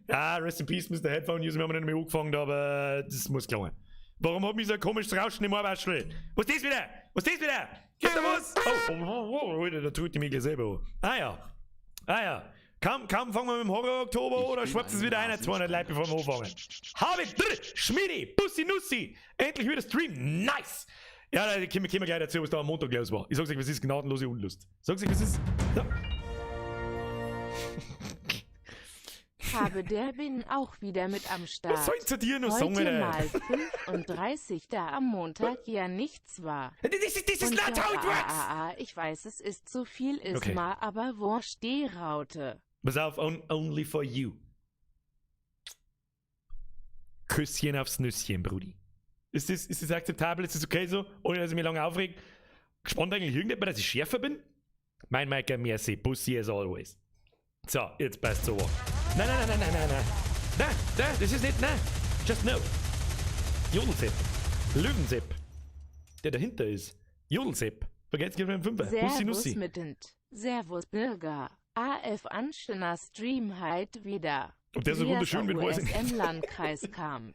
Ja, Rest in Peace, Mr. Headphone-User, wir haben nicht mehr angefangen, aber das muss klar. Warum hat mich so ein komisches Rauschen im Arbeitsschritt? Was ist das wieder? Was ist das wieder? Geht da was? Oh, da tut die mich gleich selber an. Ah ja. Kaum fangen wir mit dem Horror-Oktober oder schwappt es wieder ein, 200 Leute bevor wir anfangen. Habe Schmidi, Bussi Nussi, endlich wieder Stream, nice! Ja, da kommen wir gleich dazu, was da am Montag los war. Ich sag's euch, was ist gnadenlose Unlust. Sag's euch, was ist... Ja. Habe der bin auch wieder mit am Start. Was soll ich zu dir noch sagen, heute mal 35, da am Montag ja nichts war. Das ist not how it works! Ich weiß, es ist zu viel, ist Okay. mal, aber wo steh Raute? Pass auf, only for you. Küsschen aufs Nüsschen, Brudi. Ist das akzeptabel? Ist das okay so? Ohne dass ich mich lange aufreg? Gespannt eigentlich irgendjemand, dass ich schärfer bin? Mein Mike, merci. Pussy as always. So, jetzt passt so. Nein. Nein, das ist nicht, nein. Just no. Jodelsepp. Löwensepp. Der dahinter ist. Jodelsepp. Vergesst nicht mit dem Fünfer. Bussi Servus Nussi. mitend. Servus Bürger. AF Anstener Stream halt wieder. Ob der so wunderschön wird, weiß ich nicht. im Landkreis kam.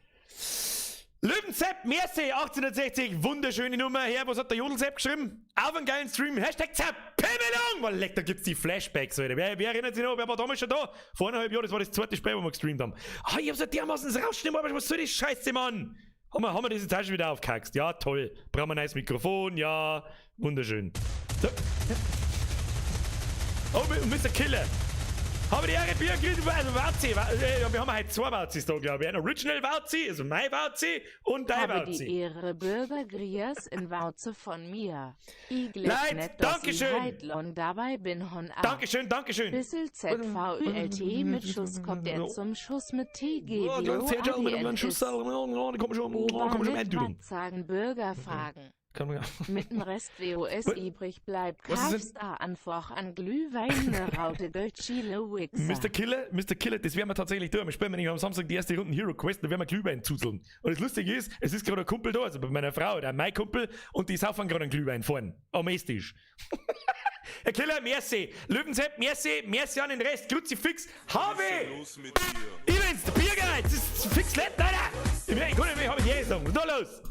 Löwensepp, merci, 1860, wunderschöne Nummer her. Was hat der Jodelsepp geschrieben? Auf einen geilen Stream, Hashtag Zerpimmelung! Weil leck, da gibt's die Flashbacks, Alter. Wer erinnert sich noch, wer war damals schon da? Vor 1,5 Jahren, das war das zweite Spiel, wo wir gestreamt haben. Ah, ich hab so dermaßen das rausschneiden, aber was soll das Scheiße, Mann? Haben wir diese Tasche wieder aufgehaxt? Ja, toll. Brauchen wir ein neues Mikrofon? Ja, wunderschön. So. Oh, Mr. Killer. Habe die Ehre, Bier, Wauzi. Wir haben heute 2 Wauzis da, glaube ich. Ein Original Wauzi, also mein Wauzi und dein Habe die Wauzi. Ehre Bürger Grias in Wauze von mir. Leid, Dankeschön. Dabei bin hon a. Dankeschön. Bissel ZVULT mit Schuss kommt er zum Schuss mit TG. Oh, du erzählst schon mit einem Schuss, da komm schon ein sagen Bürger fragen. Mit dem Rest WOS übrig bleibt, Was ist kaufst da einfach an Glühwein, ne Raute durch Chile Wixer. Mr. Killer, das werden wir tatsächlich tun. Wir spielen nämlich am Samstag die erste Runde Hero Quest, da werden wir Glühwein zuzeln. Und das Lustige ist, es ist gerade ein Kumpel da, also bei meiner Frau, der mein Kumpel, und die saufen gerade einen Glühwein vorne, am Esstisch. Herr Killer, merci. Löwensepp, merci an den Rest. Kruzifix, habe Übrigens, der Biergeiz, das ist fix lebt, Alter. Ich hab jetzt sagen. Was ist da los?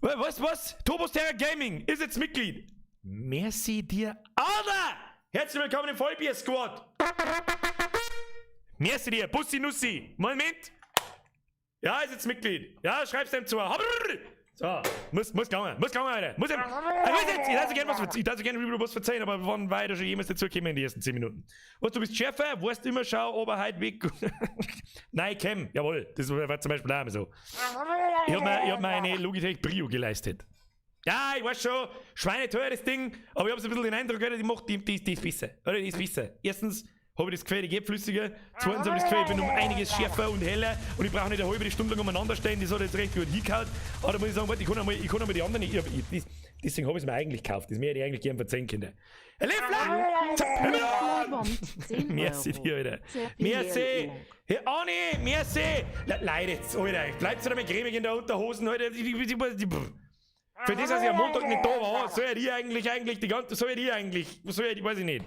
Was? Turbosterra Gaming ist jetzt Mitglied. Merci dir, Alter! Herzlich willkommen im Vollbier-Squad. Merci dir, Bussi Nussi. Moment. Ja, ist jetzt Mitglied. Ja, schreib's dem zu. So, muss kommen, Alter. Ich darf gerne was verzeihen, aber wann weiter schon jemals dazukommen in die ersten 10 Minuten? Was, du bist Schärfer, weißt immer, schau, aber halt weg. Nein, Cam, jawohl, das war zum Beispiel auch immer so. Ich hab mir eine Logitech Brio geleistet. Ja, ich weiß schon, schweineteures Ding, aber ich hab so ein bisschen den Eindruck, die ist besser. Oder, die ist besser. Erstens habe ich das Gefühl, ich geht flüssiger. Zweitens habe ich das Gefühl, ich bin um einiges schärfer und heller und ich brauche nicht eine halbe Stunde lang umeinander stehen, das hat jetzt recht gut hingehauen. Aber da muss ich sagen, warte, ich kann einmal die anderen nicht. Deswegen habe ich es mir eigentlich gekauft, das hätte ich eigentlich gerne verzeihen können. Merci dir, Alter. Merci. Hey, Anni, merci. Leid jetzt, Alter. Bleibst du da mit cremig in der Unterhosen, Alter? Für das, dass ich am Montag nicht da war, soll ich eigentlich die ganze, weiß ich nicht.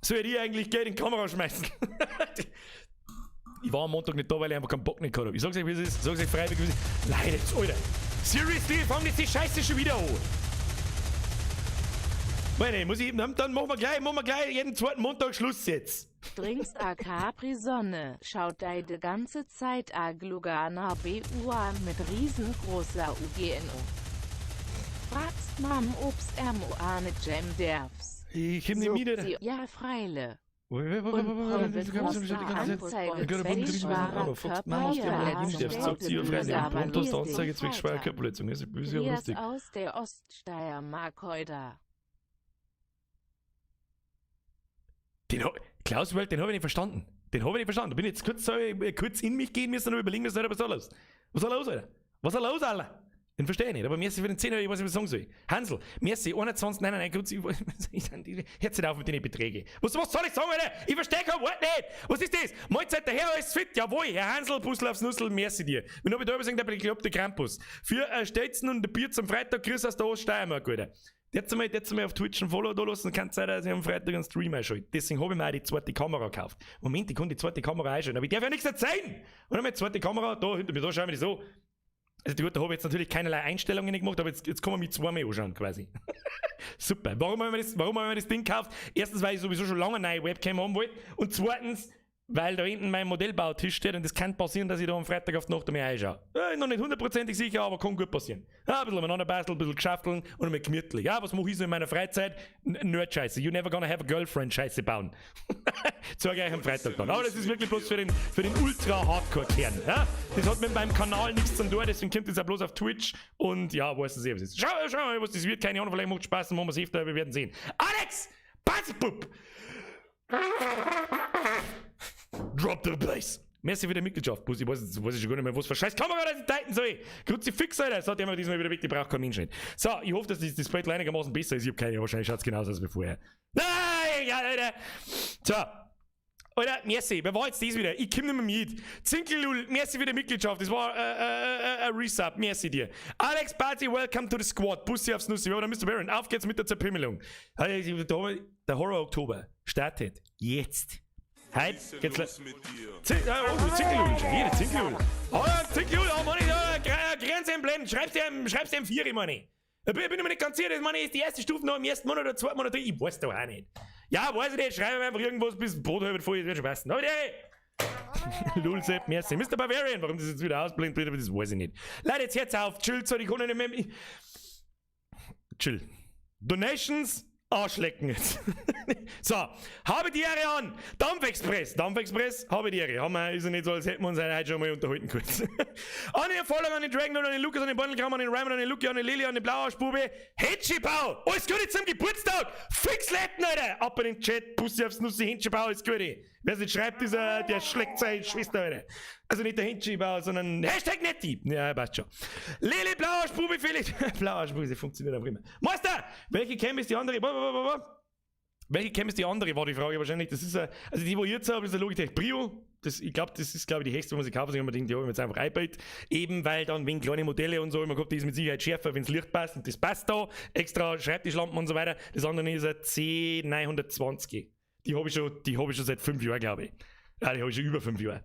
Soll ich eigentlich Geld in die Kamera schmeißen? Ich war am Montag nicht da, weil ich einfach keinen Bock nicht gehabt habe. Ich sag's euch, wie es ist. Ich sag's euch freiwillig, wie es ist. Leid jetzt, Alter. Seriously, fang jetzt die Scheiße schon wieder an. Meine, dann machen wir gleich jeden zweiten Montag Schluss jetzt. Trinkst a Capri Sonne, schaut dei de ganze Zeit a Glugana BUA mit riesengroßer UGNO. Fragst Mam ob's MOA mit Jam darf's. Ich hab nicht wieder. Ja, Freile. Anzeige, schwerer Körperverletzung. Das ist ja lustig. Aus der Oststeiermark heute. Klaus Welt, den habe ich nicht verstanden. Da bin ich jetzt kurz in mich gehen müssen und überlegen müssen, was soll los? Was soll los, Alter? Den verstehe ich nicht, aber merci für den 10 Euro, ich weiß nicht, was ich sagen soll. Hansel, merci, 21, nein, kurz, hört nicht auf mit den Beträgen. Was soll ich sagen, Alter? Ich verstehe kein Wort nicht. Was ist das? Mahlzeit, der Herr ist fit, jawohl, Herr Hansel, Puzzle aufs Nussel, merci dir. Wenn ich da gesagt, der bekloppte Krampus. Für Stelzen und ein Bier zum Freitag, Chris aus der Oststeiermark, Alter. Jetzt mal auf Twitch ein Follow da lassen, kann es sein, dass ich am Freitag einen Stream einschalte. Deswegen habe ich mir auch die zweite Kamera gekauft. Moment, ich kann die zweite Kamera einschalten, aber ich darf ja nichts erzählen! Und dann meine zweite Kamera, da hinter mir, da schauen wir die so. Also gut, da habe ich jetzt natürlich keinerlei Einstellungen gemacht, aber jetzt kann man mich zweimal anschauen quasi. Super. Warum haben wir das Ding gekauft? Erstens, weil ich sowieso schon lange eine neue Webcam haben wollte. Und zweitens, weil da hinten mein Modellbautisch steht und es kann passieren, dass ich da am Freitag auf die Nacht einmal einschaue. Noch nicht hundertprozentig sicher, aber kann gut passieren. Ja, ein bisschen aneinander basteln, ein bisschen geschafteln und einmal gemütlich. Ja, was mache ich so in meiner Freizeit? Nerd-Scheiße. You never gonna have a girlfriend-Scheiße bauen. Zeige euch am Freitag dann. Aber das ist wirklich bloß für den Ultra-Hardcore-Kern. Ja? Das hat mit meinem Kanal nichts zu tun, deswegen kommt das auch bloß auf Twitch und ja, weiß es was ist. Schau mal, was das wird. Keine Ahnung, vielleicht macht Spaß, dann machen wir es öfter, wir werden sehen. Alex! Basspup! Drop the place. Merci für die Mitgliedschaft, Bus. Ich weiß schon gar nicht mehr, was für scheiß Kamera das Titan soll. Kruzifix, Alter. Das hat jemand diesmal wieder weg, die braucht kein Mensch nicht. So, ich hoffe, dass das Display einigermaßen besser ist. Ich hab keine Ahnung, wahrscheinlich schaut es genauso aus wie vorher. Nein, ja, Alter. So. Alter, merci. Wer war jetzt das wieder? Ich komm nicht mehr mit. Zinkelul, merci für die Mitgliedschaft. Das war ein Resub. Merci dir. Alex Party, welcome to the squad. Bussi aufs Nussi. Oder Mr. Baron, auf geht's mit der Zerpimmelung. Der Horror Oktober startet jetzt. Heute geht's los. Zinkelul, jede Zinkelul. Oh, Zinkelul, oh Mann, Grenze im Blenden. Schreib's dir im 4, Mann. Ich bin mir nicht ganz sicher, das ist die erste Stufe noch im ersten Monat oder zweiten Monat drin. Ich weiß doch auch nicht. Ja, weiß ich nicht, schreibe mir einfach irgendwas, bis das Brot halb voll ist, wird schon passen. Aber Lulsepp, merci. Mr. Bavarian, warum das jetzt wieder ausblendet wird, das weiß ich nicht. Leute, jetzt auf, chill, so, ich kann nicht mehr. Chill. Donations, Arschlecken jetzt. So, habe die Ehre an. Dampfexpress, habe die Ehre. Ist ja nicht so, als hätten wir uns heute schon mal unterhalten kurz. An den Follower, an den Dragon, an den Lukas, an den Bandelkram, an den Ryman, an den Luki, an den Lili, an den Blauarschbube. Henschibau! Alles Gute zum Geburtstag! Fix Letten, Alter! Ab in den Chat, Bussi aufs Nussi, Henschibau, alles Gute. Wer es nicht schreibt, der schlägt seine Schwester, Alter. Also nicht der Henschibau, sondern Hashtag Netti. Ja, passt schon. Lili, Blauarschbube, Felix. Blauarschbube, sie funktioniert auch immer. Meister! Welche Cam ist die andere? Welche Cam ist die andere, war die Frage wahrscheinlich. Das ist also die, wo ich jetzt habe, ist eine Logitech Brio. Ich glaube, das ist, die höchste, wo man sich kaufen kann. Die habe ich jetzt einfach eingebaut. Eben, weil dann wegen kleine Modelle und so, immer kommt, die ist mit Sicherheit schärfer, wenn das Licht passt. Und das passt da. Extra Schreibtischlampen und so weiter. Das andere ist eine C920. Die habe ich schon seit 5 Jahren, glaube ich. Ja, die habe ich schon über 5 Jahre.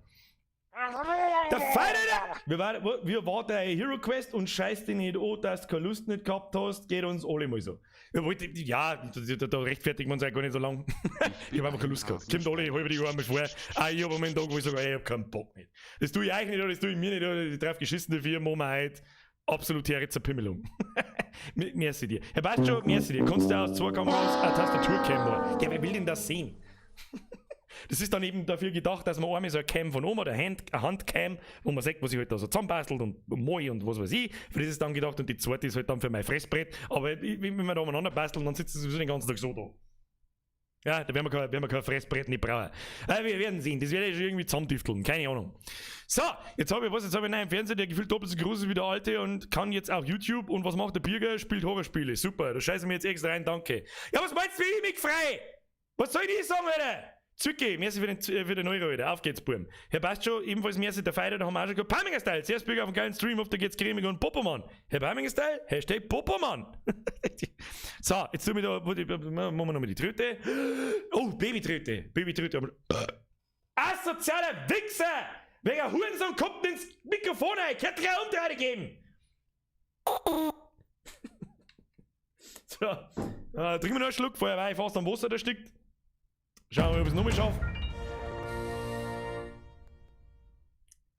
Der Feind, wir war der Hero Quest und scheiß dich nicht an, dass du keine Lust nicht gehabt hast, geht uns alle mal so. Ja, da rechtfertigt man sich gar nicht so lang. Ich habe einfach keine Lust gehabt. Kommt alle halbe Jahre mal vor. Ich habe einen Tag, wo ich sage, ich habe keinen Bock nicht. Das tue ich euch nicht, oder das tue ich mir nicht, oder die drauf geschissene Firma machen wir heute. Absolut Zerpimmelung. Merci dir. Herr Bastjo, merci dir. Kannst du aus 2 Kameras eine Tastaturcam machen? Ja, wer will denn das sehen? Das ist dann eben dafür gedacht, dass man einmal so eine Cam von Oma, eine Handcam, wo man sieht, was ich halt da so zusammenbastelt und moi und was weiß ich. Für das ist dann gedacht und die zweite ist halt dann für mein Fressbrett. Aber wenn wir da umeinander basteln, dann sitzen sie sowieso den ganzen Tag so da. Ja, da werden wir kein Fressbrett nicht brauchen. Wir werden sehen, das werde ich schon irgendwie zusammentüfteln, keine Ahnung. So, jetzt habe ich einen neuen Fernseher, der gefühlt doppelt so groß ist wie der alte und kann jetzt auch YouTube. Und was macht der Birger? Spielt Horrorspiele. Super, da scheiße ich mir jetzt extra rein, danke. Ja, was meinst du, wie ich mich frei? Was soll ich sagen, Alter? Zücke, merci für den Euro, Alter. Auf geht's, Burm. Herr Bastjo, ebenfalls merci der Feier, da haben wir auch schon gehabt. Palminger Style, zuerst Bürger auf dem geilen Stream, auf der geht's cremig und Popomann. Herr Palminger Style, Hashtag Popomann. So, jetzt tun wir da, machen wir nochmal die Tröte. Oh, Babytröte. Asozialer Wichser! Welcher Hurensohn kommt ins Mikrofon rein? Ich hätte 3 Umdrehte geben. So, trinken wir noch einen Schluck, vorher war ich fast am Wasser, der stickt. Schauen wir, ob ich es nochmal schaffe.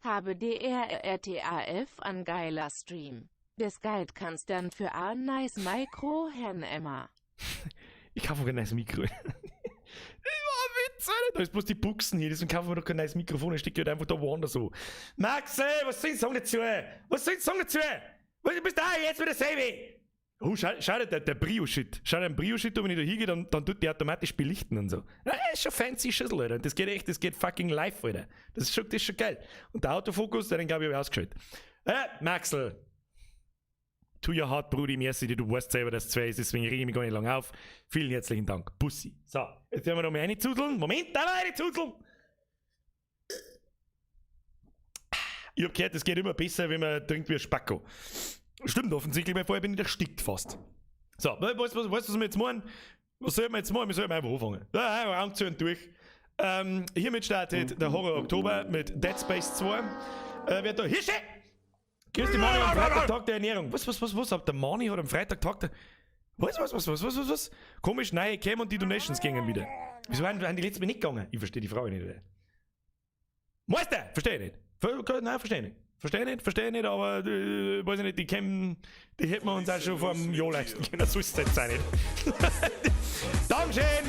Habe DRRTAF an geiler Stream. Das Geld kannst dann für ein nice Micro, Herrn Emma. Ich kaufe auch ein nice Mikro. Witz, Alter. Da ist bloß die Buchsen hier, deswegen kaufen wir doch kein nice Mikrofon, ich stecke halt einfach da woanders so. Max, was soll ich sagen dazu? Du bist da jetzt wieder selber. Oh, schau dir der Brio-Shit. Schau dir den Brio-Shit, wenn ich da hingehe, dann tut die automatisch belichten und so. Das ist schon fancy Schüssel, Alter. Das geht fucking live, Alter. Das ist schon geil. Und der Autofokus, den glaube ich habe ich ausgeschaltet. Maxel. Tu your heart, Brudi, merci dir, du weißt selber, dass es 2 ist, deswegen rege ich mich gar nicht lang auf. Vielen herzlichen Dank. Bussi. So, jetzt werden wir noch mal reinzudeln. Moment, da noch reinzudeln. Ich hab gehört, es geht immer besser, wenn man trinkt wie ein Spacko. Stimmt offensichtlich, weil vorher bin ich erstickt fast. So, weißt du, was wir jetzt machen? Was soll man jetzt machen? Wir sollen einfach anfangen. Ja, Augen zu und durch. Hiermit startet der Horror Oktober mit Dead Space 2. Wird da Hirsche! Grüß die Mani am Freitag, Tag der Ernährung. Was? Ab der Mani hat am Freitag Tag der... Was? Komisch, neue Cam und die Donations gingen wieder. Wieso waren die letztes Mal nicht gegangen? Ich verstehe die Frage nicht. Meister! Verstehe nicht. Nein, verstehe nicht, aber weiß ich nicht, die Cam, die hätten wir uns auch schon vor einem Jahr leisten können. So ist es jetzt auch nicht. Dankeschön!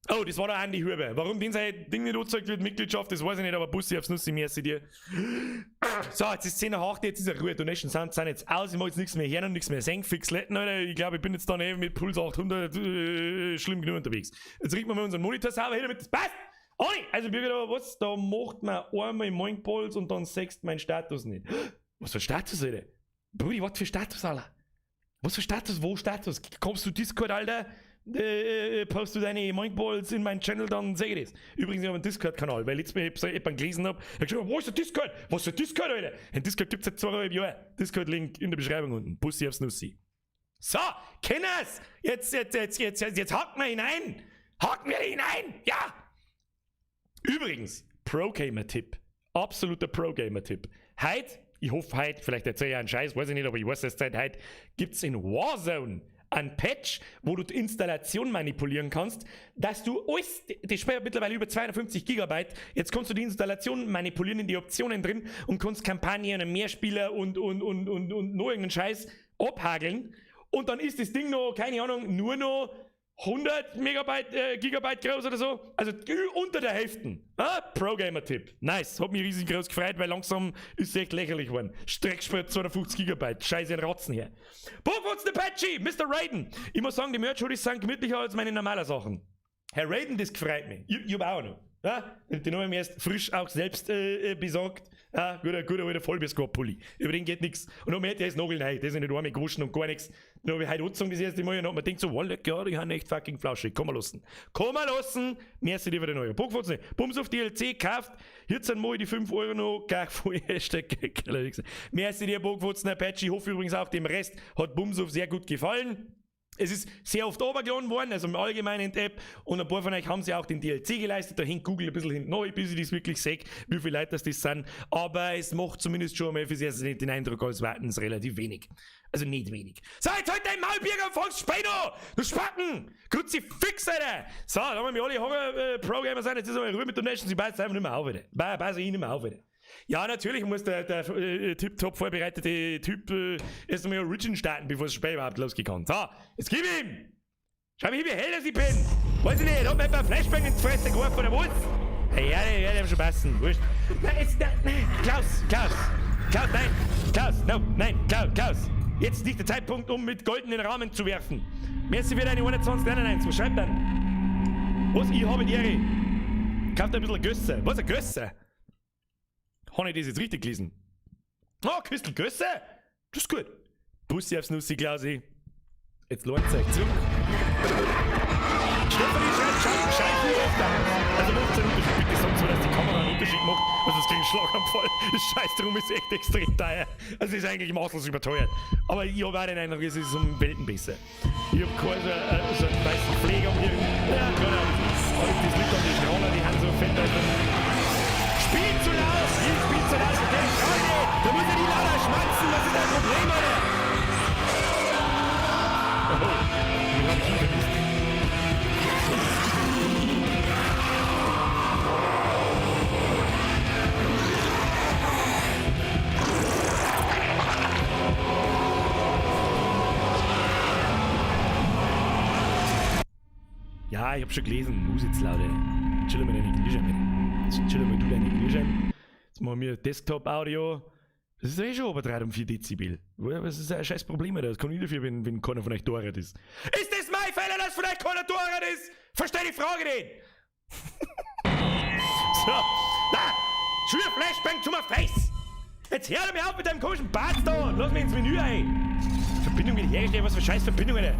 Oh, das war der Andi Huber. Warum den sein Ding nicht angezeigt wird, Mitgliedschaft, das weiß ich nicht, aber Bussi aufs Nussi, merci dir. So, jetzt ist 10 nach 8, jetzt ist er Ruhe. Donations sind jetzt aus, ich mag jetzt nichts mehr hören und nichts mehr singen. Fix letten, Alter. Ich glaube, ich bin jetzt dann eben mit Puls 800 schlimm genug unterwegs. Jetzt richten wir mal unseren Monitor sauber hin, damit das passt. Also Bürger, da was? Da macht man einmal Moinkballs und dann sechst mein Status nicht. Was für Status, Alter? Brudi, was für Status, Alter? Was für Status? Wo Status? Kommst du Discord, Alter? Postest du deine Moinkballs in meinen Channel, dann sag ich das. Übrigens, ich habe einen Discord-Kanal, weil letztes Mal jemand gelesen habe, ich gesagt, wo ist der Discord? Was für Discord, Alter? Ein Discord gibt es seit 2,5 Jahren. Discord-Link in der Beschreibung unten. Bussi aufs Nussi. So, Kenners! Jetzt hacken wir hinein! Hacken wir hinein! Ja! Übrigens, Pro-Gamer-Tipp. Absoluter Pro-Gamer-Tipp. Heute, ich hoffe heute, vielleicht erzähle ich einen Scheiß, weiß ich nicht, aber ich weiß es seit heute, gibt es in Warzone ein Patch, wo du die Installation manipulieren kannst, dass du alles, das speichert mittlerweile über 250 GB, jetzt kannst du die Installation manipulieren in die Optionen drin und kannst Kampagnen und Mehrspieler und noch irgendeinen Scheiß abhageln und dann ist das Ding noch, keine Ahnung, nur noch 100 Gigabyte groß oder so, also unter der Hälfte. Pro-Gamer-Tipp. Nice, hat mich riesig groß gefreut, weil langsam ist es echt lächerlich geworden. Streckspurt 250 Gigabyte, scheiße, ein Ratzen hier. Buchwurz der Patchy, Mr. Raiden. Ich muss sagen, die Merch-Hoodies sind gemütlicher als meine normalen Sachen. Herr Raiden, das gefreut mich. Ich hab auch noch. Ja, den habe ich mir erst frisch auch selbst besorgt. Ja, guter alter Vollbier-Pulli. Über den geht nichts. Und dann hätte ich das nagelneu. Das ist nicht einmal gewaschen und gar nichts. Dann habe ich heute angezogen das erste Mal und dann hat man denkt so, Wallet, ja, die haben echt fucking flauschig. Komm mal lassen. Merci dir für den neuen. Buchwurz nicht. Bums auf DLC, kauft. Jetzt sind mal die 5 Euro noch. Gar voll Hashtag. Merci dir, Buchwurz, Patchy. Ich hoffe übrigens auch, dem Rest hat Bums auf sehr gut gefallen. Es ist sehr oft runtergeladen worden, also im allgemeinen App. Und ein paar von euch haben sie auch den DLC geleistet. Da hängt Google ein bisschen hinten neu, bis ich das wirklich sehe, wie viele Leute das sind. Aber es macht zumindest schon mal fürs Erste nicht den Eindruck, als warten es relativ wenig. Also nicht wenig. So, jetzt halt dein Maulbierger und fangst Speino! Du Spacken! Kruzifix, Alter! So, da haben wir alle Horror-Programmer sein. Jetzt ist aber Ruhe mit Donations. Ich beiß einfach nicht mehr auf, Alter. Beiß ich nicht mehr auf, Alter. Ja, natürlich muss der top vorbereitete Typ erst einmal Origin starten, bevor das Spiel überhaupt losgeht. So, jetzt gib ihm! Schau mich, wie hell das ich bin! Weiß ich nicht, hat mir ein Flashbang ins Fresse geworfen oder was? Hey, ja, der schon passen. Wurscht. Nein, Klaus, Klaus! Jetzt nicht der Zeitpunkt, um mit goldenen Rahmen zu werfen. Merci für deine 2191. Was schreibt dann? Was? Ich habe die Ehre. Kauft ein bisschen Gösse. Was, ein Gösse? Habe ich das jetzt richtig gelesen? Oh, Christel Gösse? Das ist gut. Bussi aufs Nussi, Klausi. Jetzt lohnt es euch zurück. Stefanie schreibt Scheiße öfter. Also macht es einen Unterschied. Bitte sagt so, dass die Kamera einen Unterschied macht. Also es kriegt Schlaganfall. Das Scheiß drum ist echt extrem teuer. Also es ist eigentlich maßlos überteuert. Aber ich habe auch den Eindruck, es ist um Welten besser. Ich habe keinen so einen weißen Pfleger um hier. Ja, genau. Aber das liegt an die Strahler, die haben so fett. Spiel zu laut! Spiel zu laut! Freunde! Da muss er die Lader schmatzen! Was ist dein Problem, Alter? Oh, den hab ich schon vermisst. Ja, ich hab schon gelesen. Muss jetzt laut, ey. Chill mal deine Glühschein, chill mal du deine Glühschein. Jetzt machen wir Desktop-Audio. Das ist ja eh schon übertreibt um 4 Dezibel. Was ist ein scheiß Problem, Alter. Das kann ich dafür, wenn keiner von euch Torrad ist. Ist das mein Fehler, dass von euch keiner Torrad ist? Versteh die Frage nicht! So. Da! Schwür Flashbang zu my face! Jetzt hör mir auf mit deinem komischen Bart da und lass mich ins Menü ein! Verbindung wird hergestellt, was für scheiß Verbindung, Alter.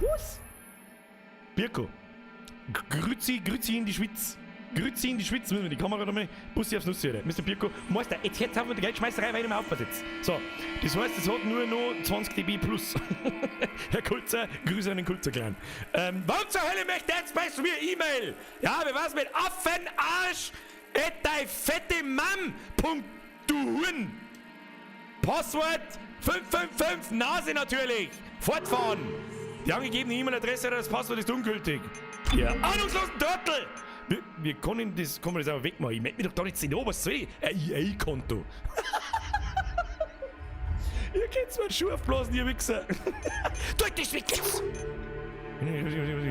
Was? Birko. Grüezi in die Schweiz. Grüezi in die Schweiz, müssen wir die Kamera nochmal, Bussi aufs Nuss hören. Mr. Pirko, Meister, jetzt haben wir die Geldschmeißerei weiter mal aufversetzt. So, das heißt, es hat nur noch 20 dB plus. Herr Kulzer, Grüße an den Kulzer-Clan. Warum zur Hölle möchte Dead Space von mir E-Mail? Ja, wie war's mit Affenarsch? Dei fette Mam. Punkt, du Huhn. Passwort 555, Nase natürlich. Fortfahren. Die angegebene E-Mail-Adresse oder das Passwort ist ungültig. Ja, ahnungslosen Trottel. Wir können das auch wegmachen. Ich melde mich doch da nicht in was soll ich? Ein EA-Konto. Ihr könnt meinen Schuh aufblasen, ihr Wichser. Tut das weg jetzt!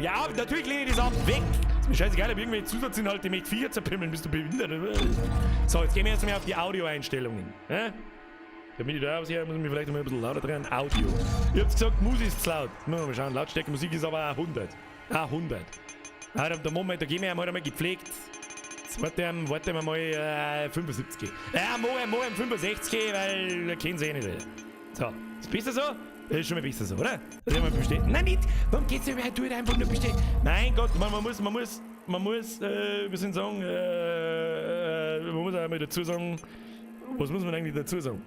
Ja, natürlich lehne ich das ab. Weg! Ist mir scheißegal, ob irgendwelche Zusatzinhalte mit 4 zerpimmeln, bist du behindert. So, jetzt gehen wir jetzt mal auf die Audioeinstellungen. Damit ich da aussehe, muss ich mich vielleicht noch mal ein bisschen lauter drehen. Audio. Ich hab's gesagt, Musik ist zu laut. Mal schauen, Lautstärke Musik ist aber auch 100. 100. Der Moment, da gehen wir einmal gepflegt. Jetzt warten wir mal 75. Ja, mal 65, weil da kennen sie eh nicht. So, ist besser so? Das ist schon mal besser so, oder? Das haben wir bestätigt. Nein, nicht! Warum geht's denn? Du einfach nur bestätigen. Mein Gott, man muss, wir sind sagen, man muss einmal dazu sagen, was muss man eigentlich dazu sagen?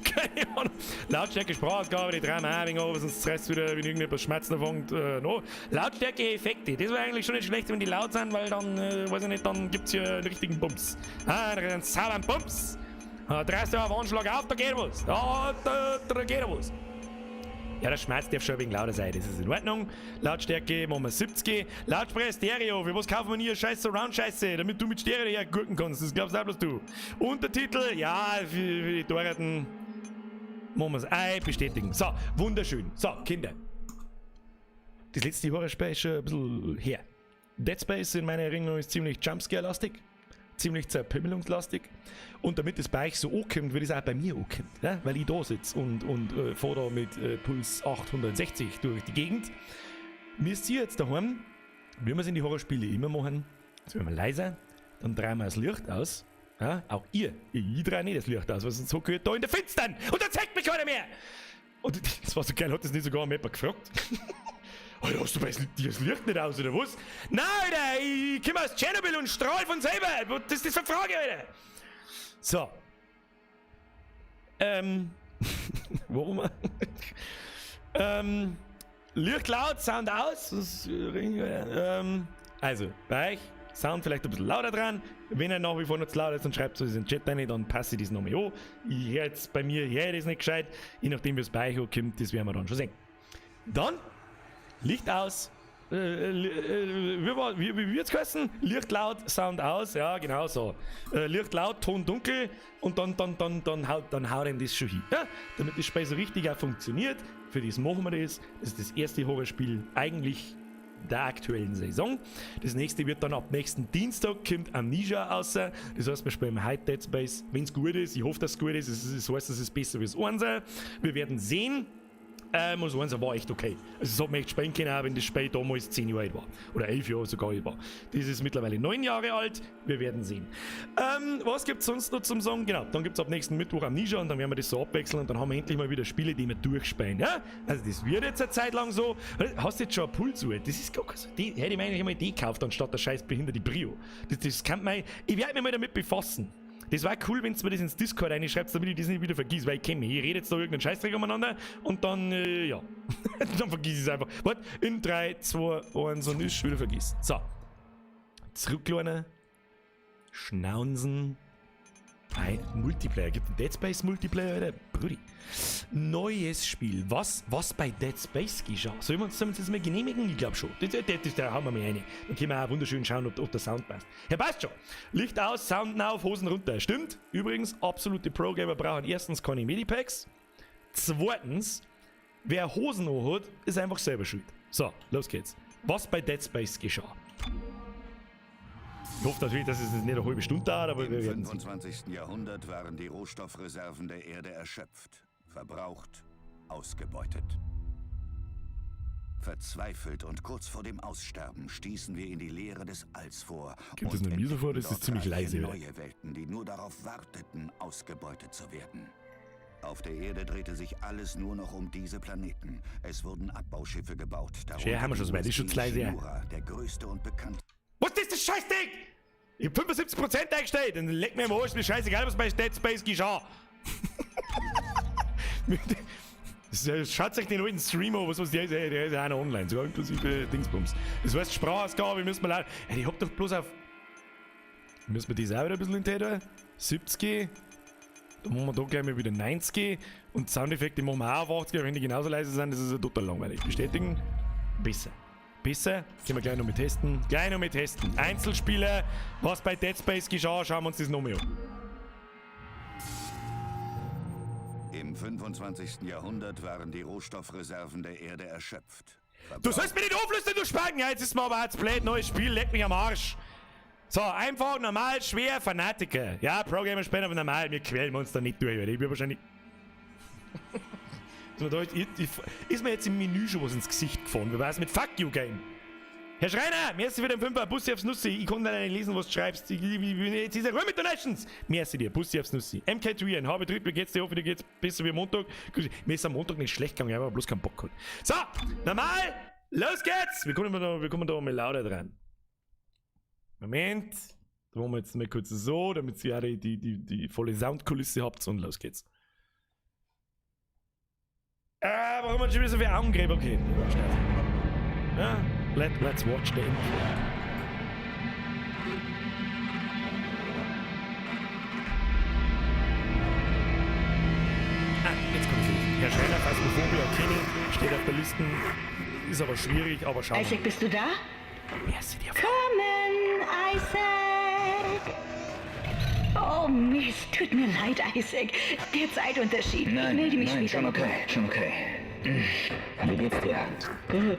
Keine Ahnung. Lautstärke, Sprachausgabe, die drehen auch wegen aber sonst stresst wieder, wenn irgendetwas schmerzen fängt. No. Lautstärke, Effekte. Das wäre eigentlich schon nicht schlecht, wenn die laut sind, weil dann, weiß ich nicht, dann gibt's hier einen richtigen Bums. Einen sauberen Bums. Drehst du auf Anschlag auf, da geht was. Da geht was. Ja, der Schmerz darf schon ein wenig lauter sein, das ist in Ordnung. Lautstärke machen wir 70. Lautsprecher Stereo, für was kaufen wir nie scheiß Surround-Scheiße, damit du mit Stereo hergurken kannst, das glaubst auch bloß du. Untertitel, ja, für die Teuerten machen wir es ein, bestätigen. So, wunderschön. So, Kinder. Das letzte Horrorspiel ist schon ein bisschen her. Dead Space in meiner Erinnerung ist ziemlich Jumpscare-lastig, ziemlich zerpimmelungslastig. Und damit es bei euch so ankommt, wird es auch bei mir ankommen. Ja? Weil ich da sitze und fahre da mit Puls 860 durch die Gegend. Müsst ihr jetzt daheim, wie wir es in die Horrorspiele immer machen, jetzt werden wir leiser, dann drehen wir das Licht aus. Ja? Auch ihr. Ich drehe nicht das Licht aus, weil sonst so gehört da in der Finstern. Und dann zeigt mich keiner mehr. Und das war so geil, hat das nicht sogar jemand gefragt? Alter, hast du das Licht nicht aus, oder was? Nein, Alter, ich komme aus Tschernobyl und strahl von selber. Was ist das für eine Frage, Alter? So. Warum? Licht laut, Sound aus. Also, bei euch, Sound vielleicht ein bisschen lauter dran. Wenn er nach wie vor noch zu laut ist, dann schreibt es in den Chat rein, dann passe ich das nochmal an. Ich höre jetzt bei mir, das nicht gescheit. Je nachdem, wie es bei euch ankommt, das werden wir dann schon sehen. Dann Licht aus. Wie wird's heißen? Licht laut, Sound aus, ja, genau so. Licht laut, Ton dunkel und dann haut ihm das schon hin. Ja? Damit das Spiel so richtig auch funktioniert, für das machen wir das. Das ist das erste Horrorspiel eigentlich der aktuellen Saison. Das nächste wird dann ab nächsten Dienstag, kommt Amnesia raus. Das heißt, wir spielen heute Dead Space, wenn es gut ist. Ich hoffe, dass es gut ist. Das heißt, es ist besser wie das Einser. Wir werden sehen. Und das Einser war echt okay. Also es hat mir echt spielen können, auch wenn das Spiel damals 10 Jahre alt war. Oder 11 Jahre sogar alt war. Das ist mittlerweile 9 Jahre alt. Wir werden sehen. Was gibt es sonst noch zum Sagen? Genau, dann gibt es ab nächsten Mittwoch Amnesia und dann werden wir das so abwechseln und dann haben wir endlich mal wieder Spiele, die wir durchspielen. Ja? Also das wird jetzt eine Zeit lang so. Hast du jetzt schon eine Pulsuhr? Das ist gar so. Die hätte ich mir eigentlich einmal die gekauft, anstatt der scheiß behinderte Brio. Das kann man. Ich werde mich mal damit befassen. Das war cool, wenn du mir das ins Discord reinschreibst, damit ich das nicht wieder vergiss, weil ich kenne mich. Ich rede jetzt da irgendeinen Scheißdreck umeinander und dann, ja. Dann vergiss ich es einfach. Warte, in 3, 2, 1 und ist schon wieder vergessen. So. Zurücklernen. Schnauzen. Bei Multiplayer. Gibt es Dead Space Multiplayer, oder? Brudi. Neues Spiel. Was bei Dead Space geschah? Sollen wir uns das mal genehmigen? Ich glaube schon. Da haben wir mal eine. Dann können wir auch wunderschön schauen, ob der Sound passt. Ja, passt schon. Licht aus, Sound auf, Hosen runter. Stimmt. Übrigens, absolute Pro-Gamer brauchen erstens keine Medipacks. Zweitens, wer Hosen hat, ist einfach selber schuld. So, los geht's. Was bei Dead Space geschah? Ich hoffe natürlich, dass es nicht eine halbe Stunde dauert, aber wir werden Im 25. Jahrhundert waren die Rohstoffreserven der Erde erschöpft, verbraucht, ausgebeutet. Verzweifelt und kurz vor dem Aussterben stießen wir in die Leere des Alls vor. Gibt es eine Miese vor? Das ist ziemlich leise. Neue Welten, die nur darauf warteten, ausgebeutet zu werden. Auf der Erde drehte sich alles nur noch um diese Planeten. Es wurden Abbauschiffe gebaut. Schön, haben wir schon so weit. Ist schon zu leise. Der größte und bekannteste. Was ist das Scheißding? Ich hab 75% eingestellt und leck mir im Arsch, mir scheißegal, was bei Dead Space geschah. Schaut euch den alten Streamer, der ist ja einer online, sogar inklusive Dingsbums. Das heißt, Sprachausgabe müssen wir leider. Hey, ich hab doch bloß auf. Müssen wir die selber ein bisschen hinterher? 70. Dann machen wir da gleich mal wieder 90. Und Soundeffekte machen wir auch auf 80, wenn die genauso leise sind, das ist ja total langweilig. Bestätigen? Besser. Besser? Können wir gleich noch mit testen. Einzelspieler, was bei Dead Space geschah, schauen wir uns das noch mal an. Im 25. Jahrhundert waren die Rohstoffreserven der Erde erschöpft. Du sollst mir nicht auflösen, du Spacken! Ja, jetzt ist mir aber jetzt blöd, neues Spiel, leck mich am Arsch. So, einfach, normal, schwer, Fanatiker. Ja, Programmer spielen aber normal, wir quälen uns da nicht durch, weil ich bin wahrscheinlich... ist mir jetzt im Menü schon was ins Gesicht gefahren, wie war's mit Fuck You Game? Herr Schreiner, merci für den 5er, Bussi aufs Nussi. Ich konnte nicht lesen, was du schreibst. Jetzt ist er Ruhe mit Donations. Merci dir, Bussi aufs Nussi. MK2, ein halber Betrieb, wie geht's dir? Hoffe, dir geht's besser wie Montag. Mir ist am Montag nicht schlecht gegangen, ich habe aber bloß keinen Bock gehabt. So, normal, los geht's. Wir kommen da mal lauter dran. Moment, da machen wir jetzt mal kurz so, damit ihr die volle Soundkulisse habt und los geht's. Warum hat schon wieder so viele Augengräber? Okay, ja, let's watch the intro. Jetzt kommt es. Herr Schreiner, Phasmophobia, Kenny, steht auf der Liste, ist aber schwierig, aber schauen wir. Isaac, bist du da? Merci dir. Kommen, Isaac! Oh Mist, tut mir leid, Isaac. Der Zeitunterschied. Nein, ich melde mich nein, später. schon okay. Wie geht's dir? Gut.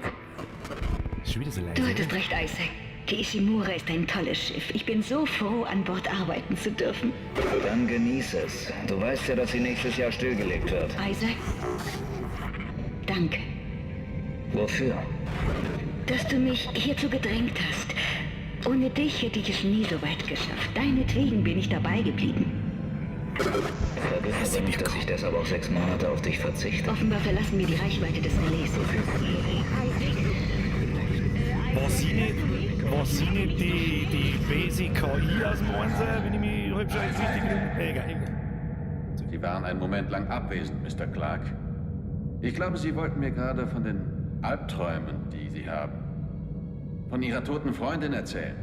Ist schon wieder so leise. Du hattest recht, Isaac. Die Ishimura ist ein tolles Schiff. Ich bin so froh, an Bord arbeiten zu dürfen. Dann genieß es. Du weißt ja, dass sie nächstes Jahr stillgelegt wird. Isaac, danke, Wofür? dass du mich hierzu gedrängt hast. Ohne dich hätte ich es nie so weit geschafft. Deinetwegen bin ich dabei geblieben. Vergiss aber nicht, dass ich deshalb auch 6 Monate auf dich verzichte. Offenbar verlassen wir die Reichweite des Relais. War sie nicht die Basic KI aus dem Einser, wenn ich mich halb schon richtig bin? Egal. Sie waren einen Moment lang abwesend, Mr. Clark. Ich glaube, Sie wollten mir gerade von den Albträumen, die Sie haben, von Ihrer toten Freundin erzählen.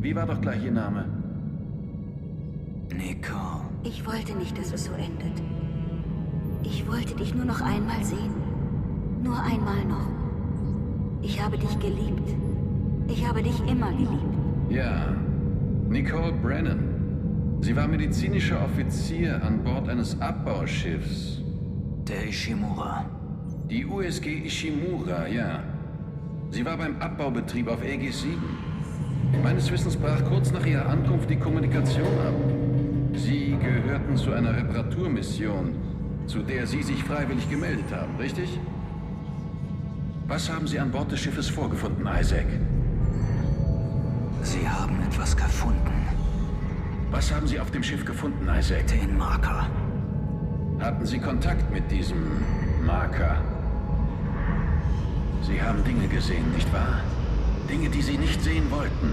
Wie war doch gleich Ihr Name? Nicole. Ich wollte nicht, dass es so endet. Ich wollte dich nur noch einmal sehen. Nur einmal noch. Ich habe dich geliebt. Ich habe dich immer geliebt. Ja, Nicole Brennan. Sie war medizinischer Offizier an Bord eines Abbauschiffs. Der Ishimura. Die USG Ishimura, ja. Sie war beim Abbaubetrieb auf Aegis 7. Meines Wissens brach kurz nach ihrer Ankunft die Kommunikation ab. Sie gehörten zu einer Reparaturmission, zu der Sie sich freiwillig gemeldet haben, richtig? Was haben Sie an Bord des Schiffes vorgefunden, Isaac? Sie haben etwas gefunden. Was haben Sie auf dem Schiff gefunden, Isaac? Den Marker. Hatten Sie Kontakt mit diesem Marker? Sie haben Dinge gesehen, nicht wahr? Dinge, die Sie nicht sehen wollten.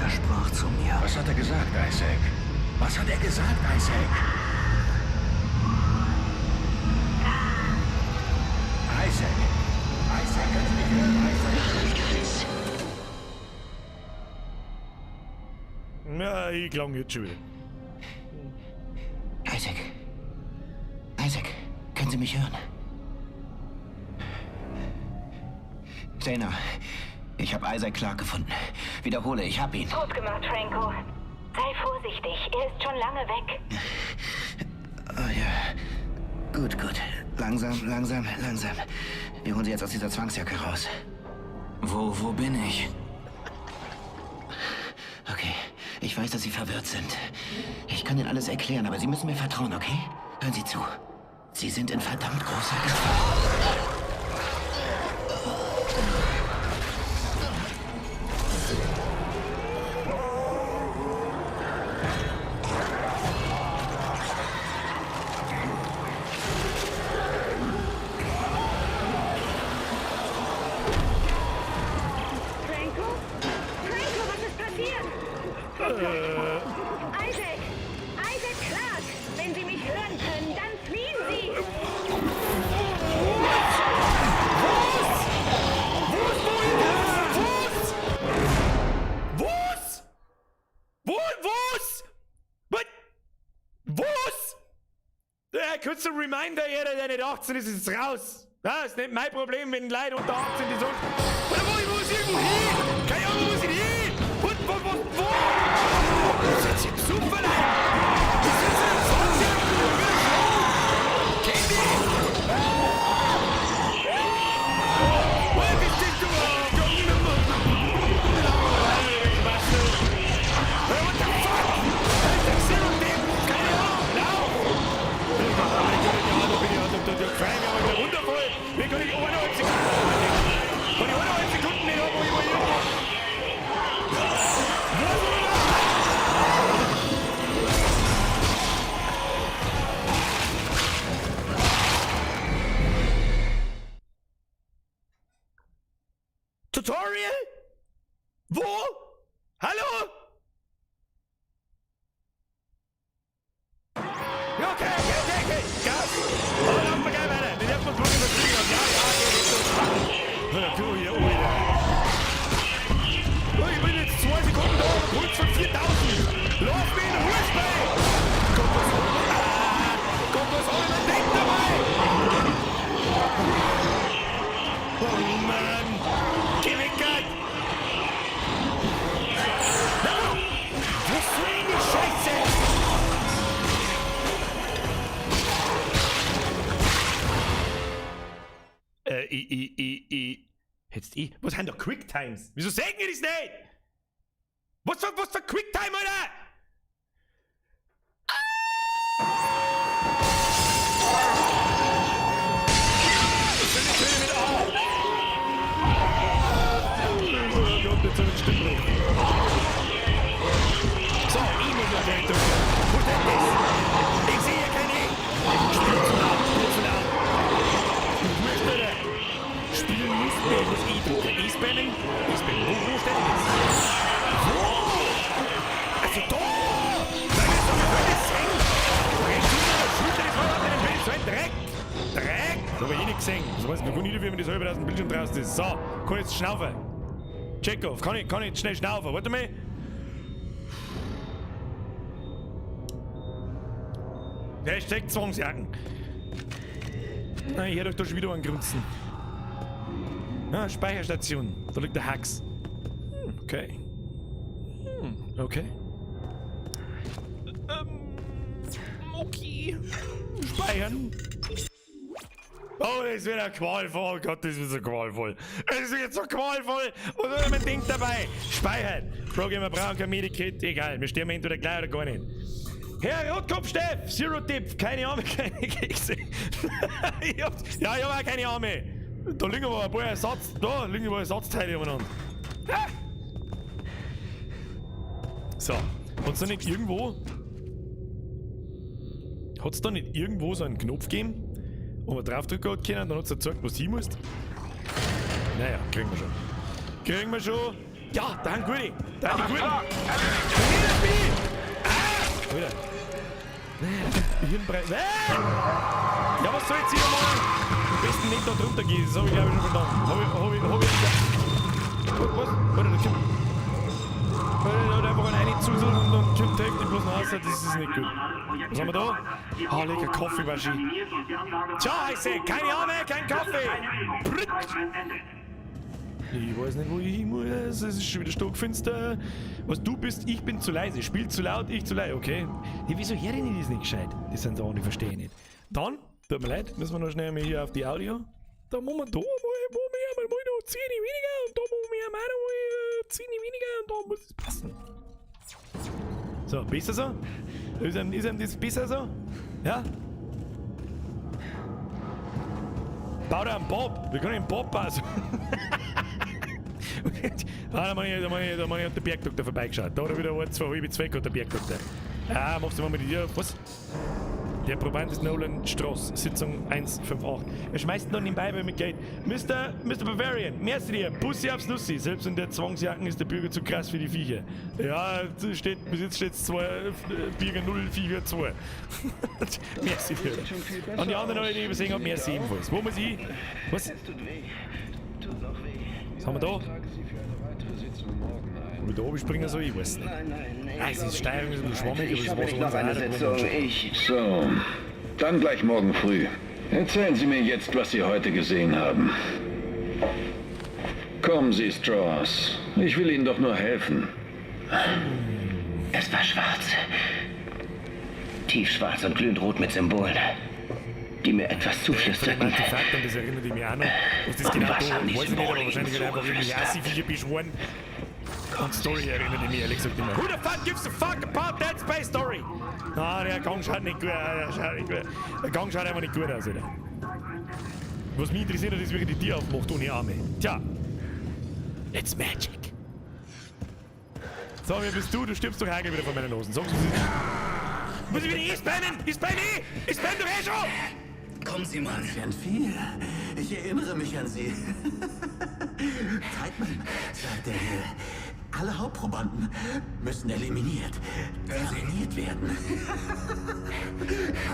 Er sprach zu mir. Was hat er gesagt, Isaac? Was hat er gesagt, Isaac? Isaac! Isaac, können Sie mich hören, Isaac? Ja, ich glaube jetzt schon wieder. Isaac. Isaac, können Sie mich hören? Zena, ich habe Isaac Clark gefunden. Wiederhole, ich habe ihn. Gut gemacht, Franco. Sei vorsichtig, er ist schon lange weg. Oh ja. Gut. Langsam. Wir holen sie jetzt aus dieser Zwangsjacke raus. Wo bin ich? Okay, ich weiß, dass Sie verwirrt sind. Ich kann Ihnen alles erklären, aber Sie müssen mir vertrauen, okay? Hören Sie zu. Sie sind in verdammt großer Gefahr. kurzer Reminder, jeder, der nicht 18 ist, ist raus. Ja, ist nicht mein Problem, wenn Leute unter 18 die so... Oder wo muss ich irgendwo hin? Keine Ahnung, wo muss ich hin? Wo? Das ist jetzt super, Leute. Das ist jetzt 20 Kennt ihr? Wo bist du? What the fuck? Das ist Zero Dip. Keine Ahnung. Lauf! Wundervoll! Wir können die 1,5 Sekunden. Von die 1,5 Sekunden nicht irgendwo hier. Tutorial? Wo? Hallo? Ja, okay. Gas! Oh, lauf mal geil weiter. Wir dürfen uns bloß überfliegen. Ja, cool, hier oben. Oh, ich bin jetzt 2 Sekunden da. Puls von 4.000. Lauf mir in den Hursbein. Kommt was auch immer denkt dabei. Oh, Mann. Geh weg, Gott. Was für eine Scheiße. Jetzt was haben doch Quicktimes? Wieso sagen ihr das nicht? Was für Quicktime, Alter? Ich will die Töne mit A. Oh Gott, jetzt habe ich Stimmbruch. So, ich muss natürlich drücken. Wo steht das? Ich sehe hier kein E. Spiel zu laut. Spielen nicht mehr, ich muss E drücken. E-Spannen? Wo steht das? Wo? Also da! Da ist doch ein Seng! Rechts unter der Schulter, das war auf dem Bild, so ein Dreck! Das habe ich eh nicht gesehen. Das weiß ich noch nicht, wie man das halbe aus dem Bildschirm draußen ist. So, kann ich jetzt schnaufen? Check-off, kann ich jetzt schnell schnaufen? Warte mal. Hashtag Zwangsjacken. Nein, ich hätte euch da schon wieder einen Grunzen. Ah, Speicherstation. Da liegt der Hax. Okay. Okay. Okay. Speichern. Oh, das wird ja qualvoll. Oh Gott, das ist so qualvoll. Es wird so qualvoll. Und wenn man denkt dabei, speichern. Programm, wir brauchen kein Medikit. Egal, wir sterben entweder gleich oder gar nicht. Herr Rotkopf-Steff, Zero Tip, keine Arme, keine Kekse. Ich hab auch keine Arme. Da liegen aber ein paar Ersatzteile umeinander. So, hat's da nicht irgendwo so einen Knopf gegeben, wo man draufdrücken hat können, dann hat's gezeigt, was hin muss? Naja, kriegen wir schon. Ja, da haben gute. Alter. Hirnbrei. Ja, was soll jetzt hier mal? Am besten nicht da drunter gehen, das hab ich glaube ich schon verstanden. Hab ich was? Warte, da kommt. Warte, da hat einfach einen Zusatz und dann kommt die Hälfte bloß nach Hause, das ist nicht gut. Was haben wir da? Ah, lecker Kaffee-Waschi. Tja, ich seh, keine Arme, kein Kaffee. Brück. Ich weiß nicht, wo ich hin muss. Es ist schon wieder stockfinster. Was du bist, ich bin zu leise. Spiel zu laut, ich zu leise. Okay. Ja, wieso höre ich das nicht gescheit? Das sind Sachen, die verstehe ich nicht. Dann, tut mir leid, müssen wir noch schnell mal hier auf die Audio. Da muss man da mal noch 10 weniger und da muss man mal 10 weniger und da muss es passen. So, besser so? Ist einem das besser so? Ja? Bau da einen Bob. Wir können einen Bob bauen. Da mach ich auf den Bergdoktor vorbeigeschaut. Da hat er wieder 1,5 hat der Bergdoktor. Ah, machst du mal mit dir. Was? Der Proband ist Nolan Stross, Sitzung 158. Er schmeißt noch nebenbei bei mir Geld. Mr. Bavarian, merci dir, Pussy aufs Nussi. Selbst in der Zwangsjacken ist der Bürger zu krass für die Viecher. Ja, bis jetzt steht es 2, Bürger 0, Viecher 2. Merci dir. Und die anderen Leute, die ich übersehen habe, merci ebenfalls. Wo muss ich? Was? Was haben wir da? Ob ich da oben springen soll, ich weiß nicht. Ah, es ist Steuerung, ist ein bisschen schwammig, aber das war so So. Dann gleich morgen früh. Erzählen Sie mir jetzt, was Sie heute gesehen haben. Kommen Sie, Strauss. Ich will Ihnen doch nur helfen. Es war schwarz. Tiefschwarz und glühend rot mit Symbolen, die mir etwas zuflüsterten. Artefakt, und das erinnert mich auch noch. Was das Und genau was da, haben die weiß ich nicht, aber Symbole wahrscheinlich so wird einfach irgendwie geflüstert? Assi-Viecher beschworen. Und Story erinnert mich ehrlich gesagt immer. Who the fuck gives a fuck about Dead Space Story? Ah, der Gang schaut nicht gut aus. Der Gang schaut einfach nicht gut aus, Alter. Was mich interessiert hat, ist, wie er die Tür aufmacht ohne Arme. Tja. It's magic. So, wer bist du? Du stirbst doch Hagel wieder von meinen Hosen. Sag's, was ist. Muss ich wieder einspannen? Ich spann doch eh schon! Kommen Sie, Mann. Gern viel. Ich erinnere mich an Sie. Zeitmann, sagt er hier. Alle Hauptprobanden müssen eliminiert werden.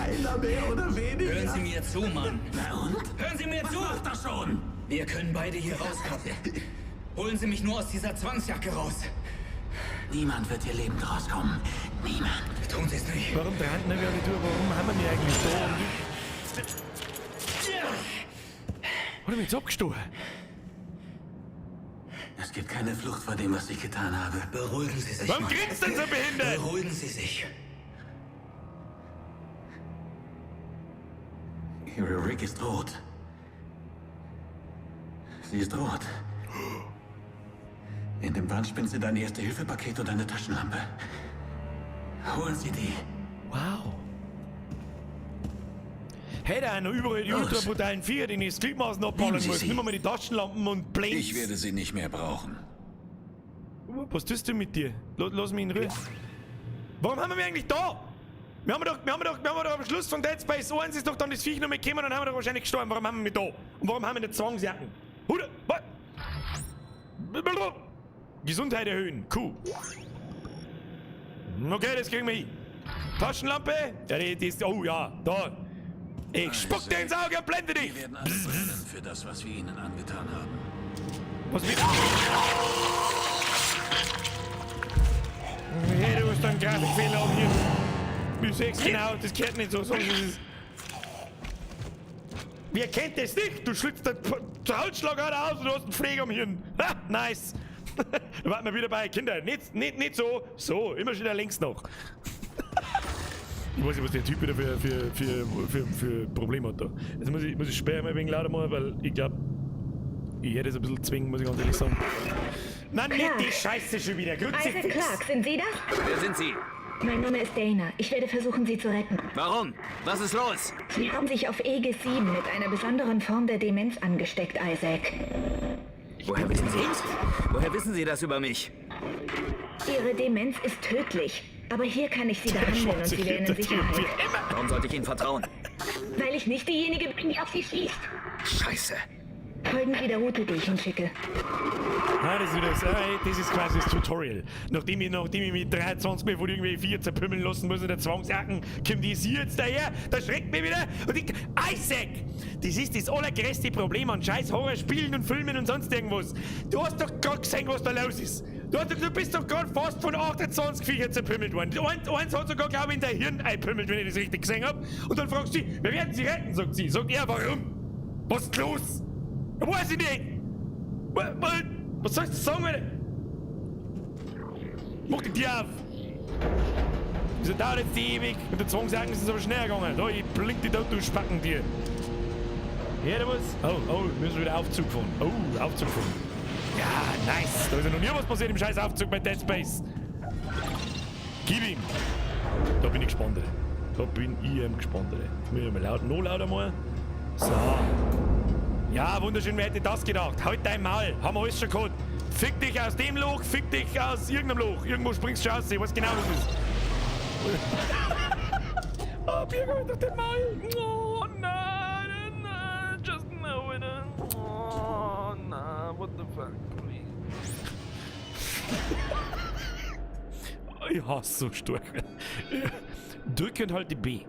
Einer mehr oder weniger. Hören Sie mir zu, Mann. Na und? Hören Sie mir Was zu! macht das schon? Wir können beide hier rauskommen. Holen Sie mich nur aus dieser Zwangsjacke raus. Niemand wird hier lebend rauskommen. Niemand. Tun Sie es nicht. Warum trennt wir die Tür? Warum haben wir die eigentlich da? Oder jetzt abgestoßen? Es gibt keine Flucht vor dem, was ich getan habe. Beruhigen Sie sich. Warum Mann. grinst denn so behindert? Beruhigen Sie sich. Ihre Rick ist rot. Sie ist rot. In dem Wandspind sind ein Erste-Hilfe-Paket und eine Taschenlampe. Holen Sie die. Wow. Hey, da noch überall die Los. ultra brutalen Viecher, die ich das Gliedmaßen abbauen Nehmen Sie muss. sie. Nimm mal die Taschenlampen und Blinks. Ich werde sie nicht mehr brauchen. Was tust du mit dir? Lass mich in Ruhe. Warum haben wir eigentlich da? Wir haben doch am Schluss von Dead Space 1 ist doch dann das Viech noch mitgekommen und dann haben wir doch wahrscheinlich gestorben. Warum haben wir da? Und warum haben wir nicht Zwangsjacken? Hude, was? Gesundheit erhöhen. Cool. Okay, das kriegen wir hin. Taschenlampe? Ja, die ist. Oh ja, da. Ich spuck dir ins Auge und blende dich! Wir werden alles brennen für das, was wir ihnen angetan haben. Was mit. Hey, du hast einen Grafikfehler auf hier. Du siehst genau, das geht nicht so. Wer kennt das nicht? Du schlitzt den Hautschlagader aus und du hast einen Pfleger am Hirn. Ha, nice. Da warten wir wieder bei Kinder. Nicht so. So, immer schon da links noch. Ich weiß nicht, was der Typ wieder für Probleme hat da. Jetzt muss ich sperren mal wegen lauter mal, weil ich glaube, ich hätte es ein bisschen zwingen, muss ich ganz ehrlich sagen. Nein, nicht die Scheiße schon wieder. Isaac Kruzifix. Clark, sind Sie das? Wer sind Sie? Mein Name ist Dana. Ich werde versuchen, Sie zu retten. Warum? Was ist los? Sie haben sich auf Aegis 7 mit einer besonderen Form der Demenz angesteckt, Isaac. Woher wissen Sie? Woher wissen Sie das über mich? Ihre Demenz ist tödlich. Aber hier kann ich Sie behandeln und Sie werden in Sicherheit. Warum sollte ich Ihnen vertrauen? Weil ich nicht diejenige bin, die auf Sie schießt. Scheiße. Folgen Sie der Route, die ich Ihnen schicke. Ah, das ist quasi das Tutorial. Nachdem ich mit 23 Mal von irgendwie 4 zerpümmeln lassen muss in der Zwangsjacken, kommt die sie jetzt daher, das schreckt mich wieder. Und ich, Isaac! Das ist das allergrößte Problem an scheiß Horrorspielen und Filmen und sonst irgendwas. Du hast doch gerade gesehen, was da los ist. Du bist doch gerade fast von 28 Viecher zerpümmelt worden. Eins hat sogar, glaube ich, in der Hirn einpümmelt, wenn ich das richtig gesehen habe. Und dann fragst du sie, wir werden sie retten, sagt sie. Sagt er, warum? Was ist los? Ja, weiß ich nicht. Was sollst du sagen, Alter? Mach die Tür auf! Wieso dauert jetzt die ewig? Mit der Zwangsjacken ist es aber schnell gegangen. Da, ich blink die da, du Spacken dir. Hört ihr was? Oh, wir müssen wieder Aufzug fahren. Oh, Aufzug fahren. Ja, nice. Da ist ja noch nie was passiert im scheiß Aufzug bei Dead Space. Gib ihm. Da bin ich gespannt. Da bin ich gespannt. Jetzt müssen wir mal laut, noch lauter mal. So. Ja, wunderschön, wer hätte das gedacht? Halt dein Maul, haben wir alles schon gehabt. Fick dich aus dem Loch, fick dich aus irgendeinem Loch. Irgendwo springst du raus, ich weiß genau, was das ist. Oh, Bier, komm durch den Maul. Oh, nein, just know it. Oh, nein, what the fuck, please. Ich hasse so stark. Drück und halt die B.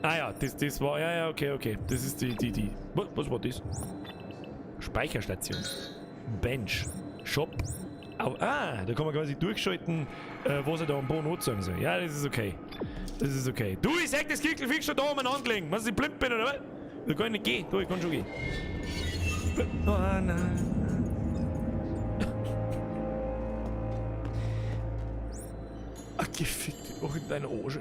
Ah ja, das war, ja, okay. Das ist die. Was war das? Speicherstation. Bench. Shop. Da kann man quasi durchschalten, was er da am Boden anzeigen soll. Ja, das ist okay. Das ist okay. Du, ich sag das Kickel fix schon da um angelegen. Was, ich blind bin, oder was? Da kann ich nicht gehen. Du, ich kann schon gehen. Oh nein. Ach, gefickt auch in deine Arsch.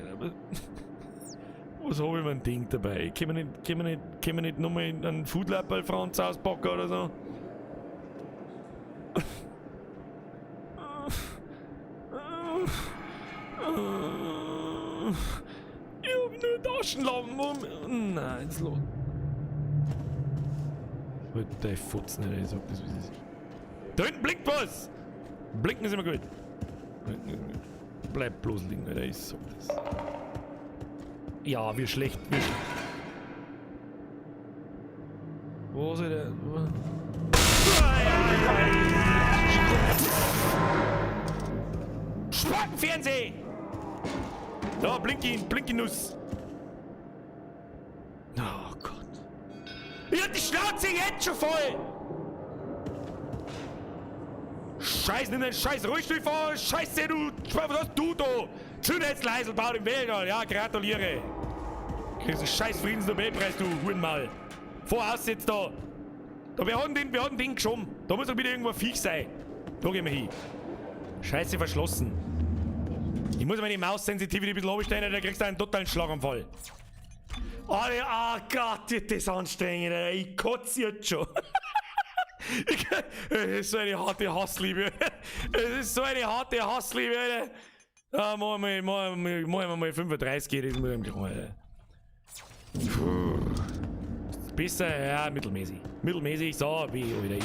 Was habe ich mir ein Ding dabei? Können wir nicht nochmal einen Foodlapper Franz auspacken oder so? Ich hab nur Taschenlampen. Nein, jetzt los. Halt dein Futz nicht, ich sag das wie es ist. Da hinten blinkt was! Blinken ist immer gut. Bleib bloß liegen, Alter, ich sag das. Ja, wie schlecht, wie schlecht. Wo ist der? Spackenfernseh! Da, Blinky-Nuss. Oh Gott. Ich hab die Schnauze jetzt schon voll! Scheiß, nimm den scheiß Rollstuhl vor! Scheiße, du! Was hast du da? Zündheitsleisel baut im Weg an! Ja, gratuliere! Kriegst einen scheiß Friedensnobelpreis, du Hurenmaul! Voraus jetzt da! Wir haben den Ding geschoben! Da muss doch wieder irgendwo ein Viech sein! Da gehen wir hin! Scheiße verschlossen! Ich muss meine Maus-Sensitivity ein bisschen hochstellen, da kriegst du einen totalen Schlaganfall! Oh Gott, ist das anstrengend, Alter. Ich kotze jetzt schon! Es ist so eine harte Hassliebe. Es ist so eine harte Hassliebe, Alter. Da machen wir mal 35, das muss ich mich Alter. Puh. Besser, ja, mittelmäßig. Mittelmäßig, so, wie wieder ich.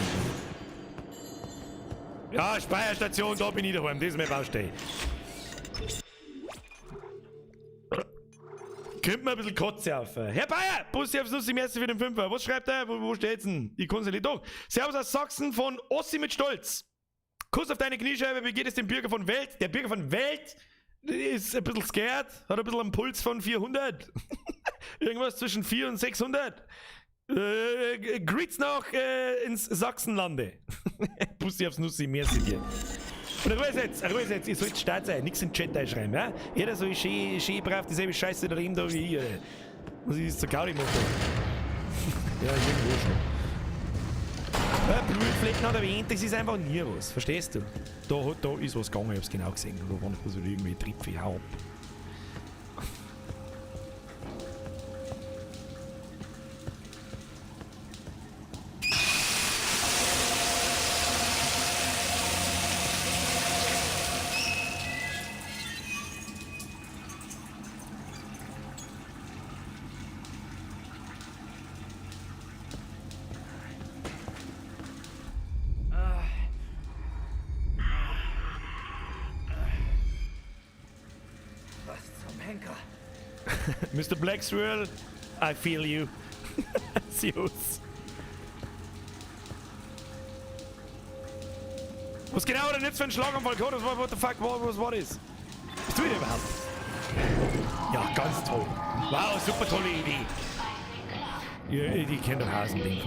Ja, Speicherstation, da bin ich daheim, das ist meine Baustelle. Könnte mir ein bisschen Kotze auf. Herr Bayer, Bussi aufs Nussi, merci für den Fünfer. Was schreibt er? Wo steht's denn? Ich kann's nicht doch. Servus aus Sachsen von Ossi mit Stolz. Kuss auf deine Kniescheibe, wie geht es dem Bürger von Welt? Der Bürger von Welt ist ein bisschen scared, hat ein bisschen einen Puls von 400. Irgendwas zwischen 400 und 600. Greets noch ins Sachsenlande. Bussi aufs Nussi, merci dir. Und Ruhe jetzt, ihr sollt stark sein, nix in den Chat einschreiben, ja? Jeder soll schön brav dieselbe Scheiße da drin da wie ich, oder? Muss ich das zur Gaudi machen? Ja, irgendwo schon. Ja, Blutflecken hat erwähnt, das ist einfach nie was, verstehst du? Da ist was gegangen, ich hab's genau gesehen, da waren so irgendwie Tripfe, hau ab. Mr. Black Swirl, I feel you. Servus. Was genau denn jetzt für ein Schlaganfall gehabt? What the fuck, was war das? Was tut ihr überhaupt? Ja, ganz toll. Wow, super tolle Idee. Ja, die kennt doch Hasending.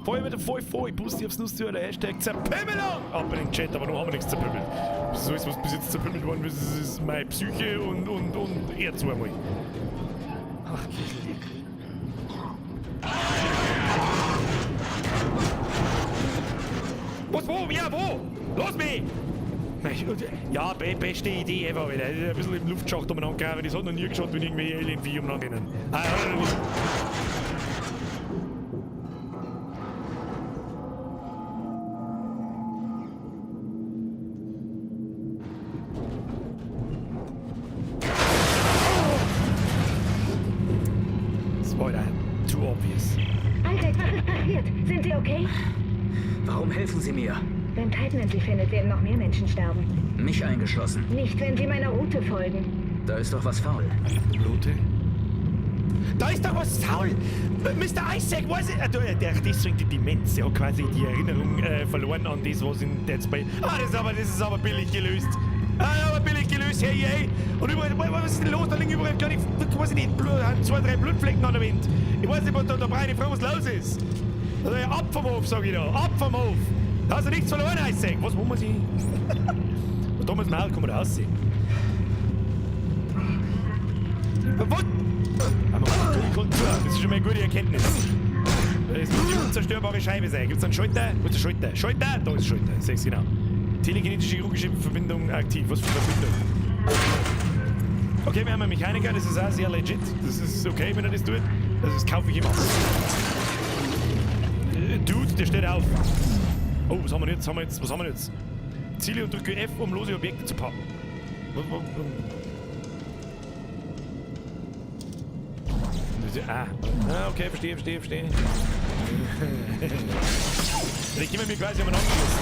Voll wieder voll, Bussi aufs Nuss zu, der Hashtag Zerpümmelung! Ab in den Chat, aber noch haben wir nichts zerpümmelt. So ist was bis jetzt zerpümmelt worden, das ist meine Psyche und er zweimal. Ach, Kiesel. Was, wo, ja, wo? Los mich! Ja, beste Idee ever, Alter. Ein bisschen im Luftschacht umeinander gehauen, das hat noch nie geschaut, wenn irgendwelche Alien-Vieh umeinander rennen. Sind Sie okay? Warum helfen Sie mir? Wenn Titan sie findet, werden noch mehr Menschen sterben. Mich eingeschlossen. Nicht, wenn Sie meiner Route folgen. Da ist doch was faul. Route? Da ist doch was faul! Mr. Isaac, was ist... Der hat deswegen die Demenz. Er hat quasi die Erinnerung verloren an das, was in Dead Space... das ist aber billig gelöst. Aber billig gelöst, hey. Und überall, was ist denn los? Da liegen überall kleine, weiß ich nicht, 2, 3 Blutflecken an der Wind. Ich weiß nicht, was da brauche ich Frau, was los ist. Also, ab vom Hof, sag ich da. Ab vom Hof. Hast du nichts verloren, Isaac? Was, wo muss ich? Und da muss man auch, kann man da aussehen. Was? Das ist schon mal eine gute Erkenntnis. Das muss die unzerstörbare Scheibe sein. Gibt es einen Schalter? Wo ist der Schalter? Schalter? Da ist der Schalter. Ich seh's genau. Telekinetische chirurgische Verbindung aktiv. Was für eine Verbindung? Okay, wir haben einen Mechaniker. Das ist auch sehr legit. Das ist okay, wenn er das tut. Also das kaufe ich immer. Dude, der steht auf. Oh, was haben wir jetzt? Was haben wir jetzt? Ziele und drücke F, um lose Objekte zu packen. Okay, verstehe. Ich gebe mir quasi einmal angeschlossen.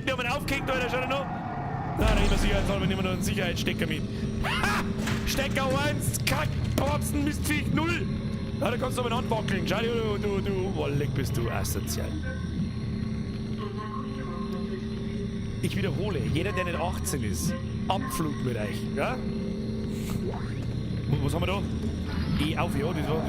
Wir haben einen aufgehängt, Alter, schau dir noch. Na, da nehmen wir sicherheitshalber, nehmen wir noch einen Sicherheitsstecker mit. Ha! Stecker 1, Kackboxen, Mistviech 0. Ja, da kannst du aber einen anwackeln. Schau dir, du, Wolleck, bist du asozial. Ich wiederhole, jeder, der nicht 18 ist, Abflug mit euch, ja? Was haben wir da? Auf, ja, das war...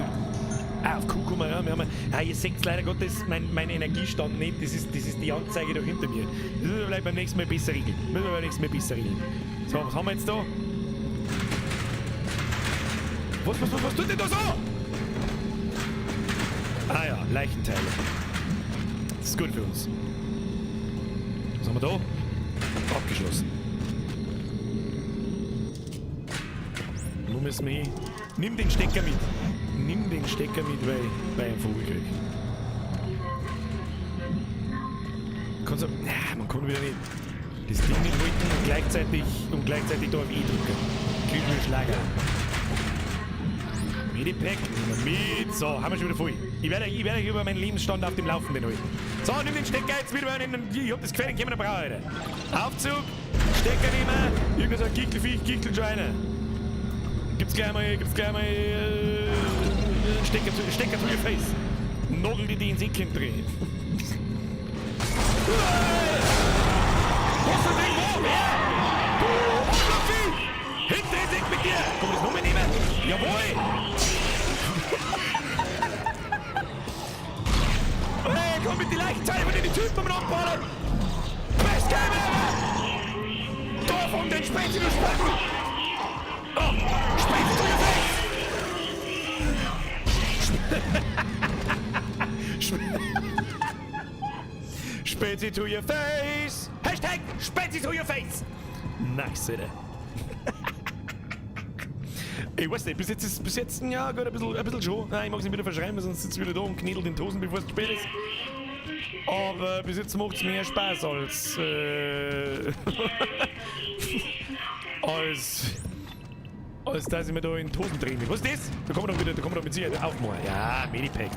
auf Q kommen, ja, wir haben... ihr seht leider Gottes mein Energiestand nicht, das ist die Anzeige da hinter mir. Das müssen wir vielleicht beim nächsten Mal besser regeln. So, was haben wir jetzt da? Was tut denn da so? Ah ja, Leichenteile. Das ist gut für uns. Was haben wir da? Abgeschlossen. Nun müssen wir... Nimm den Stecker mit, weil ich einen Vogel krieg. Man kann wieder nicht das Ding nicht halten und gleichzeitig da auf E drücken. Krieg mir Schlager. Medipack, nehmen wir mit. So, haben wir schon wieder voll. Ich werde euch über meinen Lebensstand auf dem Laufenden halten. So, nimm den Stecker jetzt wieder. Ich hab das Gefährt, den können wir noch brauchen, Alter. Aufzug, Stecker nehmen, irgendein so ein Kickelviech, kickelt schon einer. Gibt's gleich mal Stecker to your face. Nagel die ins Eckchen drehen. Was ist das Ding? Wo? Wer? Du Arschlochvieh! Hinter ins Eck mit dir! Kann man das Nummer nehmen? Jawohl! Hey, komm mit die Leichenteile von den Typen am Abballen! Festgeben! Da von den Spätzchen und Spacken! Oh, Spezi to your face! Spezi to your face! Hashtag Spezi to your face! Nice, Alter. Ich weiß nicht, bis jetzt ja, gut, ein bisschen schon. Nein, ich mag es nicht wieder verschreiben, sonst sitzt wieder da und knädelt in die Hosen, bevor es zu spät ist. Aber bis jetzt macht es mehr Spaß als dass ich mir da in die Hosen drehen will. Was ist das? Da kommen wir doch mit Sicherheit aufmachen. Ja, Medipack.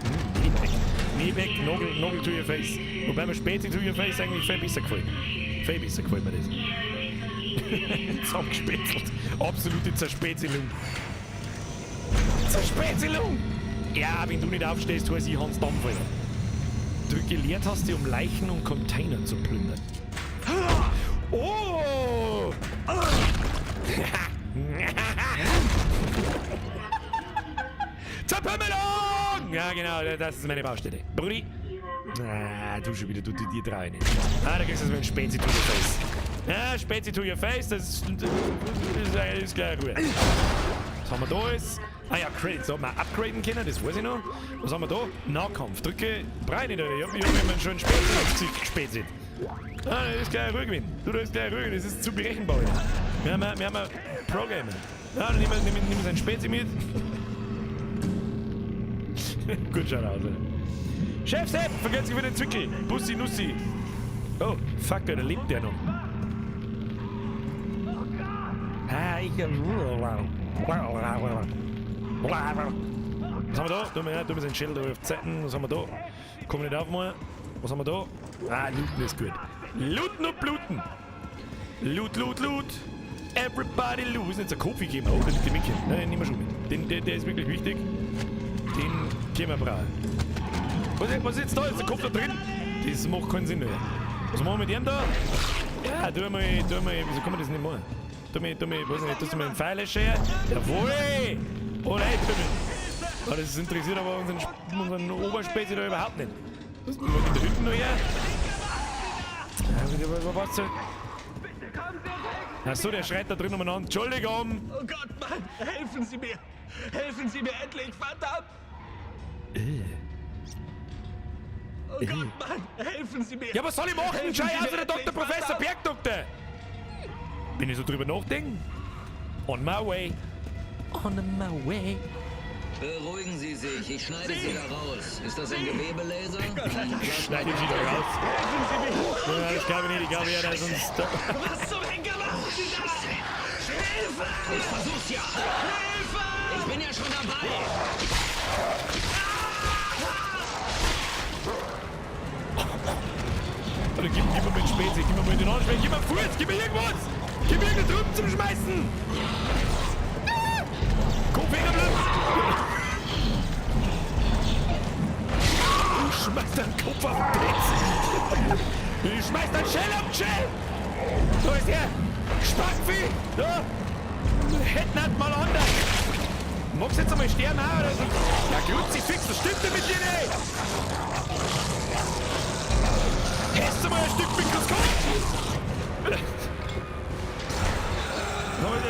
Medipack, Nagel to your face. Wobei mir Spezi to your face eigentlich viel besser gefällt. Mir das. Zusammengespitzelt. Absolute Zerspätzelung. Ja, wenn du nicht aufstehst, heißt ich Hans Dampf, Alter. Drücke Leertaste, um Leichen und Container zu plündern. Oh! Zerpümmelung! Ja, genau, das ist meine Baustelle. Brudi? Du schon wieder, du die drei nicht. Da kriegst du so ein Spezi to your face. Ja, Spezi to your face, das ist gleich Ruhe. Was haben wir da jetzt? Ah ja, Credits, da haben wir upgraden können, das weiß ich noch. Was haben wir da? Nahkampf. Drücke Brei nicht, ich hab mir einen schönen Spezi aufs Gesicht gespezit. Ah, das ist gleich ruhig gewesen. Das ist gleich ruhig, das ist zu berechenbar. Wir haben ein Pro-Gamer. Ja, dann nehmen wir seinen Spezi mit. Gut schaut aus, Alter. Chef Sepp, vergesst sich für den Zwickel. Bussi Nussi. Oh, fuck, da lebt der noch. Ah, was haben wir da? Tun wir seinen Schild auf die Zeiten. Was haben wir da? Kommen nicht auf mal. Was haben wir da? Ah, Looten ist gut. Looten und Bluten. Loot, loot, loot. Everybody lose. Jetzt ein Kofi geben. Oh, das ist die Micke. Nein, nehmen wir schon mit. Der ist wirklich wichtig. Den können wir brauchen. Was ist jetzt da? Ist der Kopf da drin? Das macht keinen Sinn mehr. Was machen wir mit dem da? Ja, tu mal, wieso kann man das nicht machen? Tu mal, weiß nicht, tust du mal einen Pfeil scheren? Jawohl! Oh nein, oh, das interessiert aber unseren Oberspäße da überhaupt nicht. Was ist denn da hinten noch her? Was soll... Achso, der schreit da drin umeinander. Entschuldigung! Oh Gott, Mann, helfen Sie mir! Helfen Sie mir endlich, verdammt! Oh Gott, Mann, helfen Sie mir! Ja, was soll ich machen? Helfen Schei Sie aus, mir der Doktor, endlich, Professor, verdammt! Bergdoktor! Wenn ich so drüber nachdenke. On my way. On my way. Beruhigen Sie sich, ich schneide Sie da raus. Ist das ein Gewebelaser? Schneide ich wieder raus. Helfen Sie mir! Ja, ich glaube nicht, ich glaube ja, dass uns... Was zum Henker machen Sie da? Hilfe! Ich versuch's ja! Hilfe! Ich bin ja schon dabei! Oder gib mir mal den Spätzle, gib mir mal den anderen Spätzle, gib mir einen Fuß, gib mir irgendwas! Gib mir irgendeinen Truppen zum Schmeißen! Kopfhängerblitz! Du schmeißt deinen Kopf auf den Blitz! Du schmeißt deinen Shell auf den Shell! Da ist er! Spackvieh! Da! Hätten halt mal anders! Magst du jetzt einmal sterben auch oder so? Ja, Kruzifix, was stimmt denn mit dir nicht? Hast du mal ein Stück Mikroskop?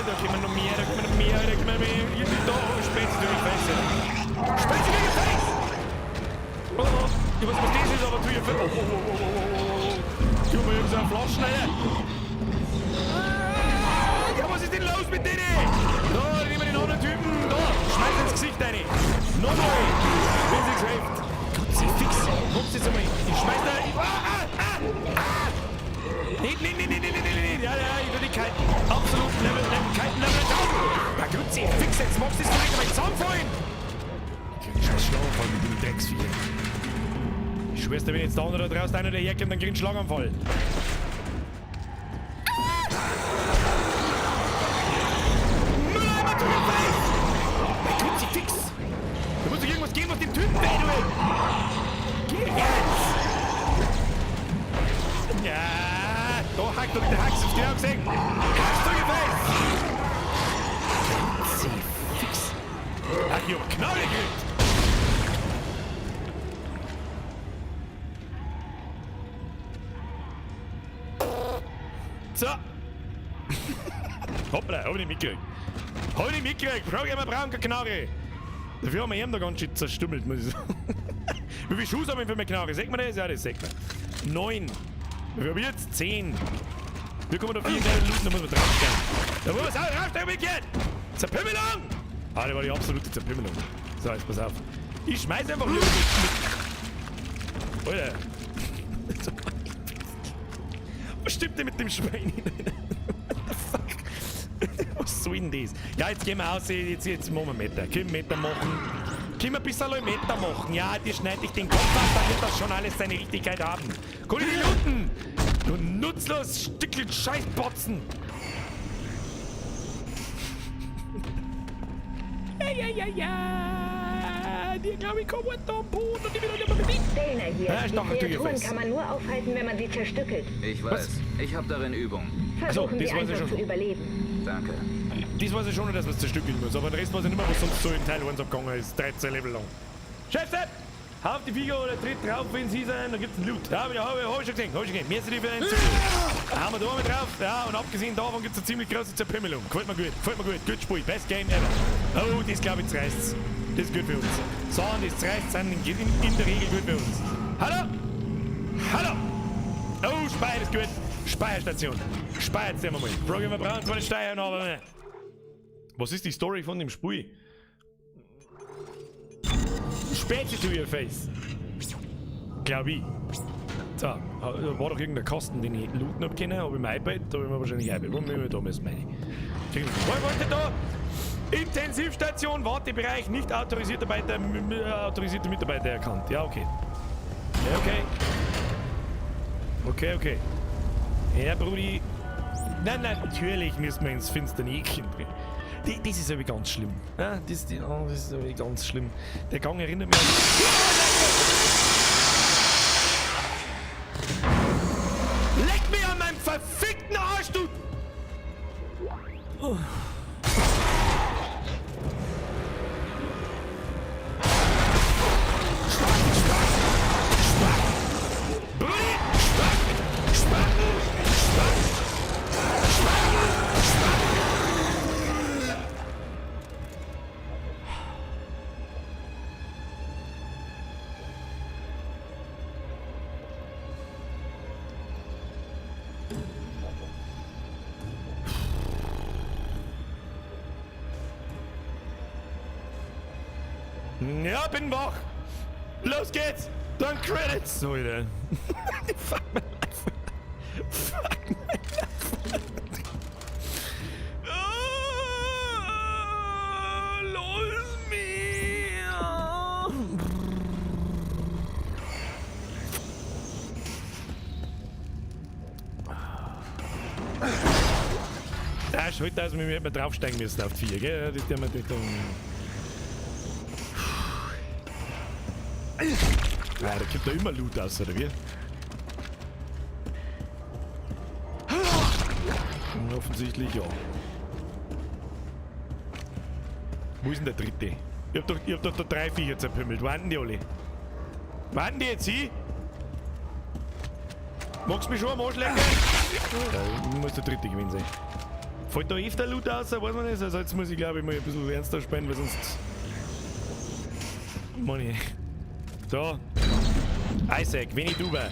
Da können wir noch mehr, da können wir noch mehr, da können wir mehr. Hier sind da, Spätzle durch die Fresse. Spätzle durch die Fresse! Oh, oh, ich weiß nicht, was das ist, aber tu ihr für... Oh. Tu mir irgend so eine Flasche rein. Ja, was ist denn los mit denen? Da, nehmen wir den anderen Typen. Da, schmeiß ins Gesicht rein. Noch mal. Wenn sich's hilft. Kruzifix. Kommst jetzt einmal. Ich schmeiß da... Nicht. Ja, ich will die kalten. Absolut kalten Level down. Ja, Kruzifix, jetzt magst du es vielleicht aber zusammenfallen. Ich krieg einen scheiß Schlaganfall mit dem Drecksvieh. Ich schwör's dir, wenn jetzt da unten da draußen einer daherkommt, dann krieg ich einen Schlaganfall. Mülleimer, du Weiß! Mein Kruzifix! Da muss doch irgendwas geben, was dem Typen wehtut! Geh jetzt! Ja, da hackt doch der Hax, hast du ja gesehen? Hackst du gefällt! Kruzifix! Ach, ich hab Knolle gekriegt! So! Hoppla, hab ich nicht mitgekriegt. Hab ich nicht mitgekriegt. Frag ich mal, brauchen keine Knarre. Dafür haben wir ihm da ganz schön zerstümmelt, muss ich sagen. Wie viele Schuss haben wir für eine Knarre? Seht man das? Ja, das sieht man. 9. Wie haben wir jetzt? 10. Wie kommen wir da 4 kleine Looten? Da muss man draufstellen. Da muss man draufstellen, mitgehen! Zerpümmelung! Ah, das war die absolute Zerpümmelung. So, jetzt pass auf. Ich schmeiß einfach nur mit... Alter. Was stimmt denn mit dem Schwein? Was soll denn das? Ja, jetzt gehen wir aus, jetzt machen wir Meter. Können wir Meter machen? Können wir ein bisschen Meter machen? Ja, dir schneide ich den Kopf ab, dann wird das schon alles seine Richtigkeit haben. Guck dir die unten! Du nutzlos Stückchen Scheißbotzen! Ja. Die glaube ich kommen da am Boden und die will nicht mehr bewegen. Dana hier. Ja, Die Kreaturen kann man nur aufhalten, wenn man sie zerstückelt. Ich weiß, ich habe darin Übung. Versuchen das Sie weiß ich einfach schon. zu überleben. Danke. Das weiß ich schon, dass man es zerstückeln muss, aber den Rest weiß ich nicht mehr, was sonst so in Teil 1 abgegangen ist. 13 Level lang. Chefsepp! Hau auf die Viecher oder tritt drauf, wenn sie sein, dann gibt's einen Loot. Ja, hab ich schon gesehen, Mehr sind die für einen zu. Da haben wir da mit drauf, ja, und abgesehen davon gibt's eine ziemlich große Zerpümmelung. Gefällt mir gut, gut Spiel, best Game ever. Oh, das glaube ich zerreißt's. Das ist gut für uns. So, und das zerreißt sind in der Regel gut für uns. Hallo! Oh, Speier ist gut. Speierstation. Speier, jetzt sehen wir mal. Probieren wir brauchen zwar nicht steuern, aber ne. Was ist die Story von dem Spiel? Spätzle to your face. Glaub ich. So, da war doch irgendein Kasten, den ich looten hab können, aber im iPad, da hab ich mir wahrscheinlich iPad. Wo müssen wir da müssen, meine ich. Was wollte da? Intensivstation, Wartebereich, nicht autorisierte Mitarbeiter erkannt. Ja, okay. Ja, okay. Okay. Ja, Brudi. Nein, natürlich müssen wir ins finstere Eckchen drehen. Das ist aber ganz schlimm. Ja, das ist aber ganz schlimm. Der Gang erinnert mich an... Leck mich an meinem verfickten Arsch, du... Oh. Ja, bin wach. Los geht's. Dann Credits. So wieder. Fuck my life. Fuck my life. Los mir. Ja, ist heute, dass wir nicht mehr draufsteigen müssen auf die 4, gell? Das haben wir ja, da gibt da immer Loot aus, oder wie? Offensichtlich ja. Wo ist denn der dritte? Ich hab doch da 3 Viecher zerpümmelt. Warten die alle? Warten die jetzt hin? Magst du mich schon am Arsch lecken? Ja, muss der dritte gewesen sein. Fällt da öfter Loot aus, weiß man nicht. Also jetzt muss ich glaube ich mal ein bisschen ernster spielen, weil sonst... Money. So. Isaac, wenn ich duber,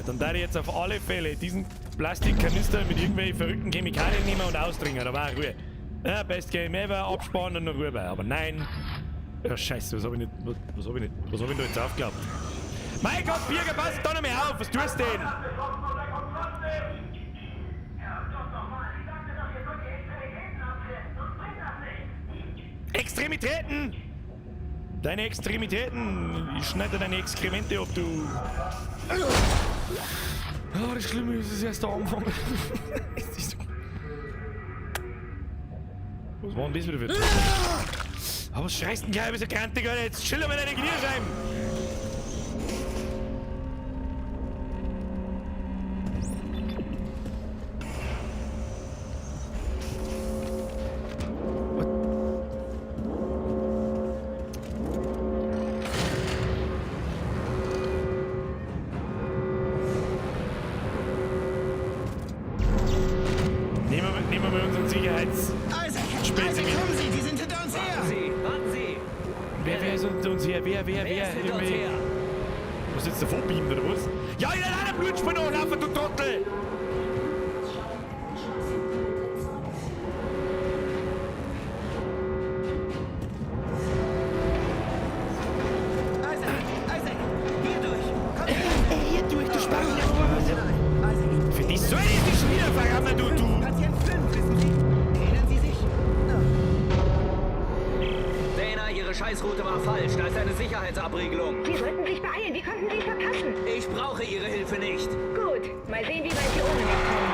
dann darf ich jetzt auf alle Fälle diesen Plastikkanister mit irgendwelchen verrückten Chemikalien nehmen und ausdringen. Da war Ruhe. Ja, best game ever, absparen und noch rüber. Aber nein. Ja, scheiße, was hab ich denn da jetzt aufgeklappt? Mein Gott, Birger, pass da noch mehr auf, was tust du denn? Extremitäten! Deine Extremitäten! Ich schneide deine Exkremente ab, du... Oh, das Schlimme ist, es erst der Anfang. Was war denn das wieder für ein... Aber was schreist denn gleich, wie so krantig, Alter? Jetzt chill mal deine Knierscheiben! Nehmen wir unseren Sicherheitsspätzchen mit. Kommen Sie, die sind hinter uns her! Warten Sie! Wer ist hinter uns her? Wer? Wer ist hinter uns her? Was jetzt davor beamen, oder was? Ja, in einer Blutspur hochlaufen, du Trottel! Isaac, hier durch! Komm Hier durch, du Spanier! Für die Säule ist die Schmierverrammel, du! Patient 5, wissen Sie? Erinnern Sie sich? Dana, Ihre Scheißroute war falsch. Da ist eine Sicherheitsabriegelung. Sie sollten sich beeilen. Wie konnten Sie verpassen? Ich brauche Ihre Hilfe nicht. Gut, mal sehen, wie weit Sie ohne mich kommen.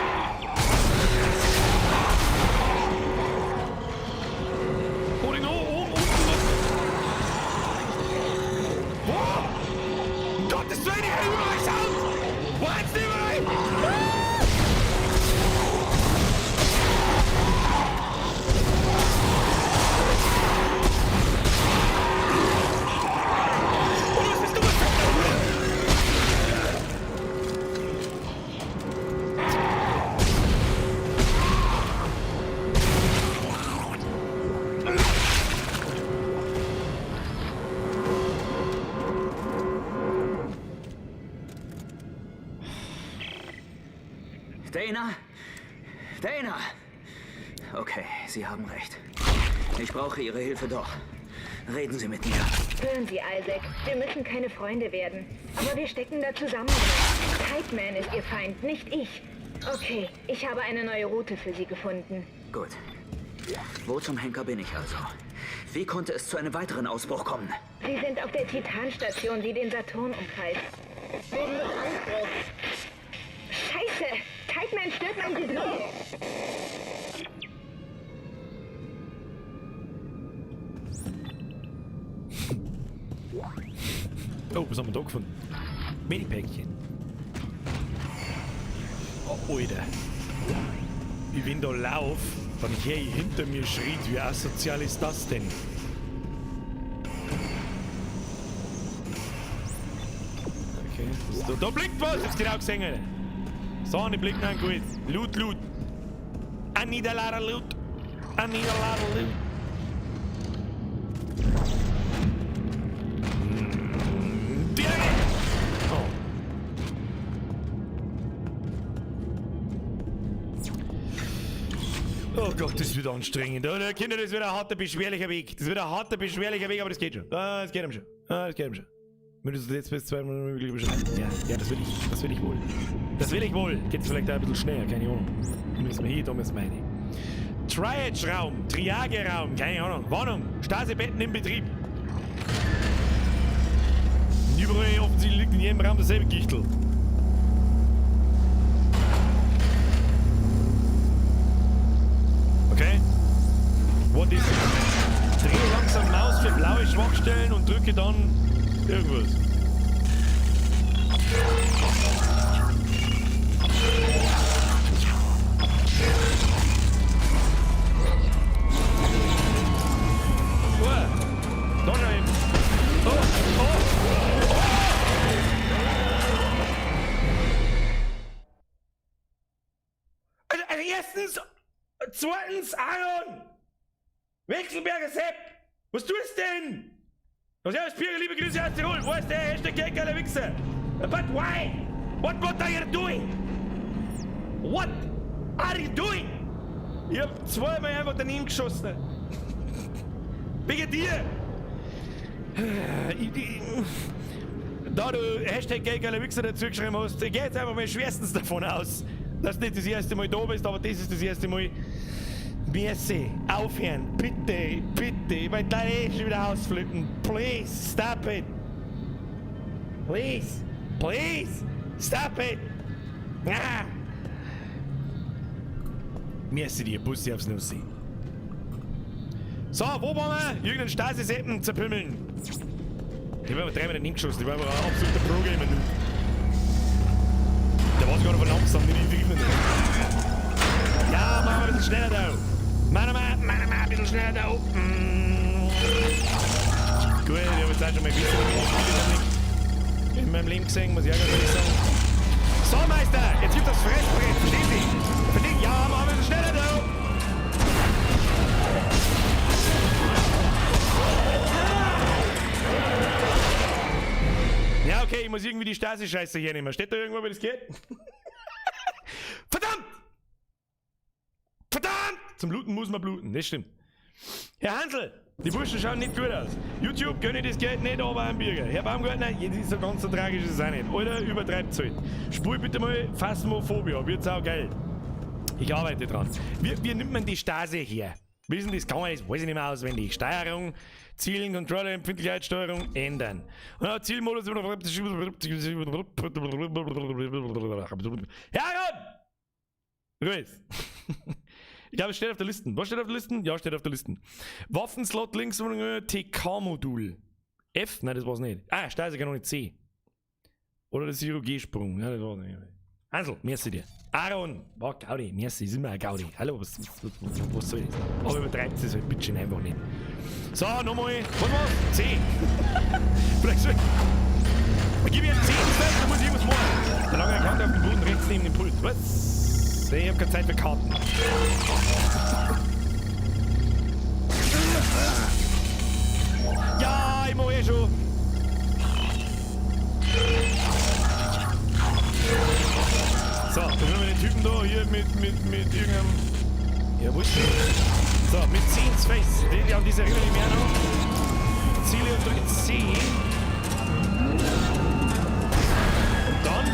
Oh, den oben, oh! Gottes Willen, ich überall schaut! Wo hat's denn überall? Dana! Okay, Sie haben recht. Ich brauche Ihre Hilfe doch. Reden Sie mit mir. Hören Sie, Isaac, wir müssen keine Freunde werden. Aber wir stecken da zusammen. Kite Man ist Ihr Feind, nicht ich. Okay, ich habe eine neue Route für Sie gefunden. Gut. Wo zum Henker bin ich also? Wie konnte es zu einem weiteren Ausbruch kommen? Sie sind auf der Titanstation, die den Saturn umkreist. Wegen des Angriffs. Scheiße! Kite Titeman stört mein Gedrücke. Oh, was haben wir da gefunden? Mini-Päckchen. Oh, Alter. Ich wenn da lauf, dann höre ich hinter mir schreit. Wie asozial ist das denn? Okay, was ist da? Da blinkt was! Jetzt genau gesehen. Sonne blinkt noch gut. Loot, loot. I need a lot of loot. I need a lot of loot. Oh Gott, das wird anstrengend. Oder? Kinder, das wird ein harter, beschwerlicher Weg. Das wird ein harter, beschwerlicher Weg, aber das geht schon. Ah, das geht ihm schon. Ah, das geht ihm schon. Wenn du das jetzt bis 2 Mal möglich beschreiben. Ja, das will ich. Das will ich wohl. Das will ich wohl. Geht's vielleicht auch ein bisschen schneller, keine Ahnung. Da müssen wir hier, da müssen wir rein. Triage-Raum, Triage-Raum, keine Ahnung. Warnung, Stasi-Betten im Betrieb. Überall offensichtlich liegt in jedem Raum dasselbe Gichtel. Okay. What is it? Drehe langsam Maus für blaue Schwachstellen und drücke dann irgendwas. Oh, da rein. Oh, oh, oh. Also erstens, zweitens, Aaron! Wechselberger Sepp! Was tust du denn? Was ist Bier, liebe Grüße aus Tirol? Wo ist der Hashtag geiler Wichser? But why? What are you doing? What are you doing? Ich hab zweimal einfach daneben geschossen. Wegen dir! Da du Hashtag geiler Wichser dazu geschrieben hast, geh jetzt einfach mal schwerstens davon aus, dass du nicht das erste Mal da bist, aber das ist das erste Mal. Merci, aufhören, bitte, bitte, ich will gleich schon wieder ausflippen. Please, stop it. Please, please, stop it. Ah. Merci dir, Bussi aufs Nussi. So, wo waren wir? Irgendeinen Stasi-Seppen zerpümmeln. Die waren 3 Minuten hingeschossen, die waren aber ein absoluter Pro-Gamer. Der war sogar noch von langsam, nicht drin. Ja, machen wir ein bisschen schneller da. Machen wir ein bisschen schneller da. Gut, ich habe jetzt auch schon mal ein bisschen in meinem Leben gesehen, muss ich auch ganz ehrlich sagen. So, Meister, jetzt gibt das Fressbrett, verstehen Sie? Verstehen? Ja, machen wir ein bisschen schneller da. Ja, okay, ich muss irgendwie die Stasi-Scheiße hier nehmen. Steht da irgendwo, wie das geht? Verdammt! Verdammt! Zum Bluten muss man bluten, das stimmt. Herr Hansel, die Burschen schauen nicht gut aus. YouTube gönne das Geld nicht, aber ein Bürger. Herr Baumgartner, das ist so ganz so tragisch ist es auch nicht. Alter, übertreibt's halt. Spul bitte mal Phasmophobia, wird's auch geil. Ich arbeite dran. Wie nimmt man die Stasi her? Wissen das kann man, das weiß ich nicht mehr auswendig. Steuerung, Zielen, Controller, Empfindlichkeitssteuerung ändern. Und auch Zielmodus. Herr Aaron! Ruhig. Ich glaube, es steht auf der Liste. Was steht auf der Liste? Ja, steht auf der Liste. Waffenslot links, TK-Modul. F? Nein, das war's nicht. Ah, Steuerkanone C. Oder der Chirurgiesprung. Ja, das war's nicht. Hansel, merci dir. Aaron, war Gaudi, merci, ist immer ein Gaudi. Hallo, was soll das? Aber übertreibt es halt bitte einfach nicht. So, nochmal, was war's? 10. Vielleicht soll ich. Gib mir einen 10, dann muss ich irgendwas machen. Der lange Kante auf dem Boden rechts neben dem Pult. Was? Ich hab keine Zeit für Karten. Ja, ich mach eh schon. So, dann haben wir den Typen da hier mit irgendeinem. Ja, wo ist der? So, mit C ins Face. Ja, diese erinnere ich mehr noch. Ziele und drücke C. Und dann.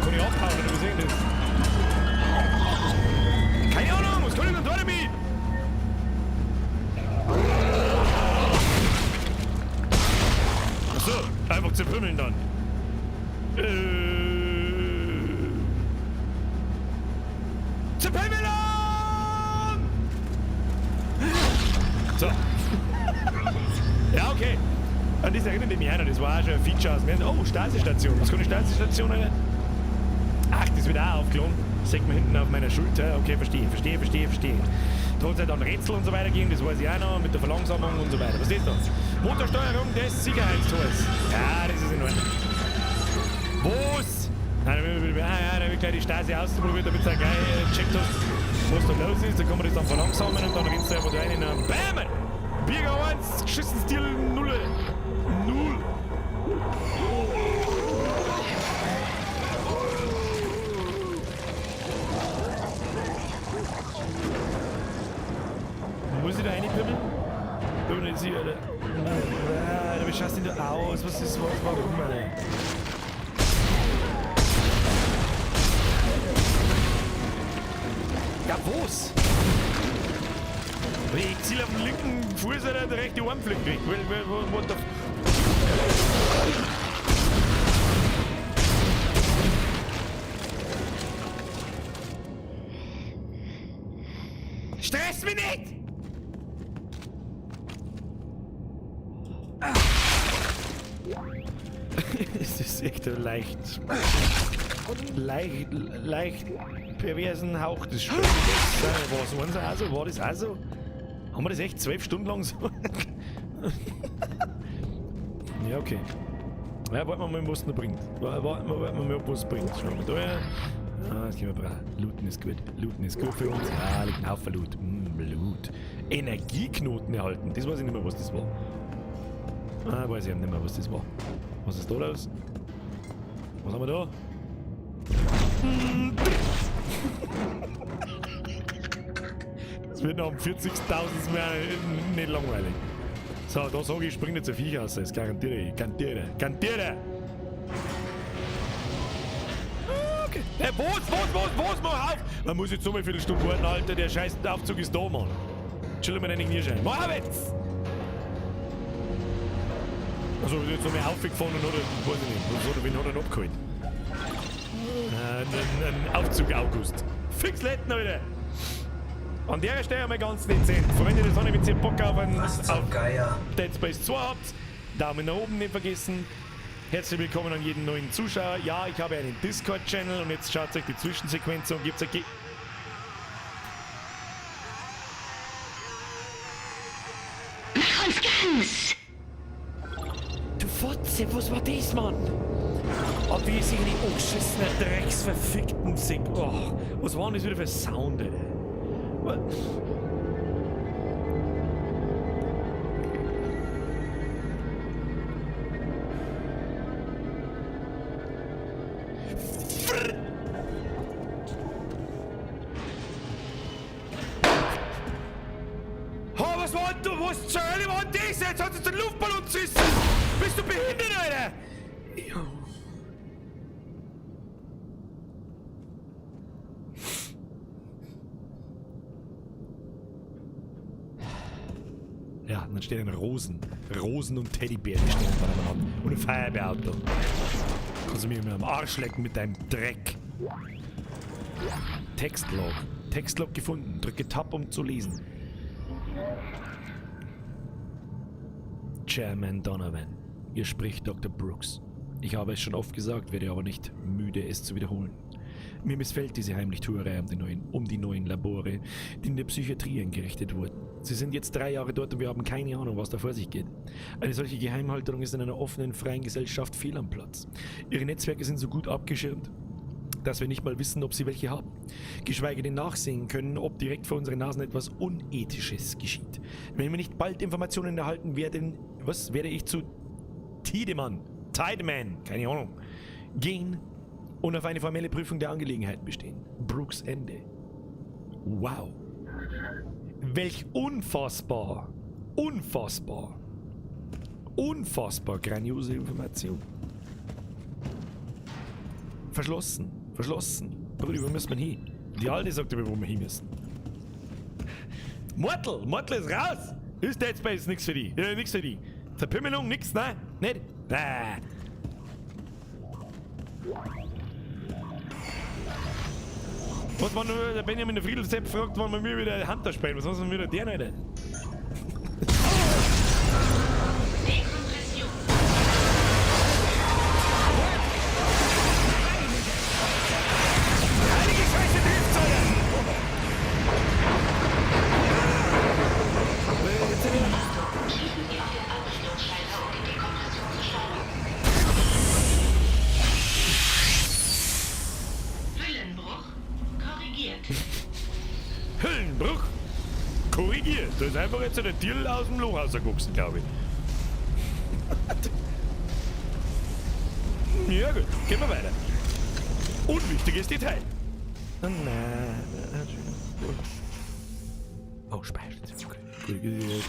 Kann ich abhauen, oder wie sehen das? Keine Ahnung, was kann ich denn da damit? Achso, einfach zerpümmeln dann. Zur Pimmelung! So. Ja, okay. An das erinnert mich einer, das war auch schon ein Feature aus. Oh, Stasistation. Was kann eine Stasistation sein? Ach, das wird auch aufgeladen. Das sieht man hinten auf meiner Schulter. Okay, verstehe. Da hat es ja dann Rätsel und so weiter gegeben, das weiß ich auch noch, mit der Verlangsamung und so weiter. Was ist das? Motorsteuerung des Sicherheitstors. Ja, das ist in Ordnung. Was? Da wird gleich die Stasi ausprobiert, damit du gleich gecheckt hast, was da los ist. Da kann man das dann verlangsamen und dann rennst du einfach da rein in einen BAM! Bierger 1, geschissen Stil 0. Muss ich da reinpimmeln? Ich bin nicht sicher, Alter. Wie schaust du denn da aus? Was ist, warum, Alter? Ja, wo's? Ich ziel auf den linken Fuß, Alter, der rechte Arm fliegt weg. What the Stress mich nicht! Es ist echt ein leicht perversen Hauch des Spiels. War das auch so? Haben wir das echt 12 Stunden lang so? Ja, okay. Ja, warten wir mal, was es noch bringt. Warten wir mal, was es bringt. Schauen wir da her. Ah, das können wir brauchen. Looten ist gut. Looten ist gut für uns. Ja, liegt ein Haufen Loot. Loot. Energieknoten erhalten. Das weiß ich nicht mehr, was das war. Ah, weiß ich nicht mehr, was das war. Was ist da los? Was haben wir da? Das wird noch am 40.000 mehr nicht langweilig. So, da sage ich, spring nicht so viel aus. Das garantiere ich. Garantiere! Okay. Hey, was? Mach auf! Man muss jetzt so mal eine Viertelstunde warten, Alter. Der scheiß Aufzug ist da, Mann. Chillen wir den Knieschein. Mach auf jetzt! Also, jetzt noch mal aufgefahren oder weiß ich nicht. Oder wen hat er noch abgeholt? Ein Aufzug August. Fix Letten, Alter! An der Stelle mal ganz dezent. Freunde, das habe ich, wenn ihr Bock auf einen Dead Space 2 habt. Daumen nach oben nicht vergessen. Herzlich willkommen an jeden neuen Zuschauer. Ja, ich habe einen Discord-Channel und jetzt schaut euch die Zwischensequenz und gebt euch Konstanz! Du Fotze, was war das, Mann? Oh, wie ist in die angeschissene Drecksverfickten Sick. Oh, was war denn das wieder für Sound, ey? What? Oh, was war denn du? Was zur Hölle war denn das? Jetzt hat es den Luftballon zerrissen! Bist du behindert, Alter? Ja, und dann stehen Rosen und Teddybären stehen beieinander. Und ein Feuerwehrauto. Kannst du mich am Arsch lecken mit deinem Dreck. Textlog gefunden. Drücke Tab, um zu lesen. Chairman Donovan. Hier spricht Dr. Brooks. Ich habe es schon oft gesagt, werde aber nicht müde, es zu wiederholen. Mir missfällt diese Heimlichtuerei um die neuen Labore, die in der Psychiatrie eingerichtet wurden. Sie sind jetzt 3 Jahre dort und wir haben keine Ahnung, was da vor sich geht. Eine solche Geheimhalterung ist in einer offenen, freien Gesellschaft fehl am Platz. Ihre Netzwerke sind so gut abgeschirmt, dass wir nicht mal wissen, ob sie welche haben. Geschweige denn nachsehen können, ob direkt vor unseren Nasen etwas Unethisches geschieht. Wenn wir nicht bald Informationen erhalten, werde ich zu Tiedemann, keine Ahnung, gehen und auf eine formelle Prüfung der Angelegenheit bestehen. Brooks Ende. Wow. Welch unfassbar grandiose Information. Verschlossen. Bruder, wo müssen wir hin? Die Alte sagt mir, wo wir hin müssen. Mortal ist raus! Ist Dead Space nix für die? Nix für die. Zerpimmelung, nix, nein? Nicht? Nein. Was war nur der Benjamin der Friedel selbst fragt, wann wir mir wieder Hunter spielen? Was haben wir wieder der nicht? Heilige Scheiße, Hilfssäule! Schließen Sie auf den Anrichtungsschalter, um die Dekompression zu steuern. Hüllenbruch korrigiert. Hüllenbruch? Korrigiert. Da ist einfach jetzt der Tier aus dem Loch rausgewachsen, glaube ich. Ja gut, gehen wir weiter. Unwichtiges Detail. Oh, Speicherstation.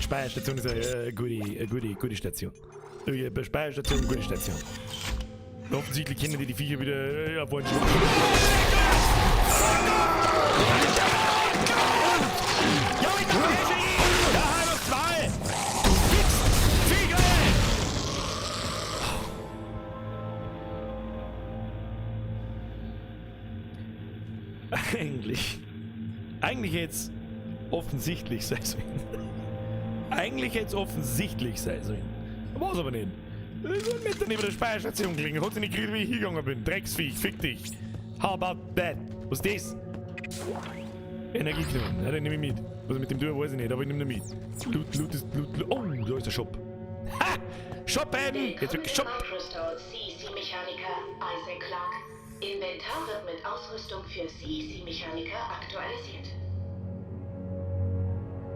Speicherstation ist eine gute Station. Speicherstation, gute Station. Offensichtlich kennen die Viecher wieder auf einen Schluck. Ja, ich dachte, er ist ihn! Da haben wir zwei! Du Viecher! Eigentlich jetzt offensichtlich sein sollen. Eigentlich jetzt offensichtlich sein sollen. War's aber nicht. Das soll mit neben der Speicherstation klingen. Hat sie nicht gekriegt, wie ich hingegangen bin. Drecksviech, fick dich. How about that? Was ist das? Energieknoten. Ja, den nehme ich mit. Was ich mit dem tue, weiß ich nicht, aber ich nehme den mit. Loot. Oh, da ist der Shop. Ha! Shoppen! Jetzt wird geshoppt. CC-Mechaniker Isaac Clark. Inventar wird mit Ausrüstung für CC-Mechaniker aktualisiert.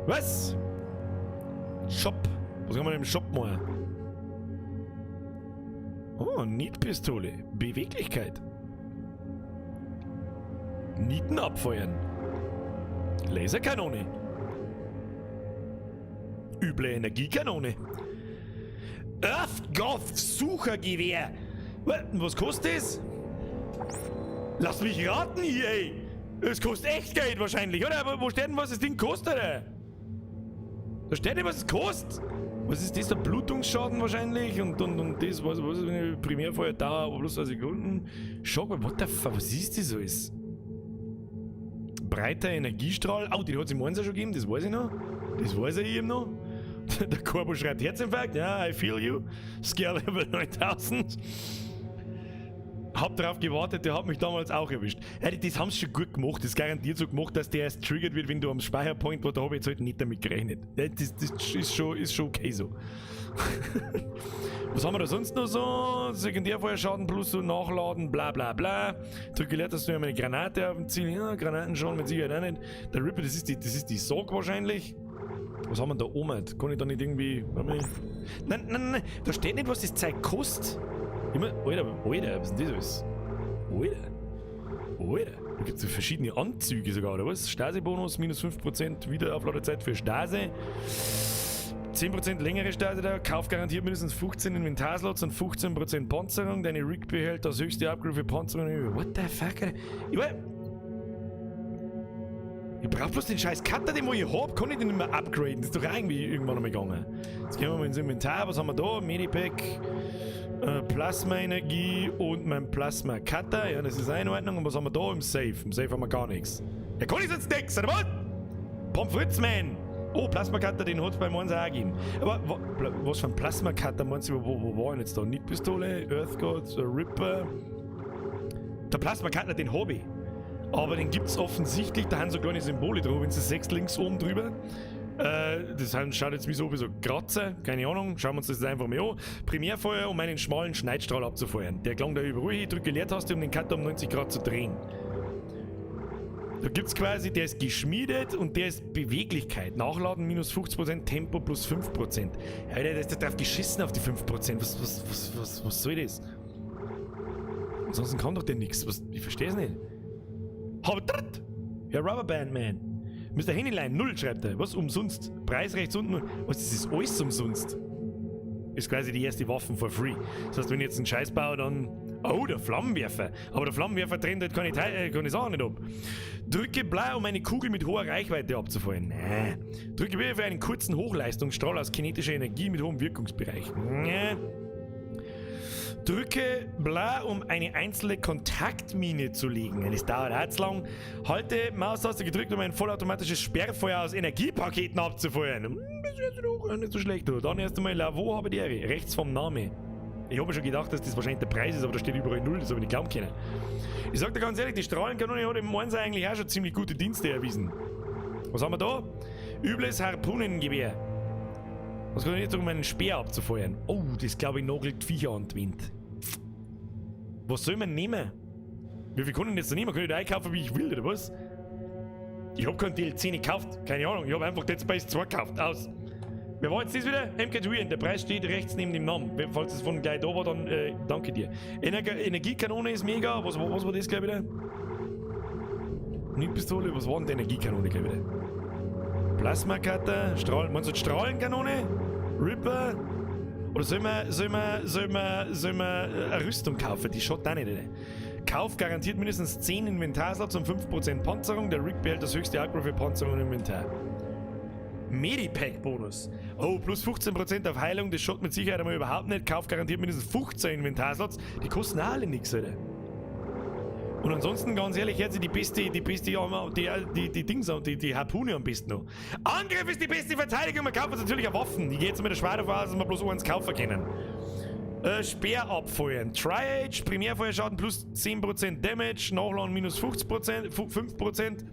Was? Shop. Was kann man im Shop machen? Oh, Nietpistole. Beweglichkeit. Nieten abfeuern. Laserkanone. Üble Energiekanone. Earthgoth Suchergewehr. Was kostet es? Lass mich raten hier, ey. Es kostet echt Geld wahrscheinlich, oder? Aber wo steht denn, was das Ding kostet, ey? Da steht nicht, was es kostet. Was ist das? Der Blutungsschaden wahrscheinlich? Und das, was ist eine Primärfeuerdauer, bloß 2 Sekunden. Schau mal, what the fuck, was ist das alles? Breiter Energiestrahl. Oh, den hat es im Monster schon gegeben, das weiß ich noch. Das weiß ich eben noch. Der Corbo schreibt Herzinfarkt. Ja, I feel you. Scale Level 9000. Hab drauf gewartet, der hat mich damals auch erwischt. Ja, das haben sie schon gut gemacht. Das ist garantiert so gemacht, dass der erst triggert wird, wenn du am Speicherpoint warst. Da habe ich jetzt halt nicht damit gerechnet. Das ist schon okay so. Was haben wir da sonst noch so? Sekundärfeuerschaden plus so nachladen, bla bla bla. Drücke leer, dass du eine Granate auf dem Ziel. Ja, Granaten schon mit Sicherheit auch nicht. Der Ripper, das ist die Sorg wahrscheinlich. Was haben wir da oben? Kann ich da nicht irgendwie. Nein, da steht nicht, was das Zeug kostet. Immer, Alter, was ist denn das alles? Alter. Da gibt es so verschiedene Anzüge sogar, oder was? Stasi-Bonus, minus 5% Wiederaufladezeit für Stasi. 10% längere Stasi da, Kauf garantiert mindestens 15 Inventarslots und 15% Panzerung. Deine Rig behält das höchste Upgrade für Panzerung. What the fuck, Alter? Ich brauch bloß den scheiß Cutter, den ich hab, kann ich den nicht mehr upgraden. Das ist doch irgendwie irgendwann einmal gegangen. Jetzt gehen wir mal ins Inventar. Was haben wir da? Medipack, Plasma-Energie und mein Plasma-Cutter. Ja, das ist auch in Ordnung. Und was haben wir da im Safe? Im Safe haben wir gar nichts. Ja, kann ich jetzt nichts, oder was? Pommes frites, man! Oh, Plasma-Cutter, den hat es bei uns auch gegeben. Aber was für ein Plasma-Cutter meinst du? Wo war denn jetzt da? Nitpistole, Earthgod, Ripper. Der Plasma-Cutter, den habe ich. Aber den gibt es offensichtlich, da haben so kleine Symbole drauf, wenn sie 6 links oben drüber. Das schaut jetzt wie so Kratzer, keine Ahnung, schauen wir uns das einfach mal an. Primärfeuer, um einen schmalen Schneidstrahl abzufeuern. Der gelangt da überall hin, drücke Leertaste, um den Cutter um 90 Grad zu drehen. Da gibt es quasi, der ist geschmiedet und der ist Beweglichkeit. Nachladen minus 50%, Tempo plus 5%. Alter, der ist da drauf geschissen auf die 5%. Was soll das? Ansonsten kann doch der nix. Ich verstehe es nicht. Habertritt! Ja, Rubberband, man. Mr. Hennylein, 0 schreibt er. Was? Umsonst? Preis rechts unten. Was? Das ist alles umsonst. Ist quasi die erste Waffe for free. Das heißt, wenn ich jetzt einen Scheiß baue, dann... Oh, der Flammenwerfer. Aber der Flammenwerfer trennt halt keine Sachen nicht ab. Drücke blau, um eine Kugel mit hoher Reichweite abzufeuern. Nee. Drücke B für einen kurzen Hochleistungsstrahl aus kinetischer Energie mit hohem Wirkungsbereich. Nee. Drücke bla, um eine einzelne Kontaktmine zu legen. Das dauert auch zu lang. Halte Maustaste gedrückt, um ein vollautomatisches Sperrfeuer aus Energiepaketen abzufeuern. Das ist jetzt doch nicht so schlecht. Dann erst einmal Lavo habe die Ehre. Rechts vom Namen. Ich habe schon gedacht, dass das wahrscheinlich der Preis ist, aber da steht überall 0, das habe ich nicht glauben können. Ich sag dir ganz ehrlich, die Strahlenkanone hat im Einser eigentlich auch schon ziemlich gute Dienste erwiesen. Was haben wir da? Übles Harpunengewehr. Was kann ich jetzt, um einen Speer abzufeuern? Oh, das glaube ich nagelt Viecher an die Wind. Was soll man nehmen? Wie viel kann ich jetzt da nehmen? Kann ich da einkaufen, wie ich will, oder was? Ich habe kein DLC nicht gekauft. Keine Ahnung, ich habe einfach Dead Space 2 gekauft. Aus. Wer war jetzt das wieder? MK Julian. Der Preis steht rechts neben dem Namen. Falls es von gleich da war, dann danke dir. Energiekanone ist mega. Was war das gleich wieder? Pistole, was war denn die Energiekanone gleich wieder? Plasma-Cutter, meinst du Strahlenkanone? Ripper? Oder soll man eine Rüstung kaufen? Die schaut auch nicht. Kauf garantiert mindestens 10 Inventarslots und 5% Panzerung. Der Rig behält das höchste Aggro für Panzerung und Inventar. Medipack-Bonus. Oh, plus 15% auf Heilung, das schaut mit Sicherheit einmal überhaupt nicht. Kauf garantiert mindestens 15 Inventarslots. Die kosten auch alle nichts, Alter. Und ansonsten, ganz ehrlich, jetzt die Harpune am besten noch. Angriff ist die beste Verteidigung, man kauft uns natürlich auch Waffen. Ich gehe jetzt mit der Schwer davon aus, dass wir bloß eins kaufen können. Speer abfeuern. Tri-Age, Primärfeuerschaden plus 10% Damage, Nachladen minus 5%.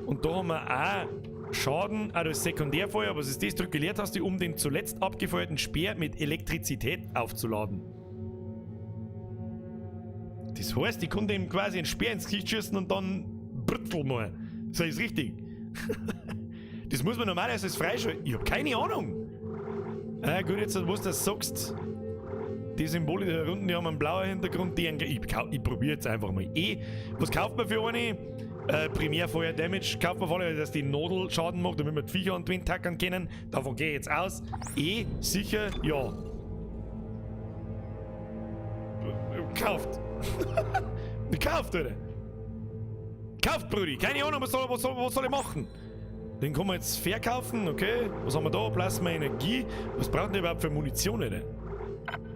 Und da haben wir auch Schaden, also Sekundärfeuer, was ist das? Drücke Leertaste, um den zuletzt abgefeuerten Speer mit Elektrizität aufzuladen. Das heißt, ich konnte ihm quasi einen Speer ins Gesicht schießen und dann brüttel mal. Das ist richtig. Das muss man normalerweise als freischalten. Ich hab keine Ahnung. Gut, jetzt, was du das sagst. Die Symbole da unten, die haben einen blauen Hintergrund. Ich probiere jetzt einfach mal. Was kauft man für eine? Primärfeuer Damage. Kauft man vor allem, dass die Nadel Schaden macht, damit wir die Viecher und Wind tackern können. Davon gehe ich jetzt aus. Sicher, ja. Kauft. Kauft, Alter. Kauft, Brudi. Keine Ahnung, was soll ich machen? Den kann man jetzt verkaufen, okay. Was haben wir da? Plasma Energie. Was braucht der überhaupt für Munition, Alter?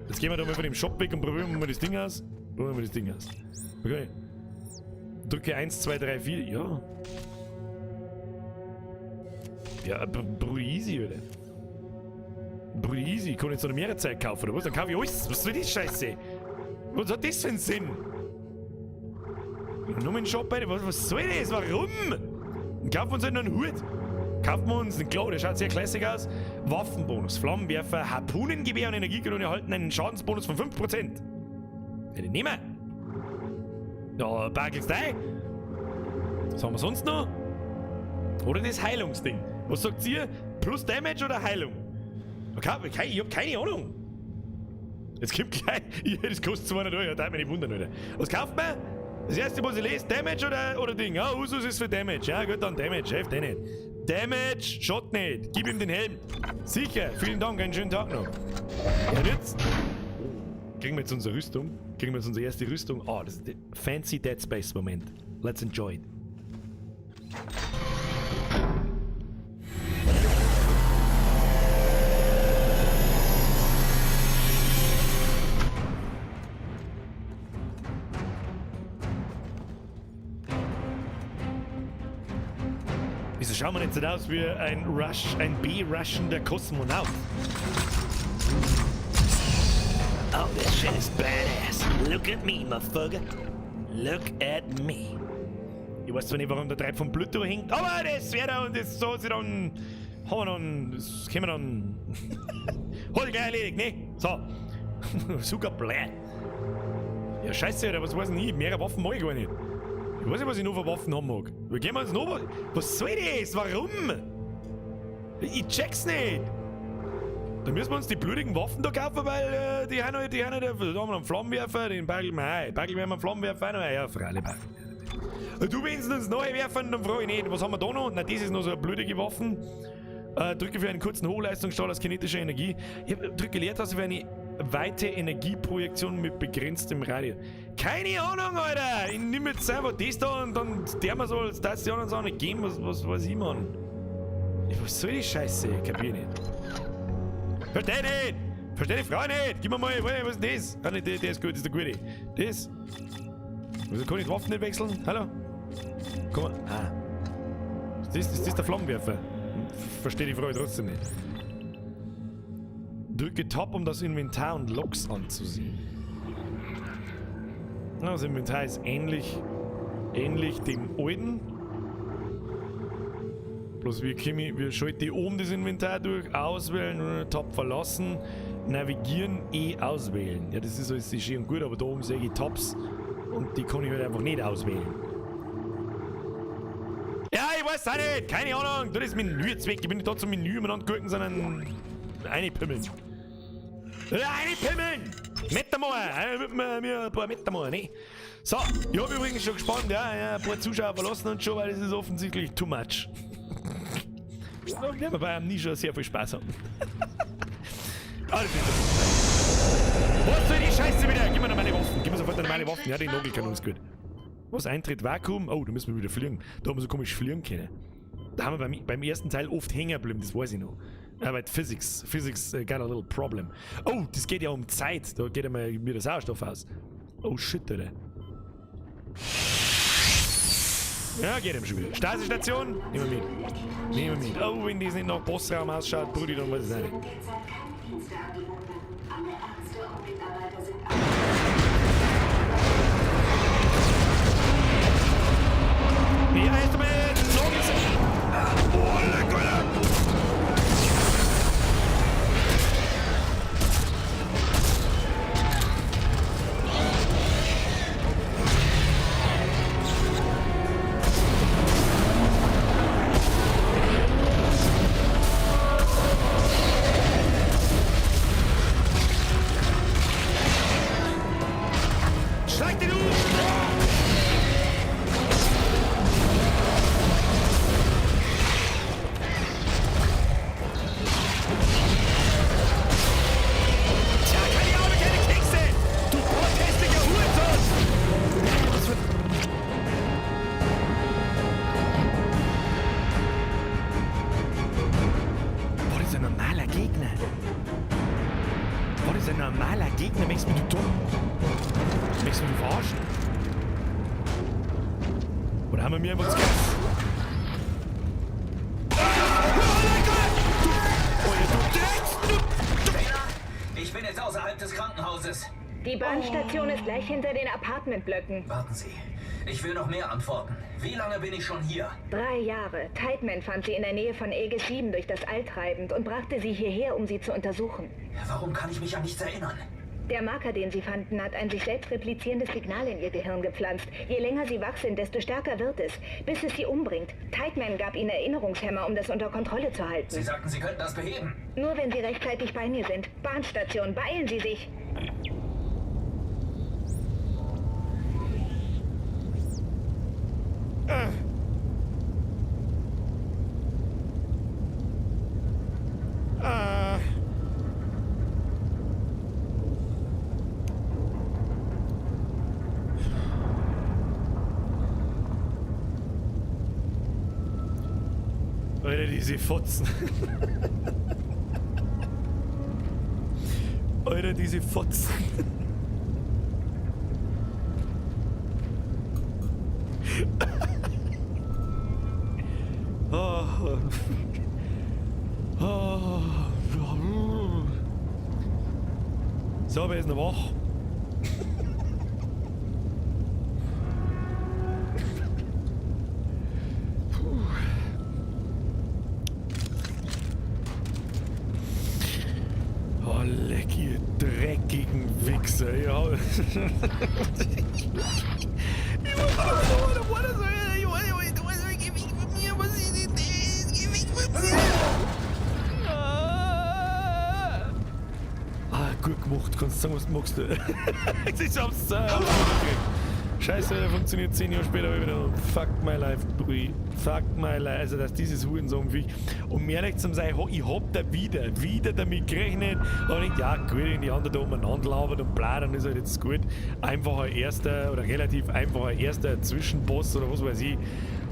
Jetzt gehen wir da mal von dem Shop weg und probieren wir das Ding aus. Okay. Drücke 1, 2, 3, 4. Ja. Ja, Brudi easy, Alter. Brudi easy. Ich kann jetzt noch mehr Zeit kaufen, oder was? Dann kaufe ich alles. Was soll das Scheiße? Was hat das für einen Sinn? Nur mein Shop, Alter. Was soll das? Warum? Dann kaufen wir uns halt noch einen Hut. Kaufen wir uns einen Klo, der schaut sehr classic aus. Waffenbonus, Flammenwerfer, Harpunengewehr und Energiekanone erhalten einen Schadensbonus von 5%. Ja, den nehmen wir. Ja, bagelst ein. Was haben wir sonst noch? Oder das Heilungsding. Was sagt ihr? Plus Damage oder Heilung? Okay, ich hab keine Ahnung. Jetzt kommt gleich. Das kostet 200 €, da darf mich nicht wundern, Alter. Was kauft man? Das erste, was ich lese, Damage oder Ding? Ja, Usus ist für Damage. Ja, gut, dann Damage, hilft eh nicht. Damage, Shot nicht. Gib ihm den Helm. Sicher, vielen Dank, einen schönen Tag noch. Ja, jetzt kriegen wir jetzt unsere Rüstung. Kriegen wir jetzt unsere erste Rüstung. Oh, das ist der fancy Dead Space Moment. Let's enjoy it. Wieso schauen wir jetzt nicht aus wie ein B-rushender Kosmonaut? Oh, this shit is badass. Look at me, motherfucker. Look at me. Ich weiß zwar nicht, warum der Treib vom Pluto hängt, aber das wäre da und das so sie dann. Haben wir dann. Das können wir dann. Hat gleich erledigt, ne? So. Sogar blöd. Ja, scheiße, Alter, was weiß ich? Mehrere Waffen mag ich gar nicht. Ich weiß nicht, was ich noch für Waffen haben mag. Wir gehen uns noch. Was soll das? Warum? Ich check's nicht. Dann müssen wir uns die blutigen Waffen da kaufen, weil die haben noch, da haben wir einen Flammenwerfer, den bagel wir ein. Bagel wir einen Flammenwerfer auch noch ein. Ja, freilich. Du willst uns neue werfen, dann frage ich nicht. Was haben wir da noch? Na, das ist noch so eine blutige Waffen. Drücke für einen kurzen Hochleistungsstrahl aus kinetischer Energie. Ich drücke Leertaste für eine weite Energieprojektion mit begrenztem Radius. Keine Ahnung, Alter! Ich nehme jetzt einfach das da und dann der mal so, als das die anderen Sachen nicht geben, was weiß ich, Mann. Was soll die Scheiße? Ich kapier nicht. Versteh nicht! Versteh die Frage nicht! Gib mir mal, was ist denn das? Ah, nicht, der ist gut, das ist der gute. Das? Wieso kann ich die Waffen nicht wechseln? Hallo? Komm mal. Ah. Ist das der Flammenwerfer? Versteh die Frage trotzdem nicht. Drücke Tab, um das Inventar und Logs anzusehen. Das Inventar ist ähnlich dem alten. Bloß wir schalten oben das Inventar durch, auswählen und Tab verlassen, navigieren, auswählen. Ja, das ist alles schön und gut, aber da oben sehe ich Tabs und die kann ich halt einfach nicht auswählen. Ja, ich weiß auch nicht, keine Ahnung, da ist mein Menü jetzt weg. Ich bin nicht da zum Menü umeinander gucken, sondern reinpimmeln. Reinpimmeln! Meter mal! Mir ein paar Meter mal, ne? So, ich hab übrigens schon gespannt, ja, ein paar Zuschauer verlassen und schon, weil das ist offensichtlich too much. Ja, wir bei einem nie schon sehr viel Spaß haben. Was soll die Scheiße wieder? Gib mir noch meine Waffen. Gib mir sofort noch meine Waffen. Ja, die Nagelkanone ist gut. Was? Eintritt Vakuum? Oh, da müssen wir wieder fliegen. Da haben wir so komisch fliegen können. Da haben wir beim ersten Teil oft hängen geblieben, das weiß ich noch. Aber Physics got a little problem. Oh, das geht ja um Zeit. Da geht ja mal wieder Sauerstoff aus. Oh shit, Alter. Ja, geht ihm schon wieder. Stasistation? Nehmen wir mit. Nehmen wir mit. Oh, wenn das nicht nach Bossraum ausschaut, Brudi, dann weiß ich es nicht. Wie heißt du mit? Oh, lecker! Schlag den Gegner, möchtest du mich dumm? Möchtest du mich verarschen? Oder haben wir mir einfach das Gas? Ich bin jetzt außerhalb des Krankenhauses. Die Bahnstation ist gleich hinter den Apartmentblöcken. Warten Sie. Ich will noch mehr antworten. Wie lange bin ich schon hier? 3 Jahre. Tideman fand sie in der Nähe von Aegis 7 durch das All treibend und brachte sie hierher, um sie zu untersuchen. Warum kann ich mich an nichts erinnern? Der Marker, den sie fanden, hat ein sich selbst replizierendes Signal in ihr Gehirn gepflanzt. Je länger sie wach sind, desto stärker wird es, bis es sie umbringt. Tideman gab ihnen Erinnerungshämmer, um das unter Kontrolle zu halten. Sie sagten, Sie könnten das beheben. Nur wenn Sie rechtzeitig bei mir sind. Bahnstation, beeilen Sie sich! Alter, diese Fotzen. Alter, diese Fotzen. Oh. Oh. So, wer ist noch wach? Oh, leck, ihr dreckigen Wichser, ja. Gut gemacht, kannst sagen, was du magst. Ich hab's Scheiße, funktioniert 10 Jahre später wieder. Fuck my life, Brui. Fuck my life. Also, dass dieses Hurensohn wie. Um ehrlich zu sein, ich hab da wieder damit gerechnet. Aber ich, ja, gut, wenn die anderen da umeinander labern und bla, dann ist halt jetzt gut. Einfacher erster oder relativ einfacher erster Zwischenboss oder was weiß ich.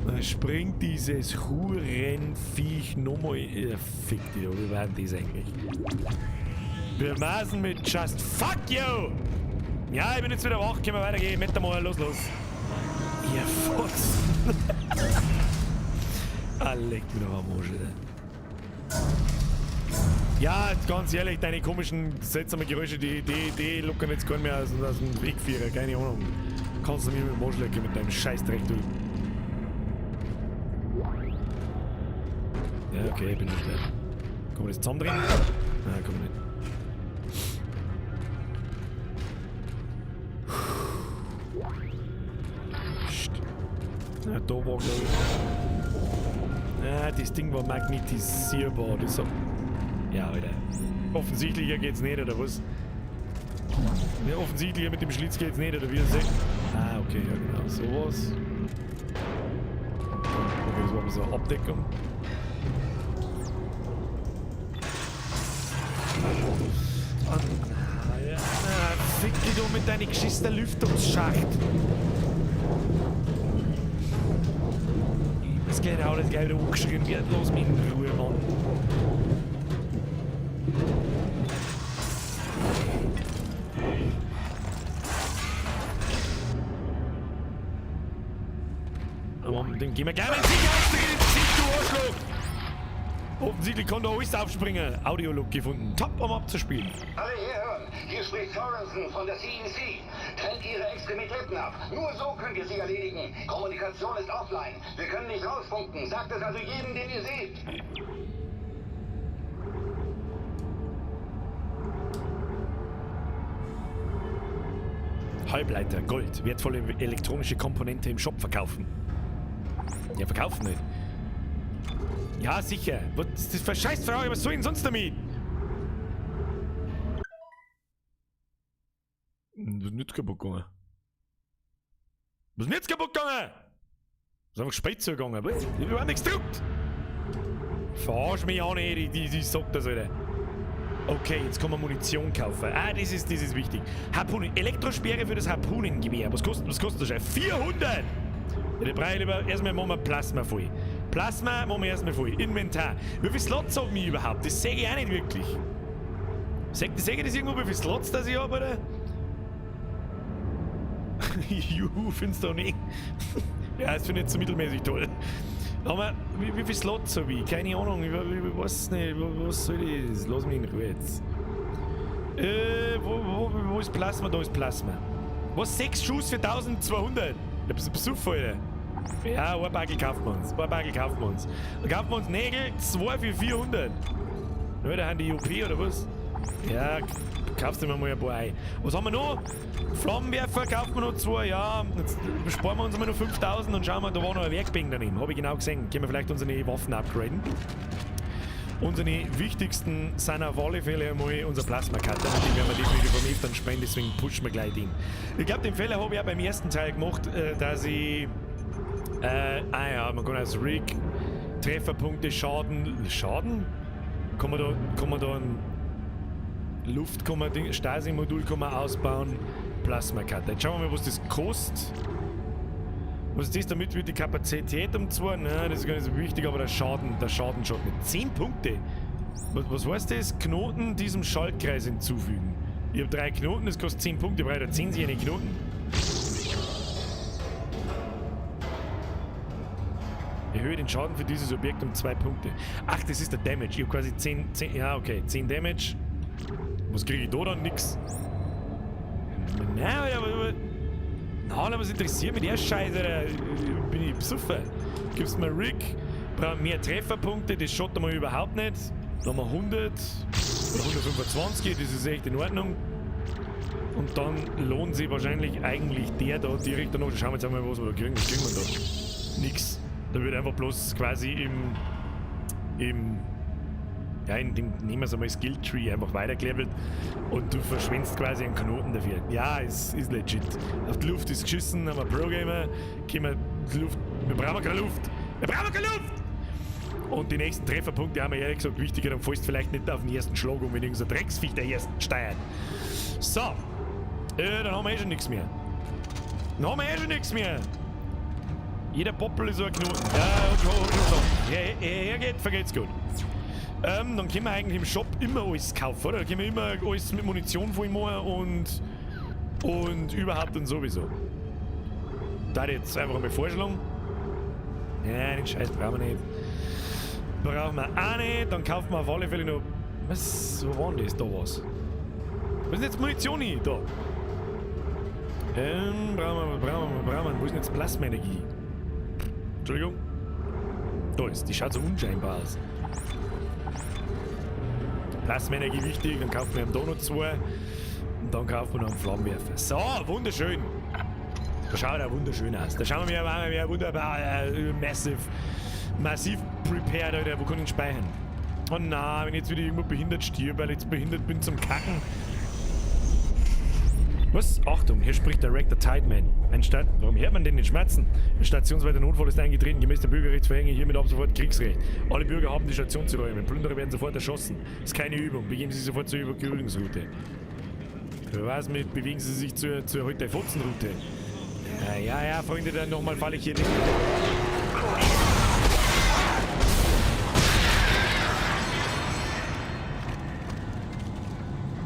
Und dann springt dieses Hurenviech nochmal. Fick dich, wie war denn das eigentlich? Bemaßen mit Just Fuck You! Ja, ich bin jetzt wieder wach, können wir weitergehen. Mit mal, los. Ihr Fotz. Leck mich doch am Arsch, ja, ganz ehrlich, deine komischen seltsamen Geräusche, die lockern jetzt gar nicht mehr aus dem Wegführer, keine Ahnung. Kannst du mir mit dem Arsch lecken mit deinem Scheißdreck, du. Ja, okay, ich bin schon spät. Kann man das zusammendrehen? Nein, kann man nicht. Psst. Ja, da war, glaube ich. Ja, das Ding war magnetisierbar, das so. Ja, Alter. Offensichtlicher geht's nicht, oder was? Ja, offensichtlicher mit dem Schlitz geht's nicht, oder wie ihr seht. Ah, okay, ja genau, sowas. Okay, das war mal so eine Abdeckung. Fick dich doch mit deinen geschissenen Lüftungsschacht. Ich muss genau das gleich wieder angeschrien werden. Los mich in Ruhe, Mann. Dann gehen wir gerne in Sicherheitsdreh ins Gesicht, du Arschloch! Offensichtlich konnte alles aufspringen. Audiolog gefunden. Top, um abzuspielen. Alle hier hören. Hier spricht Sorensen von der CNC. Trennt Ihre Extremitäten ab. Nur so könnt ihr sie erledigen. Kommunikation ist offline. Wir können nicht rausfunken. Sagt es also jedem, den ihr seht. Halbleiter, Gold, wertvolle elektronische Komponente im Shop verkaufen. Ja, verkaufen nicht. Ja, sicher. Was ist das für eine Scheißfrage? Was soll ich denn sonst damit? Was ist nicht kaputt gegangen? Was ist nicht kaputt gegangen? Was ist einfach spät zugegangen? Ich hab nichts gedruckt. Verarsch mich auch nicht, die sagt das, Alter. Okay, jetzt kann man Munition kaufen. Ah, das ist wichtig. Harpunen. Elektrosperre für das Harpunengewehr. Was kostet das schon? 400! Ja, da brauche ich lieber erstmal machen wir Plasma voll. Plasma machen wir erstmal voll. Inventar. Wie viele Slots habe ich überhaupt? Das sehe ich auch nicht wirklich. Sehe ich das irgendwo, wie viele Slots das ich habe, oder? Juhu, findest du auch nicht? Ja, das finde ich jetzt so mittelmäßig toll. Aber wie viele Slots habe ich? Keine Ahnung, ich weiß nicht, was soll das? Lass mich in Ruhe jetzt. Wo ist Plasma? Da ist Plasma. Was? 6 Schuss für 1200? Ich hab so besucht, Alter. Ja, ein Bagel kaufen wir uns. Dann kaufen wir uns Nägel, 2 für 400. Ja, da haben die OP oder was? Ja, kaufst du mir mal ein paar ein. Was haben wir noch? Flammenwerfer kaufen wir noch 2, ja. Jetzt sparen wir uns mal noch 5000 und schauen wir, da war noch ein Werkbank daneben. Habe ich genau gesehen. Können wir vielleicht unsere Waffen upgraden. Unsere wichtigsten sind auf alle Fälle einmal unser Plasma-Cutter. Den werden wir definitiv vom Öfteren spenden, deswegen pushen wir gleich den. Ich glaube, den Fehler habe ich auch beim ersten Teil gemacht, dass ich. Man kann als Rig Trefferpunkte Schaden. Kann man da ein Stasi-Modul ausbauen. Plasma-Cutter. Jetzt schauen wir mal, was das kostet. Was ist das, damit wird die Kapazität um 2? Nein, das ist gar nicht so wichtig, aber der Schaden schaut mit 10 Punkte. Was heißt das? Knoten diesem Schaltkreis hinzufügen. Ich habe 3 Knoten, das kostet 10 Punkte, ich brauche da 10 Knoten. Erhöhe den Schaden für dieses Objekt um 2 Punkte. Ach, das ist der Damage. Ich habe quasi 10, ja okay, 10 Damage. Was kriege ich da dann? Nix. Nein, aber was interessiert mich der Scheiße? Bin ich besoffen? Gibst mir Rig, braucht mehr Trefferpunkte, das schaut mal überhaupt nicht. Dann haben wir 100 oder 125, das ist echt in Ordnung. Und dann lohnt sich wahrscheinlich eigentlich der da direkt danach. Schauen wir jetzt einmal, was wir da kriegen. Was kriegen wir da? Nix. Da wird einfach bloß quasi nehmen wir es einmal Skill Tree einfach weitergelevelt und du verschwendest quasi einen Knoten dafür. Ja, ist legit. Auf die Luft ist geschissen, haben wir Pro-Gamer, wir brauchen keine Luft. Und die nächsten Trefferpunkte haben wir ehrlich gesagt wichtiger, dann fällst du vielleicht nicht auf den ersten Schlag, wenn irgendein Drecksviech der ersten steuert. So, dann haben wir schon nichts mehr. Jeder Poppel ist so ein Knoten. Ja, hergeht, vergeht's gut. Dann können wir eigentlich im Shop immer alles kaufen, oder? Da können wir immer alles mit Munition voll machen und überhaupt und sowieso. Da jetzt einfach mal vorschlagen. Ja, den Scheiß brauchen wir nicht. Brauchen wir auch nicht. Dann kaufen wir auf alle Fälle noch. Was? Wo war denn das? Da was? Was ist denn jetzt Munition hier? Da. Brauchen wir. Wo ist denn jetzt Plasmaenergie? Entschuldigung. Da ist. Die schaut so unscheinbar aus. Plasmaenergie wichtig. Dann kaufen wir einen Donut 2. Und dann kaufen wir noch einen Flammenwerfer. So, wunderschön. Da schaut er wunderschön aus. Da schauen wir mal wunderbar massiv prepared, Alter. Wo kann ich speichern? Oh nein, wenn ich jetzt wieder irgendwo behindert stirb, weil ich jetzt behindert bin zum Kacken. Was? Achtung, hier spricht Director Tideman. Warum hört man denn den Schmerzen? Ein stationsweiter Notfall ist eingetreten. Gemäß der Bürgerrechtsverhängung hiermit ab sofort Kriegsrecht. Alle Bürger haben die Station zu räumen. Plünderer werden sofort erschossen. Das ist keine Übung. Begeben Sie sich sofort zur Überquerungsroute. Für was mit bewegen Sie sich zur heute Fotzenroute? Ja, Freunde, dann nochmal falle ich hier nicht.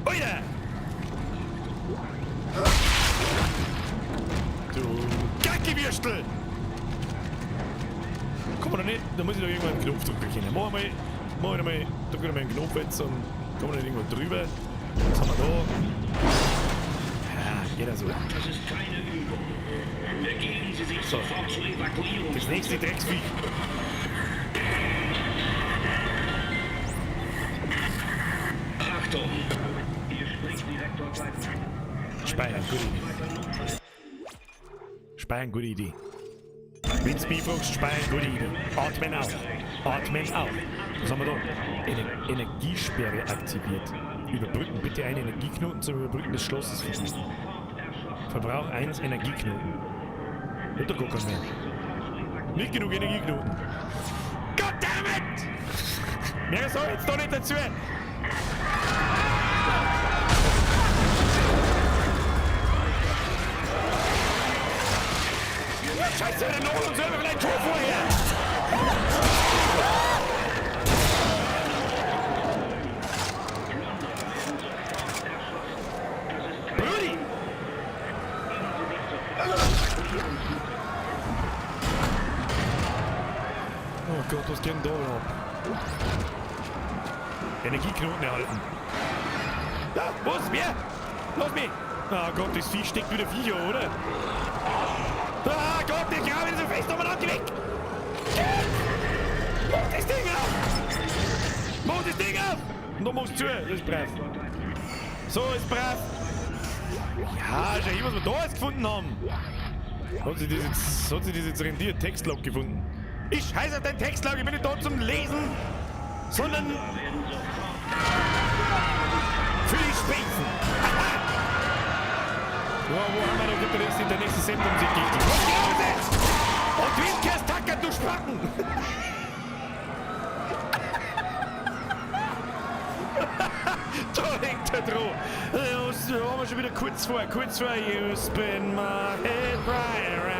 Oida! Du Gackewürstel! Komm da nicht, da muss ich doch irgendwann einen Knopf drücken können. Mach mal, drück mal einen Knopf jetzt und komm nicht irgendwo drüber. Was haben wir da? Ja, geht das so. Das ist keine Übung. Begeben Sie sich sofort zur Evakuierung. Das nächste Drecksvieh. Achtung! Hier spricht Direktor Tideman. Speichern, gute Idee. Speichern, gute Idee. Wenn's mich fragst, speichern, gute Idee. Atmen auf. Was haben wir da? Energiesperre aktiviert. Überbrücken bitte einen Energieknoten zum Überbrücken des Schlosses verschließen. Verbrauch 1 Energieknoten. Wird doch gar kein mehr. Nicht genug Energieknoten. Goddammit! Mehr soll jetzt doch nicht dazu! Scheiße, der Not und selber vielleicht Tor vorher! Brudi! Oh Gott, was geht denn da ab? Energieknoten erhalten. Ja, was? Wer? Los mich! Oh Gott, das Vieh steckt wieder Viecher, oder? Ah Gott, ich glaube, so fest umeinander weg! Mach das Ding auf! Mach das Ding auf! Und du machst zu, das ist brav. So ist brav. Ja, schau hier, was wir da jetzt gefunden haben. Hat sich das jetzt rendiert? Textlog gefunden. Ich scheiße auf deinen Textlog, ich bin nicht da zum Lesen, sondern für die Spitzen. Wo haben wir da? Gibt es in der nächsten Sendung sich gegen die und Windkers Tacker, du Spacken! Da hängt er dran. Da haben wir schon wieder kurz vor. You spin my head right around.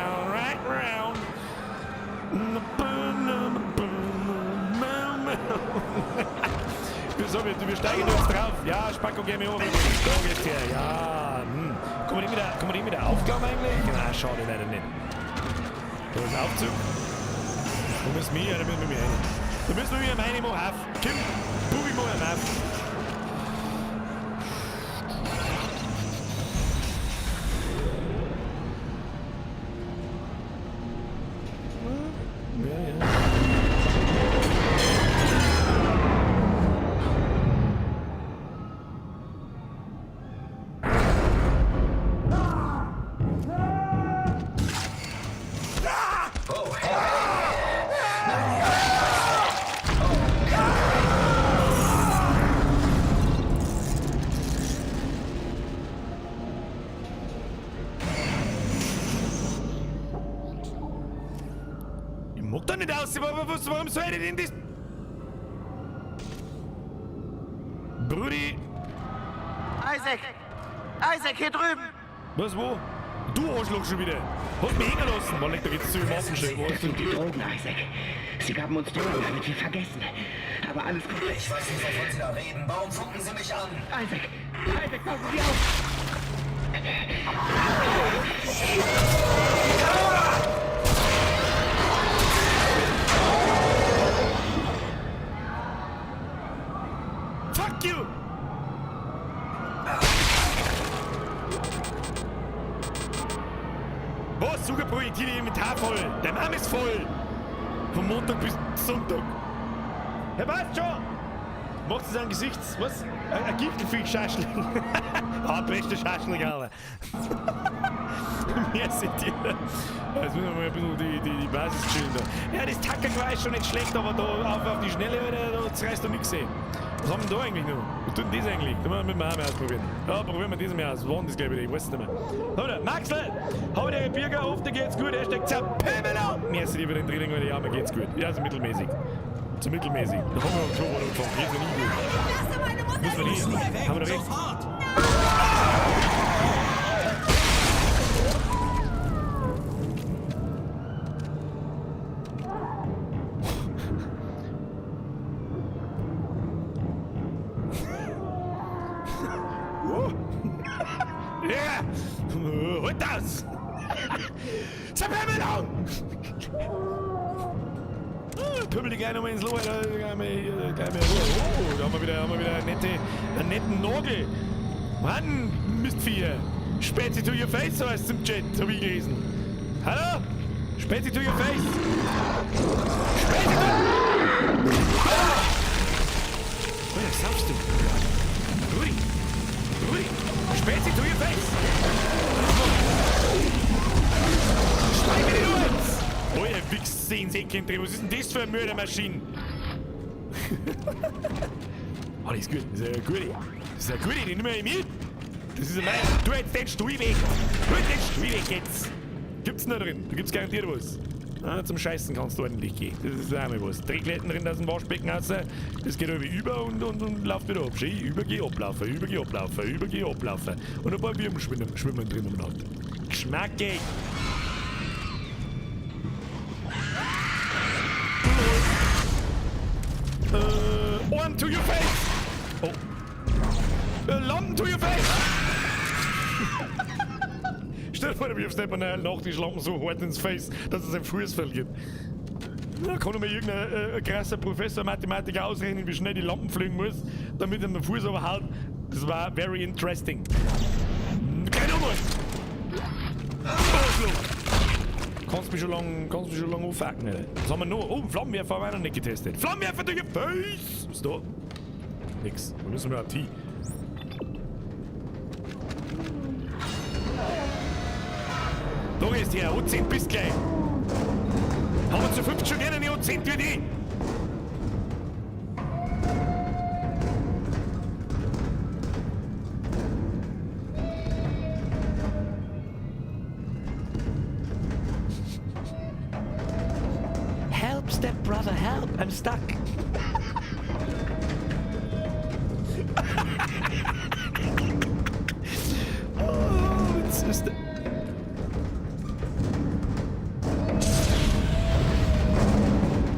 So, wir steigen jetzt drauf. Ja, Spacko, geh mir hoch. Da geht's her. Ja, Kann man den wieder aufklappen eigentlich? Na, schade, leider nicht. Da ist ein Aufzug. Da müssen wir rein. Da müssen wir wieder meine mal auf. Kim, Bubi mal auf. Warum soll ich denn das? Brudi! Isaac, hier drüben! Was, wo? Du Arschloch schon wieder. Hast mich hängen lassen. Man legt doch jetzt zu dem Waffenstück. Wo sind die Drogen, Isaac? Sie gaben uns Drogen, damit wir vergessen. Aber alles gut. Ich weiß nicht, wovon Sie da reden. Warum funken Sie mich an? Isaac, passen Sie auf! Fuck you! Was? Sucherprojektil Inventar voll. Der Name ist voll. Von Montag bis Sonntag. Herr passt schon. Macht es ein Gesichts... Was? Ein Giftelfisch-Schaschlik. Ah, beste Schaschlik, Alter. Mehr seht ihr. Jetzt müssen wir mal ein bisschen die Basis chillen da. Ja, das Tackerquai ist schon nicht schlecht, aber da auf die Schnelle, Alter, da reißt du nichts sehen. Was haben wir da eigentlich noch? Was tut denn das eigentlich? Da müssen wir mit dem Arm ausprobieren. Ja, probieren wir das mal aus. Wann das gleich wieder? Ich weiß es nicht mehr. Oder, Maxl! Hau dir den Bürger auf, dir geht's gut. Hashtag Zerpimmelo! Merci dir für den Training, weil ja, mir geht's gut. Ja, so mittelmäßig. So mittelmäßig. Da haben wir am Klo angefangen. Geht's mir nie gut. Müssen wir nicht. Haben wir doch recht. Ja! Hol das! Zerpimmelo! Pümmel die gleich nochmal ins Loch, da haben wir wieder einen netten Nagel. Mann, Mistviecher. Spezi to your face, so heißt es im Chat, hab ich gelesen. Hallo? Spezi to your face. Spezi to... Oh, was saufst du? Rudi. Spezi to your face. Schweig mir die Uhr! Oh, ihr Wichs 10 Sekunden drin. Was ist denn das für eine Mördermaschine? Oh, das ist gut. Das ist eine gute. Das ist eine gute, die nehmen wir mit. Das ist mein. Du jetzt den Stuhl weg. Du jetzt den Stuhl weg jetzt. Gibt's noch drin. Da gibt's garantiert was. Ah, zum Scheißen kannst du ordentlich gehen. Das ist auch mal was. Dreckletten drin aus dem Waschbecken raus. Das geht über und läuft wieder ab. Schön, übergeh, ablaufen. Und ein paar Würmer schwimmen drin umeinander. Geschmackig. Arm to your face! Oh. Lampen to your face! Stell dir vor, du wirfst jemand nach die Lampen so hart ins Face, dass es ein Fußfall gibt. Da kann mir irgendein krasser Professor Mathematiker ausrechnen, wie schnell die Lampen fliegen muss, damit er den Fuß überhält. Das war very interesting. Keine Nummer! Kannst mich schon lang aufhacken, Alter. Was haben wir noch? Oh, Flammenwerfer haben wir noch nicht getestet. Flammenwerfer durch your face! Was ist da? Nix. Wir müssen nur Tee. Da ist der O10 bis gleich. Haben wir zu 5 schon gerne eine O10 für die? Help, stepbrother, help! I'm stuck. Oh, it's just...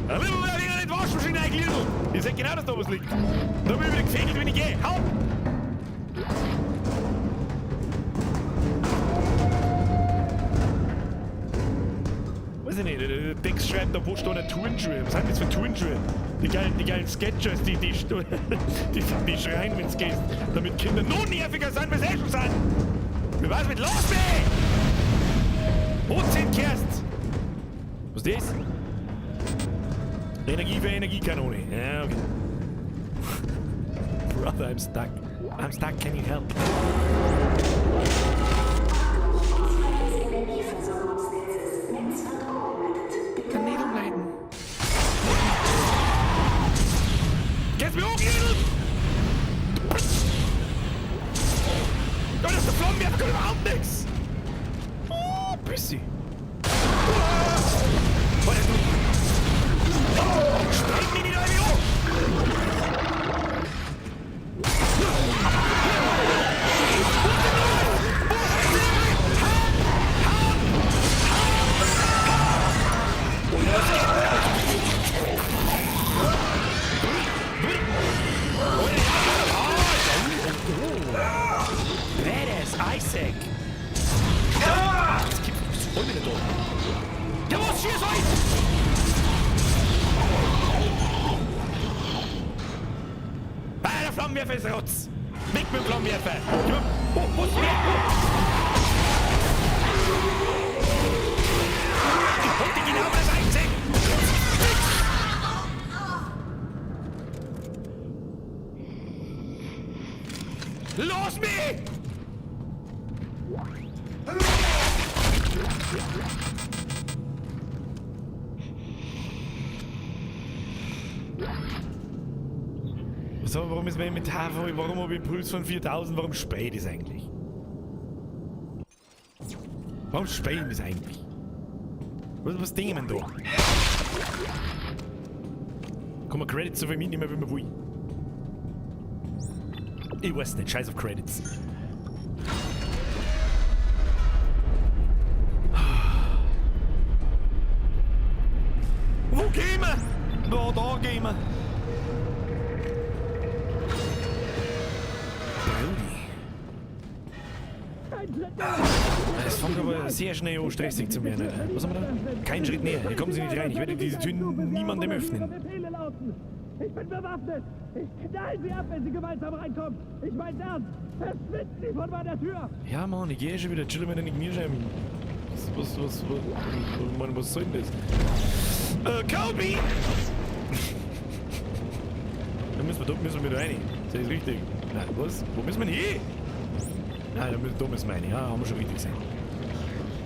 Hallo, ich hab nicht Waschmaschine eingelegt. Ihr seht genau, dass da was liegt. Da bin ich wieder gefegelt, wenn ich gehe. Hau! Weiß ich nicht, der Text schreibt, da wo steht eine Turnschuhe. Was sind das für Turnschuhe? Die geilen Sketchers, die schreien, wenn es geht. Damit Kinder noch nerviger sind, als sie schon sind. Wie war's mit los, ey? O10 Kerst. Was ist das? Energie für Energiekanone. Ja, okay. Brother, I'm stuck. I'm stuck, can you help? Daneben bleiben. Geht's mir hoch, Edel? Oh, das ist der Flammenwerfer, kann überhaupt nix. Oh, Bissi. Warte, du. Spring mich nicht irgendwie hoch! Flammenwerfer ist Rotz! Weg mit dem Flammenwerfer! Oh, wo ist der? Ich wollte genau das einziehen! Los mich! So, warum ist man mit HV, warum habe ich einen Puls von 4000, warum spät ist eigentlich? Warum spät ist eigentlich? Was denken wir da? Kann man Credits so viel mitnehmen, wie man will? Ich weiß nicht, scheiß auf Credits. Wo gehen wir? Da gehen wir. Es fängt aber sehr schnell an, stressig zu werden. Was haben wir da? Kein Schritt näher. Hier kommen Sie nicht rein. Ich werde diese Türen niemandem öffnen. Ich bin bewaffnet! Ich knall Sie ab, wenn Sie gewaltsam reinkommen! Ich mein's ernst! Verschwinden Sie von meiner Tür! Ja, Mann, ich gehe schon wieder. Chill mit den Ignierscheiben. Was soll denn das? Kobe! Da müssen wir wieder rein. Das ist richtig. Nein, was? Wo müssen wir hin? Nein, da müssen wir rein. Ja, haben wir schon richtig gesehen.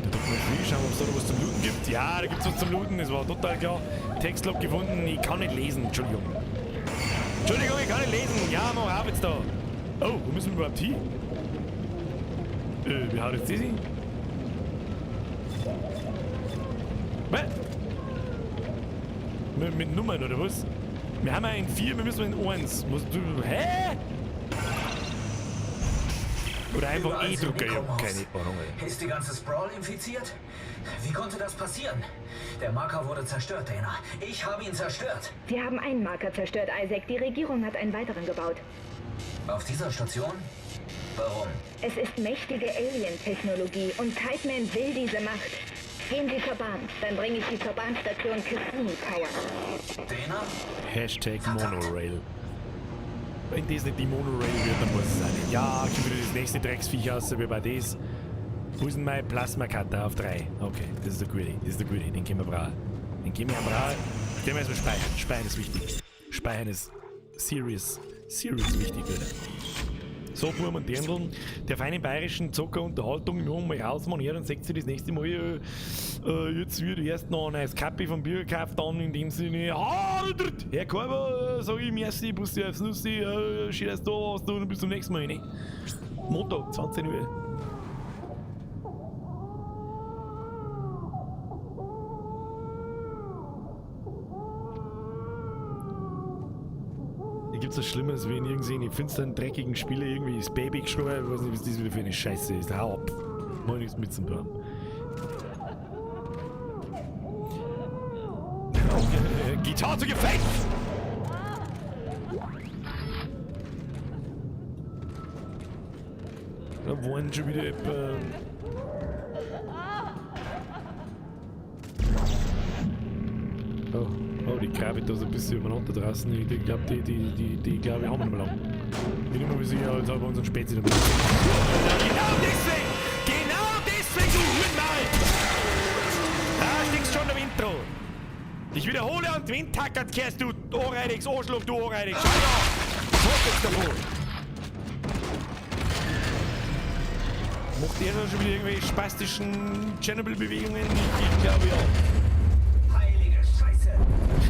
Da drücken wir viel, schauen, ob es da noch was zum Looten gibt. Ja, da gibt es was zum Looten, das war total klar. Textlog gefunden, ich kann nicht lesen, Entschuldigung. Entschuldigung, ich kann nicht lesen. Ja, mach auf jetzt da. Oh, wo müssen wir überhaupt hin? Wie haut jetzt das hin? Was? Mit Nummern oder was? Wir haben einen 4, wir müssen in 1. Hä? Oder einfach E-Drucker, ich hab keine Ahnung. Ist die ganze Sprawl infiziert? Wie konnte das passieren? Der Marker wurde zerstört, Dana. Ich habe ihn zerstört. Sie haben einen Marker zerstört, Isaac. Die Regierung hat einen weiteren gebaut. Auf dieser Station? Warum? Es ist mächtige Alien-Technologie und Tideman will diese Macht. Gehen Sie zur Bahn, dann bringe ich Sie zur Bahnstation Kissimmee Tower. Dana? Hashtag Monorail. Wenn das nicht die Monorail wird, dann muss es sein. Ja, ich wieder das nächste Drecksviech aus, wie bei das. Wo ist denn mein Plasma-Cutter auf 3? Okay, das ist der gute, den können wir brauchen. Den können wir brauchen. Den müssen wir speichern. Speichern ist wichtig. Speichern ist serious wichtig, Leute. So, Burm und Dirndln, der feinen bayerischen Zuckerunterhaltung noch mal rausmachen. Ja, dann seht ihr das nächste Mal. Jetzt wird erst noch ein neues Kappi vom Bürger gekauft, dann in dem Sinne. Herr Korber, sag ich, merci, Bussi aufs Nussi, schön, dass du da warst und bis zum nächsten Mal. Ne? Montag, 20 Uhr. Gibt es was Schlimmeres, wie in irgendeinem finsteren, dreckigen Spiele irgendwie das Baby geschrien? Ich weiß nicht, was das wieder für eine Scheiße ist. Hau ab. Mal nichts mit zum tun. Gitarre zu Gefecht! Da wollen schon wieder etwa. Oh, die grabe da so ein bisschen übereinander draußen. Ich glaube, die glaube ich, haben wir noch mal lang. Ich bin immer sicher, als ob wir unseren Spätzi damit. Genau deswegen, du Hurenmaul! Da steckst schon im Intro. Ich wiederhole und Windtackert kehrst du, Ohrreidigs, Arschloch, du Ohrreidigs. Schau da! Was ist davon? Macht ihr da schon wieder irgendwelche spastischen Chernobyl-Bewegungen? Ich glaube ja.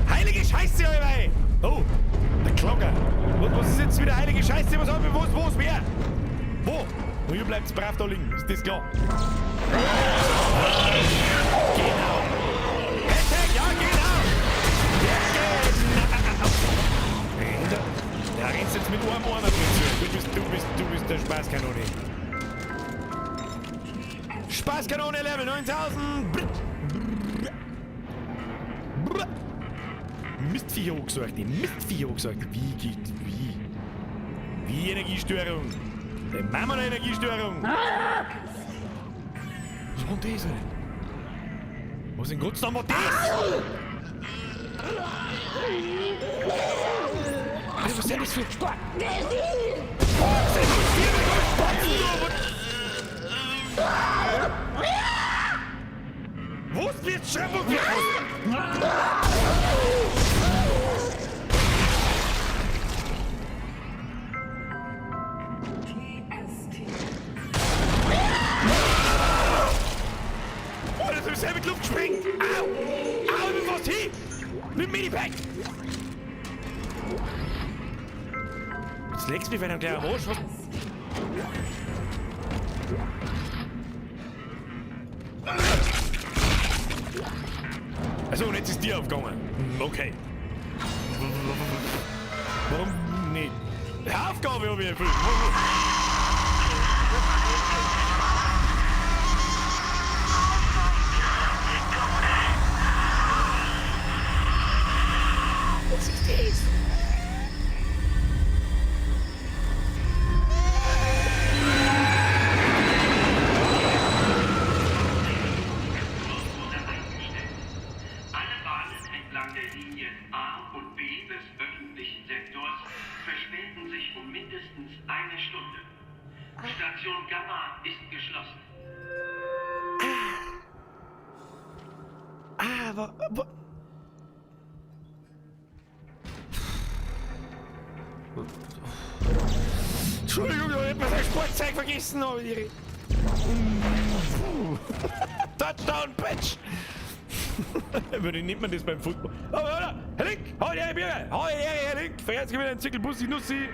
Heilige Scheiße, Alter! Oh, der Klogger. Was ist jetzt wieder heilige Scheiße? Was haben wir? Wo ist wer? Wo? Und ihr bleibt brav da liegen, ist das klar? Genau. Hashtag, ja, genau. Der rennst jetzt mit einem Ohr drin. Du bist der Spaßkanone. Spaßkanone Level 9000. Mistviecher hochgesorgt, Wie Energiestörung? Den machen wir eine Energiestörung! Was war das? Was in Gottes Namen war das? Alter, was sind was für... Wo ist jetzt Schreibung? Oh, das ist ja mit Luft springen! Au! Au, du warst hin! Mit Minipack! Jetzt legst du mich, wenn er gleich am Arsch was... Also, und jetzt ist die aufgegangen. Okay. Warum nicht? Aufgabe habe ich erfüllt. Was ist das? Station Gamma ist geschlossen. Entschuldigung, ich hab mein Sportzeug vergessen, aber die... Touchdown, Patch! Würde nimmt man das beim Football? Oh, oder? Herr Link! Hau die Bürger! Hau die Herr Link! Vergesst wieder einen Zickelbussi, Nussi!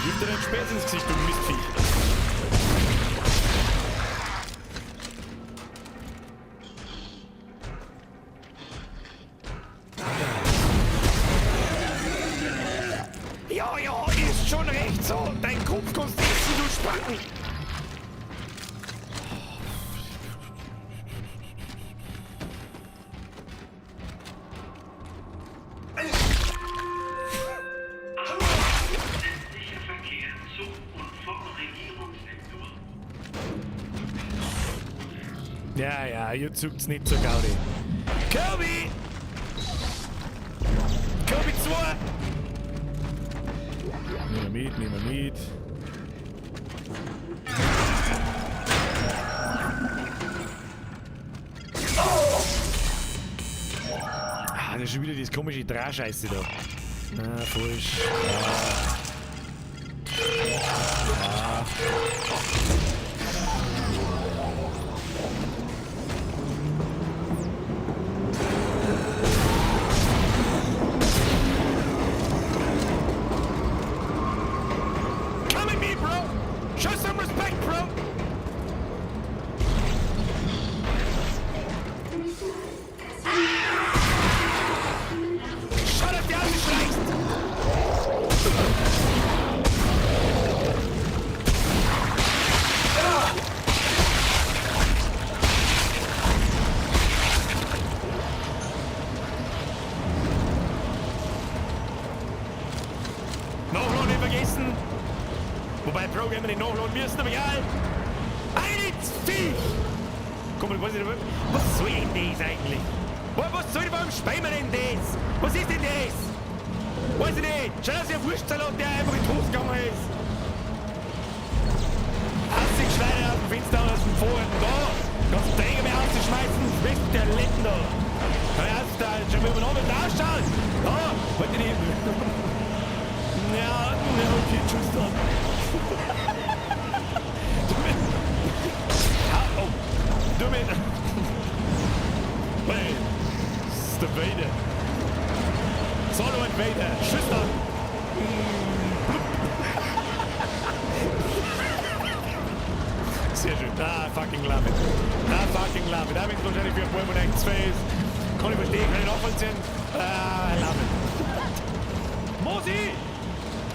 Gib dir den Späß ins Gesicht, du Mistviech! Ja, ist schon recht so. Dein Kopf kannst essen, du Spacken. Sämtlicher Verkehr zu und vom Regierungssektor. Ja, ihr zuckt's nicht so, Gaudi. Kirby! Kirby 2! Nehmen wir mit. Ah, das ist schon wieder diese komische Drahscheiße da. Ah, falsch. Ah. Show some respect, bro! Shut up, der ausgeschleicht! Noch nicht vergessen! Wobei Pro wir nicht nachladen müssen, aber egal. Ein Viech! Komm mal, was soll denn das eigentlich? Was soll denn, warum speien wir denn das? Was ist denn das? Weiß ich nicht. Schau, dass ein Wurstsalat, der einfach in die Hose gegangen ist. Hast du geschleudert aus dem Fenster aus dem Vorhang da? Kannst du Träger mehr rausschmeißen? Schmeckt der Letten da. Na ja, hast du da schon mal übernommen und ausschauen? Da, wollt ihr die... Ja, okay, tschüss dann. Du mit... Hey, das ist der Vader. Solo und Vader, Schüster. Sehr schön. Fucking love it. Fucking love it. Da bin ich wahrscheinlich für ein paar Monate Face. Kann ich verstehen, kann ich nachvollziehen. Love it. Mosi!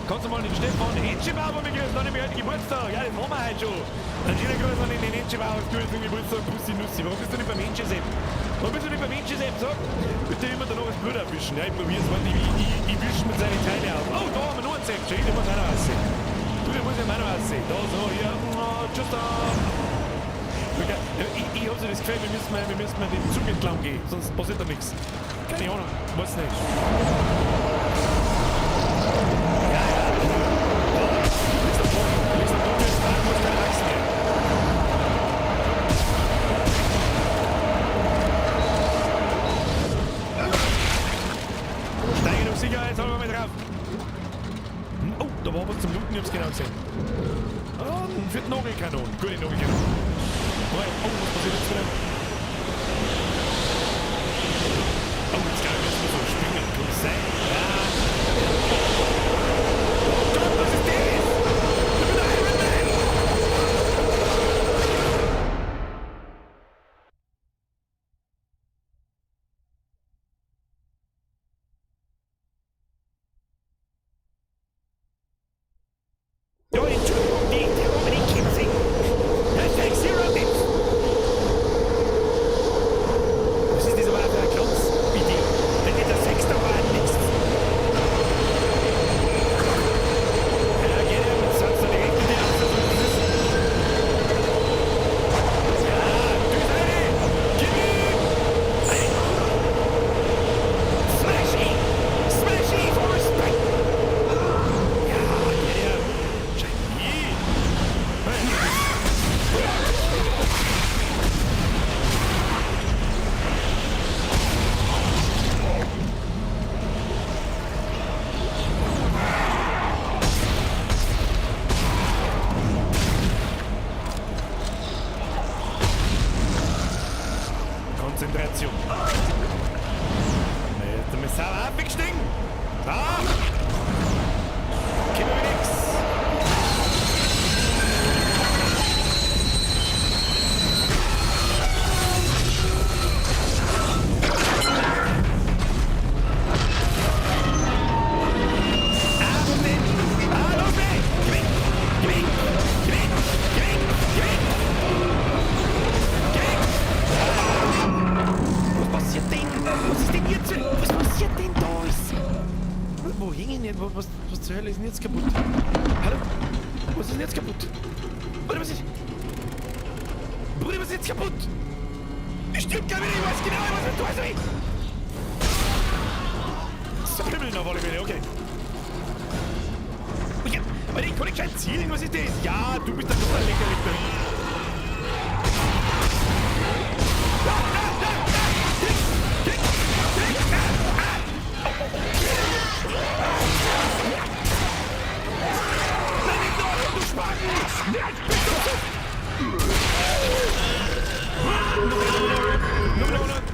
Kannst du mal den Stefan Etschebauer begrüßen, dann habe ich heute Geburtstag. Ja, das machen wir heute schon. Dann schönen Gruß an den Etschebauer, du hast den Geburtstag, Bussi Nussi. Warum bist du nicht beim Etschesepp? Man muss nicht bei Menschen selbst sagen, bitte immer dann noch das Blut abwischen. Ja, ich probier's mal, ich wische mit seinen Teile auf. Oh, da haben wir noch einen Section, der muss auch noch aussehen. Du, der muss ja auch noch aussehen. Da, so, hier, just da. Ich hab so das Gefühl, wir müssen den Zug entlang gehen, sonst passiert da nichts. Keine Ahnung, weiß nicht. Ja. Links nach oben, da muss keine Achsen mehr. Steigen auf Sicherheit, halten wir mal drauf. Oh, da war was zum Looten, ich hab's genau gesehen. Ah, für die Nagelkanon. Gute Nagelkanon. Oh, was passiert jetzt wieder? Oh, jetzt kann ich erstmal so springen. Kann das sein? Ja. Oh Gott, was ist das? Ich bin der Iron Man! Ja, Entschuldigung, der Dominik Kimsing. Hashtag Zero Bits. Was ist das aber für ein Klotz-Video? Wenn ihr das Sex da war, nichts. Ja, geht ja mit Satz da direkt in die Achse. Ja, du bist eine! Gib ihm! Smash E! Smash E for respect! Ja, geht ja. Shiny! Konzentration. Jetzt müssen wir sauer abgestiegen. Da! Gib mir nix. Was zur Hölle ist denn jetzt kaputt? Hallo? Was ist denn jetzt kaputt? Bruder, was ist... Bruder, was ist jetzt kaputt? Ich stirb gar nicht, ich weiß genau, was du weißt. So, Himmel auf alle Fälle, okay. Okay, warte, ich kann nicht gleich zielen, was ist das? Ja, du bist der total lächerlich da hinten.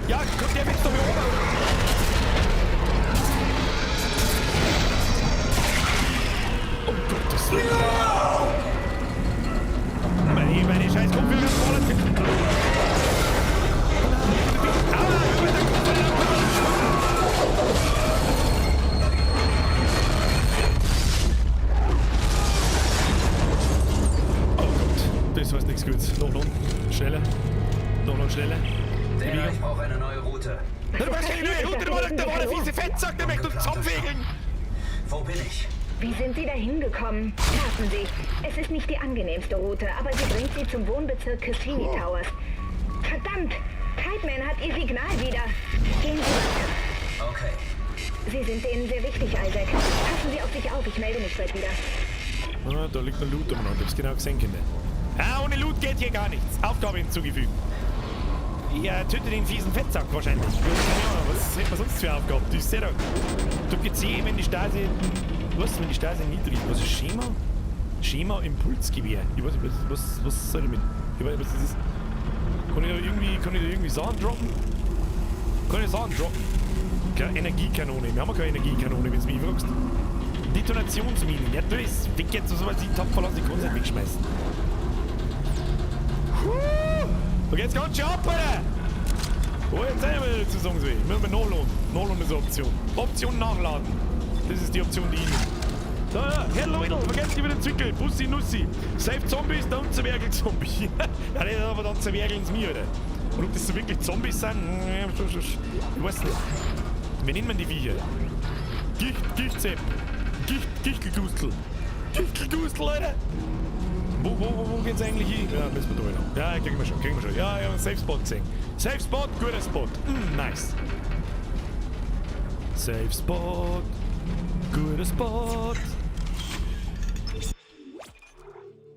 Ja, kommt der jetzt doch hier oben. Oh Gottes Willen. Meine scheiß Kopfhörer vorne finden. Das heißt nichts Gutes. Noch. Schneller. Noch schneller. Ich brauche eine neue Route. Du brauchst keine neue Route, da war der fiese Fettsack, der möchte uns zusammenfegeln. Wo bin ich? Wie sind Sie da hingekommen? Warten Sie. Es ist nicht die angenehmste Route, aber sie bringt Sie zum Wohnbezirk Cassini Towers. Verdammt! Kiteman hat Ihr Signal wieder. Gehen Sie weiter. Okay. Sie sind denen sehr wichtig, Isaac. Passen Sie auf sich auf, ich melde mich bald wieder. Ah, da liegt ein Loot umeinander, ich hab's genau gesehen, Kinder. Ah, ohne Loot geht hier gar nichts. Aufgabe hinzugefügt. Ja, töte den fiesen Fettsack wahrscheinlich. Keine Ahnung, was hätten wir sonst für Aufgaben? Du siehst ja da. Du kannst sehen, wenn die Stasi... Was, wenn die Stasi niedrig ist? Was ist Schema? Schema Impulsgewehr. Ich weiß nicht, was soll ich damit? Ich weiß nicht, was das ist. Kann ich da irgendwie Sachen droppen? Kann ich Sachen droppen? Keine Energiekanone. Wir haben keine Energiekanone, wenn du mich fragst. Detonationsminen. Ja, du ist weg jetzt, so was ich tapfer lassen, ich kann es nicht wegschmeißen. Und jetzt ganz schön ab, Alter! Oh, jetzt sind wir zu sagen, müssen wir nachladen. Nachladen ist eine Option. Option nachladen. Das ist die Option, die ich nehme. So, ja, Herr Leute, vergesst nicht wieder Zwickel. Bussi Nussi. Save Zombies, dann zerwergelt Zombie. Ja, das ist aber dann zerwergeln sie mir, Alter. Und ob das so wirklich Zombies sind? Ich weiß nicht. Wie nennt man die Viecher? Gichtsepp. Gichtelgustel. Gichtelgustel, Leute. Wo geht's eigentlich hin? Ja, müssen wir durch. Ja, kriegen wir schon. Ja, einen Safe Spot gesehen. Safe Spot, guter Spot. Nice. Safe Spot. Guter Spot.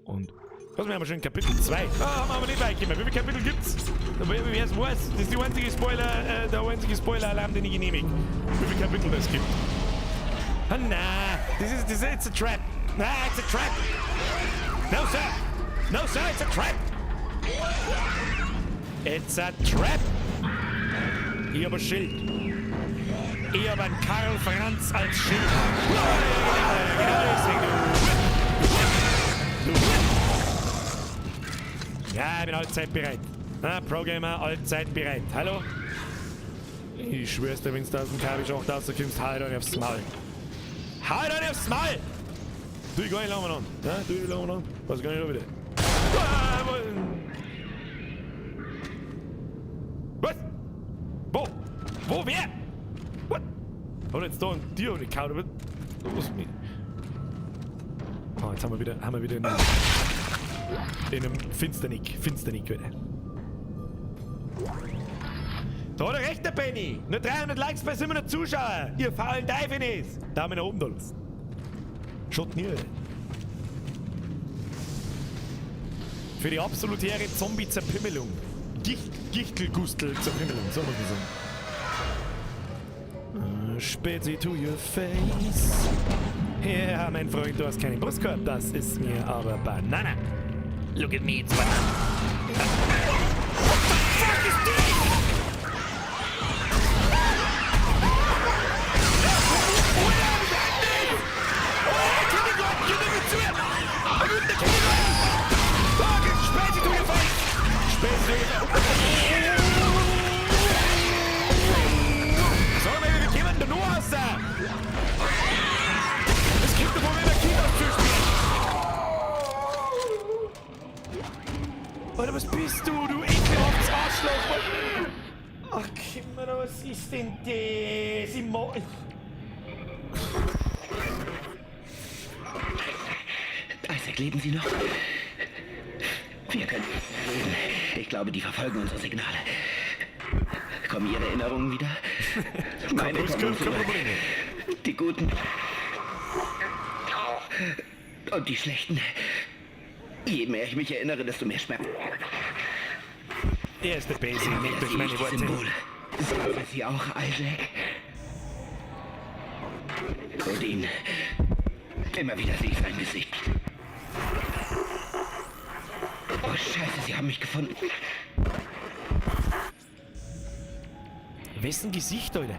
Und was wir haben schon in Kapitel 2. Haben wir aber nicht weggekommen. Wie viele Kapitel gibt's? Wer es weiß, das ist der einzige Spoiler-Alarm, den ich genehmige. Wie viele Kapitel es gibt. Oh nah, it's a trap. Nah, it's a trap. No sir, it's a trap. It's a trap. Ich hab ein Schild. Ich hab einen Karl Franz als Schild. Ja, ich bin allzeit bereit. Pro-Gamer, allzeit bereit. Hallo? Ich schwör's dir, wenn's da aus dem Kabelschacht rauskommst, hau dir aufs Maul. Hau dir aufs Maul! Du, ich geh nicht lange an. Ja, du, ich lange an. Was kann ich da wieder? Was? Wo? Wer? What? Hat jetzt da ein Tier gekaut, oder? Was mit? Oh, jetzt haben wir wieder in einem Finsternick wieder. Da hat er recht, der Benny. Nur 300 Likes bei 700 Zuschauer. Ihr faulen Teifinis. Daumen nach oben da lassen. Schaut nie. Für die absolutäre Zombie-Zerpimmelung. Gichtelgustel-Zerpimmelung, so muss man sagen. Spezi to your face. Ja, mein Freund, du hast keinen Brustkorb. Das ist mir aber Banane. Look at me, it's banana. What the fuck is this? So, wir kommen da nur raus. Es gibt doch wohl wieder Kinder zu spielen. Oder was bist du ekelhaftes Arschloch? Ach, Kimmer, was ist denn das? Isaac, leben Sie noch? Wir können reden. Ich glaube, die verfolgen unsere Signale. Kommen Ihre Erinnerungen wieder? Meine kommen zurück. Die guten. Und die schlechten. Je mehr ich mich erinnere, desto mehr Schmerz. Er ist der Basic, nicht durch meine Worte. Symbole. Sind Sie auch, Isaac? Und ihn. Immer wieder sehe ich sein Gesicht. Oh, Scheiße, Sie haben mich gefunden. Wessen Gesicht, Alter?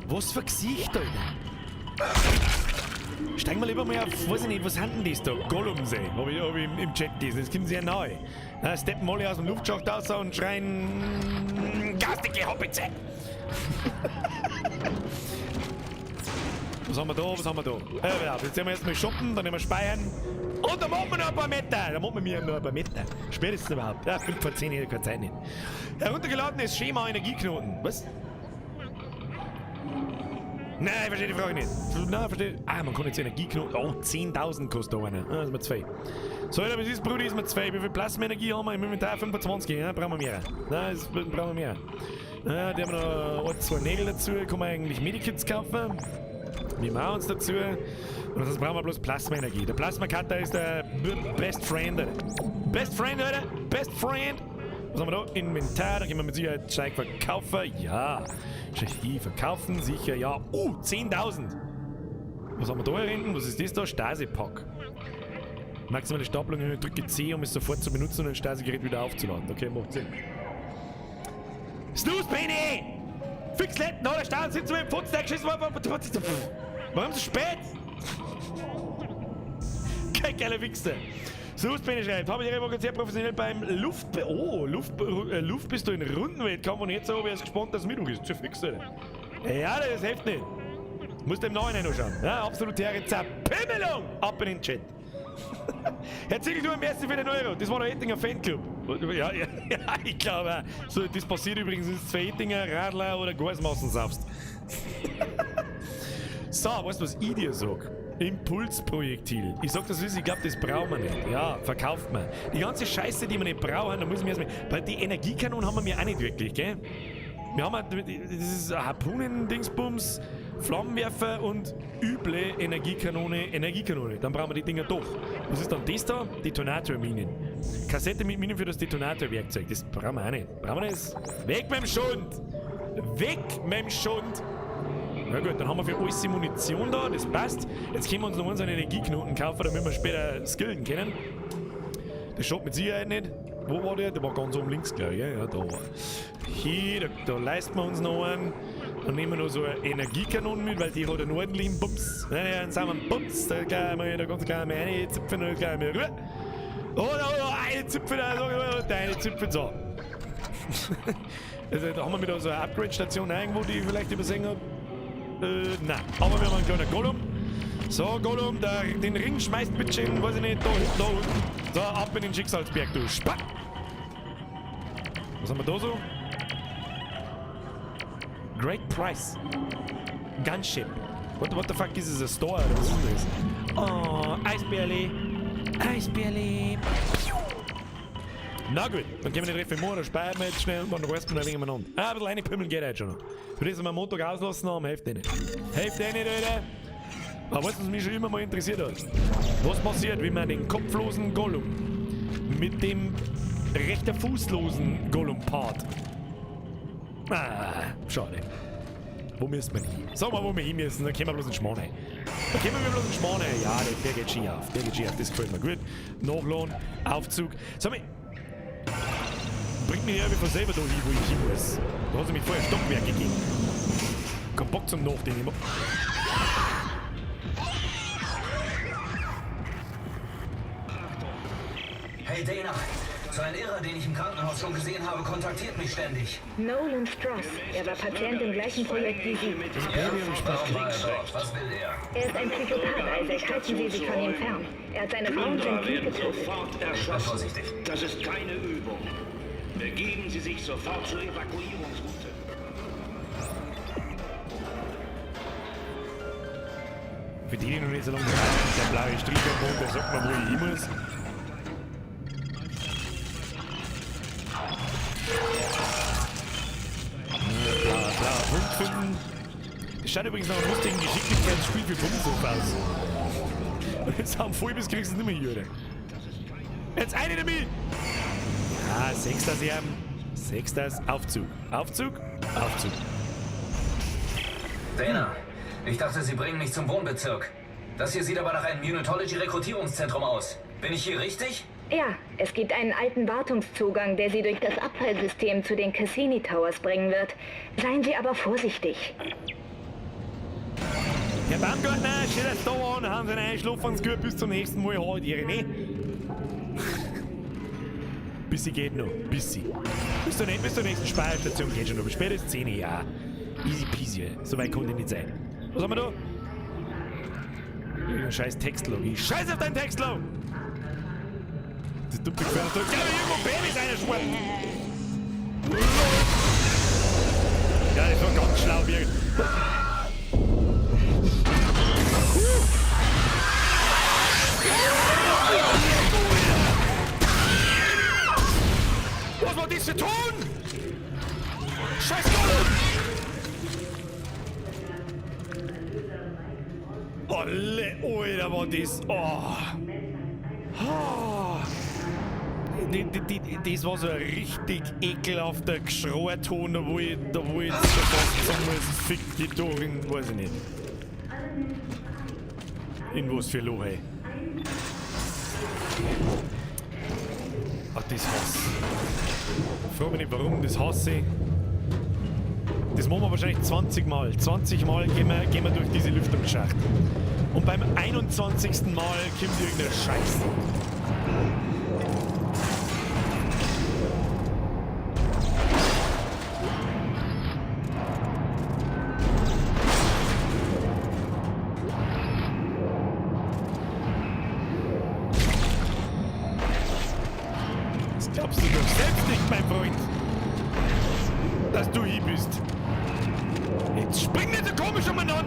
Was für Gesicht, Alter? Steigen wir lieber mal auf, weiß ich nicht, was haben denn das da? Gollumsee, hab ich im Chat gelesen, das kommen sehr neu. Steppen alle aus dem Luftschacht raus und schreien... Garstige Hobbitze! Was haben wir da? Jetzt sind wir erstmal shoppen, dann nehmen wir speichern. Und dann machen wir noch ein paar Meter. Spätestens überhaupt. Ja, 5 vor 10 keine Zeit nicht. Heruntergeladenes Schema Energieknoten. Was? Nein, ich verstehe die Frage nicht. Man kann jetzt Energieknoten. Oh, 10.000 kostet da einer. Das ist mir 2. So, aber das ist, Brudi, ist mir 2. Wie viel Plasma-Energie haben wir im Inventar? 25. Ja, brauchen wir mehr. Nein, das brauchen wir mehr. Ja, die haben noch 2 Nägel dazu. Kann man eigentlich Medikits kaufen. Wir machen uns dazu. Und sonst brauchen wir bloß Plasma-Energie. Der Plasma-Cutter ist der Best Friend, Alter. Best Friend, Alter. Best Friend. Was haben wir da? Inventar. Da können wir mit Sicherheit Steig verkaufen. Ja. Strategie verkaufen. Sicher, ja. 10.000. Was haben wir da hinten? Was ist das da? Stasi-Pack. Maximale Stapelung. Ich drücke C, um es sofort zu benutzen und ein Stasi-Gerät wieder aufzuladen. Okay, macht Sinn. Snooze, Penny! Fix Letten, oder Stern, sitzen wir im Futztag, geschissen worden. Warum so spät? Kein geiler Wichser. Snooze, schreibt, habe ich Ihre sehr professionell beim Luftpistol in Rundenwettkampf und jetzt so, wie es gespannt, dass es Mittwoch ist. Zu fix, oder? Ja, das hilft nicht. Musst du im Neuen noch schauen. Ja, absolutäre Zerpimmelung! Ab in den Chat. Herr Ziegel, du am besten für den Euro. Das war der Ettinger Fanclub. Ja, ich glaube, so, das passiert übrigens in Zweitinger, Radler oder Gasmassen saufst. So, weißt du, was ich dir sag? Impulsprojektil. Ich sag das, ich glaube, das brauchen wir nicht. Ja, verkauft man. Die ganze Scheiße, die wir nicht brauchen, da müssen wir erstmal. Weil die Energiekanonen haben wir auch nicht wirklich, gell? Wir haben das ist ein Harpunen-Dingsbums, Flammenwerfer und üble Energiekanone. Dann brauchen wir die Dinger doch. Was ist dann das da? Detonatorminen. Kassette mit Minen für das Detonatorwerkzeug. Das brauchen wir auch nicht. Brauchen wir das? Weg mit dem Schund! Weg mit dem Schund! Na gut, dann haben wir für alles die Munition da, das passt. Jetzt können wir uns noch unseren Energieknoten kaufen, damit wir später skillen können. Das schaut mit Sicherheit nicht. Wo war der? Der war ganz oben links, glaube ich. Ja, da war. Hier, da leisten wir uns noch einen. Dann nehmen wir noch so eine Energiekanone mit, weil die hat einen ordentlichen Bums. Ja, dann sagen wir einen Bums, da gleich mal, da ganz gleich mal eine Zipfen und gleich mal rüber. Oh, eine Zipfen, da eine Zipfen, so. Also, da haben wir wieder so eine Upgrade-Station irgendwo, die ich vielleicht übersehen habe. Nein, aber wir haben einen kleinen Gollum. So, Gollum, den Ring schmeißt bitte, weiß ich nicht, da unten. So, ab in den Schicksalsberg, du Spack! Was haben wir da so? Great Price. Gunship. What the fuck is this, a store? Was ist das? Oh, Eisbärli. Eisbärli. Na gut, dann gehen wir nicht recht viel mehr, dann sparen wir jetzt schnell und dann reißen wir ein wenig umeinander. Ah, ein bisschen reinpümmeln geht halt schon noch. Für das, dass wir am Montag auslassen haben, hilft nicht. Hilft nicht, Alter. Aber weißt du, was mich schon immer mal interessiert hat? Was passiert, wenn man den kopflosen Gollum mit dem rechter fußlosen Gollum paart? Ah, schade. Wo müssen wir hin? Sag mal, wo wir hin müssen, dann können wir bloß in Schmarrn rein. Dann können wir bloß in Schmarrn rein. Ja, der geht Ski auf. Der geht Ski auf, das gefällt mir gut. Nachladen, Aufzug. Sag mal, bringt mich irgendwie von selber da hin, wo ich hin muss. Da hat sie mich vorher Stockwerk gegeben. Kein Bock zum Nachdenken. Hey Dana, so ein Irrer, den ich im Krankenhaus schon gesehen habe, kontaktiert mich ständig. Nolan Stross. Er war Patient im gleichen Projekt wie Sie. Warum war er dort? Was will er? Er ist ein Psychopath, Isaac. Halten Sie sich von ihm fern. Er hat seine Frau und sein Kind getötet. Sofort erschossen. Das ist keine Übung. Begeben Sie sich sofort zur Evakuierungsroute. Für die, die noch nicht so lange reisen, der blaue Strich am Mond, der sagt mir, wo ich hin muss. Blauer Punkt finden. Das schaut übrigens nach einem lustigen Geschicklichkeitsspiel für Bumshof aus. Und jetzt haben Vollbiss kriegst du nicht mehr hier, oder? Jetzt eine damit! Ja, Sechster sie haben. Sechsters, Aufzug. Aufzug, Aufzug. Dana, ich dachte, Sie bringen mich zum Wohnbezirk. Das hier sieht aber nach einem Unitology-Rekrutierungszentrum aus. Bin ich hier richtig? Ja, es gibt einen alten Wartungszugang, der Sie durch das Abfallsystem zu den Cassini Towers bringen wird. Seien Sie aber vorsichtig. Herr Baumgartner, steht das da an, haben Sie einen Einschlafensgurt bis zum nächsten Mal halt Ihre, ne? Bissi geht noch, Bissi. Bis zur nächsten Speicherstation geht schon noch, bis spätestens 10 Jahre. Easy peasy, so weit konnte nicht sein. Was haben wir da? Irgendein scheiß Textlog. Ich scheiß auf dein Textlog! Das dumme Gefährder da. Ja, irgendwo Babys einschwimmen! Ja, das war ganz schlau, Birgit. Was war das zu tun? Scheiß Gollum! Alter, war das... Oh. Das war so ein richtig ekelhafter Geschrei-Ton, wo ich jetzt schon fast sagen muss, fick die Torin, weiß ich nicht. In was für Loch, ey. Ach, das Hass. Ich frage mich nicht, warum das hasse ich. Das machen wir wahrscheinlich 20 Mal. 20 Mal gehen wir durch diese Lüftungsschacht. Und beim 21. Mal kommt irgendein Scheiß. Was glaubst du denn? dass du hier bist. Jetzt spring nicht so komisch umeinander.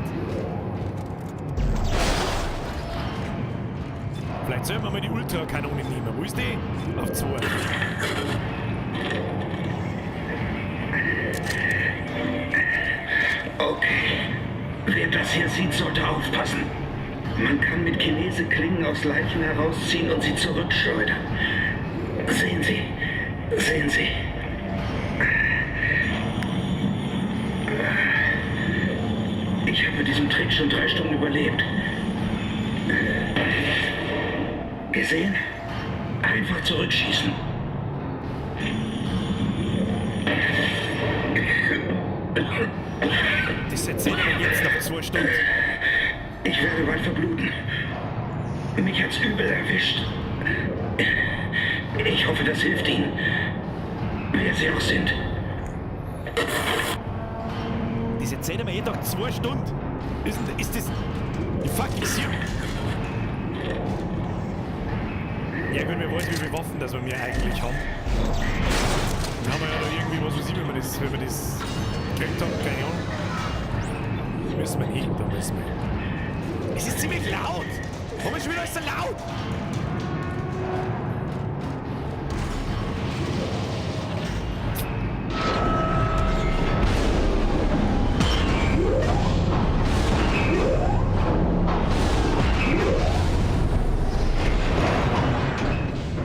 Vielleicht sollen wir mal die Ultrakanone nehmen. Wo ist die? Auf 2. Okay. Wer das hier sieht, sollte aufpassen. Man kann mit Chineseklingen aus Leichen herausziehen und sie zurückschleudern. Sehen Sie. Sehen Sie. Ich habe diesen Trick schon 3 Stunden überlebt. Gesehen? Einfach zurückschießen. Das erzählt mir jetzt noch 2 Stunden. Ich werde bald verbluten. Mich hat's übel erwischt. Ich hoffe, das hilft Ihnen. Wer Sie auch sind. Das erzählen wir jeden Tag 2 Stunden. Ist das... You fucking serious? Ja gut, wir wissen, wie viele Waffen das wir eigentlich haben. Dann haben wir ja da irgendwie was, wenn wir das gekriegt haben, keine Ahnung. Das müssen wir nicht, da müssen wir. Es ist ziemlich laut! Warum ist schon wieder so laut?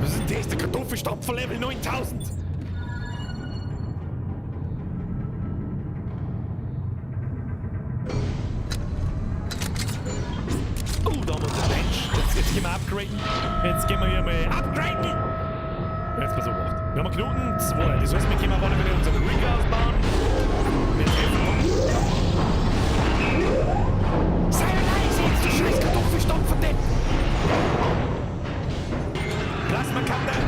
Was ist denn das? Der Kartoffelstampfer Level 9000! Jetzt gehen wir upgraden. Jetzt gehen wir hier mal upgraden. Jetzt pass auf. Wir haben Knoten 2. Das heißt, wir können mal wieder unseren Rig ausbauen. Wir treffen uns. Sei leise jetzt, du scheiß Kartoffelstampfer, denn! Plasma-Cutter.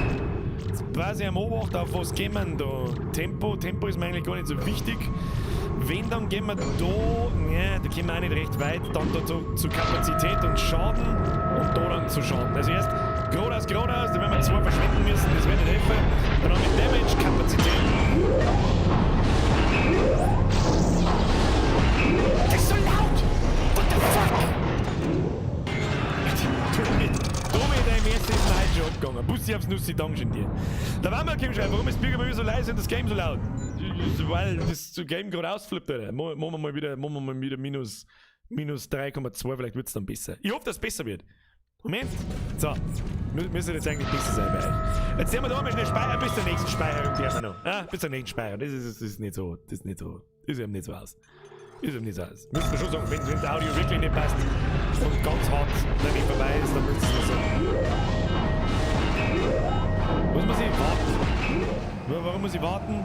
Jetzt quasi am Obacht, auf was gehen wir da? Tempo ist mir eigentlich gar nicht so wichtig. Wenn, dann gehen wir da, ja, da gehen wir auch nicht recht weit, dann da zu Kapazität und Schaden und da dann zu Schaden. Also erst geradeaus, da werden wir 2 verschwenden müssen, das wird nicht helfen. Dann haben wir Damage, Kapazität. Das ist so laut! What the fuck? Im ersten ist ein schon abgegangen. Bussi aufs Nussi, Dankeschön dir. Da waren wir Kim schreiben, warum ist Bürger so leise und das Game so laut? Weil das Game gerade ausflippt, Alter. Machen wir mal wieder minus 3,2, vielleicht wird es dann besser. Ich hoffe, dass es besser wird. Moment. So. Müsste jetzt eigentlich besser sein bei euch. Jetzt sehen wir da mal schnell Speicher bis zur nächsten Speicherung. Die haben wir noch. Ah, bis zur nächsten Speicherung. Das ist nicht so. Das ist nicht so. Das sieht eben nicht so aus. Müssen wir schon sagen, wenn das Audio wirklich nicht passt und ganz hart damit vorbei ist, dann müssen wir sagen. Muss man sie warten? Warum muss ich warten?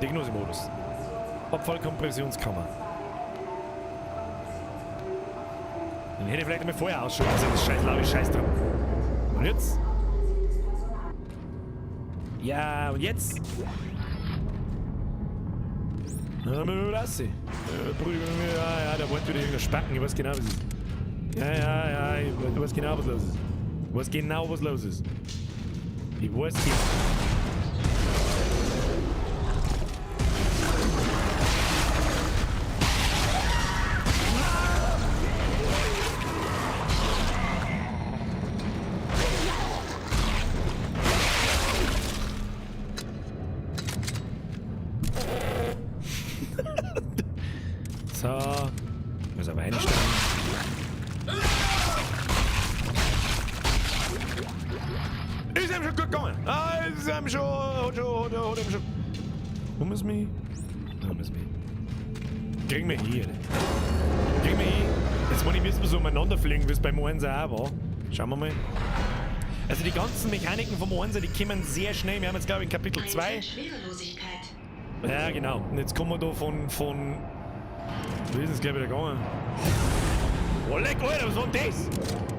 Diagnosemodus. Abfallkompressionskammer. Den hätte ich vielleicht einmal vorher ausschalten sollen, das scheiß laute Scheiß dran. Und jetzt? Ja, und jetzt? Na, mal lassen. Ja, da wollte wieder irgendein Spacken, ich weiß genau, was ist. Ja, ich weiß genau, was los ist. Ich weiß genau, was los ist. Ich weiß genau. So, muss aber einstellen. Ist ihm schon gut gegangen. Ist ihm schon, hat ihm schon. Wo müssen wir? Da müssen wir. Kriegen wir hier. Jetzt wollen wir wissen, so umeinander fliegen, wie es beim Einser auch war. Schauen wir mal. Also die ganzen Mechaniken vom Einser, die kommen sehr schnell. Wir haben jetzt glaube ich in Kapitel 2. Schwerelosigkeit. Ja, genau. Und jetzt kommen wir da von wie ist es gleich wieder gegangen? Oh, leck, Alter, was war denn das?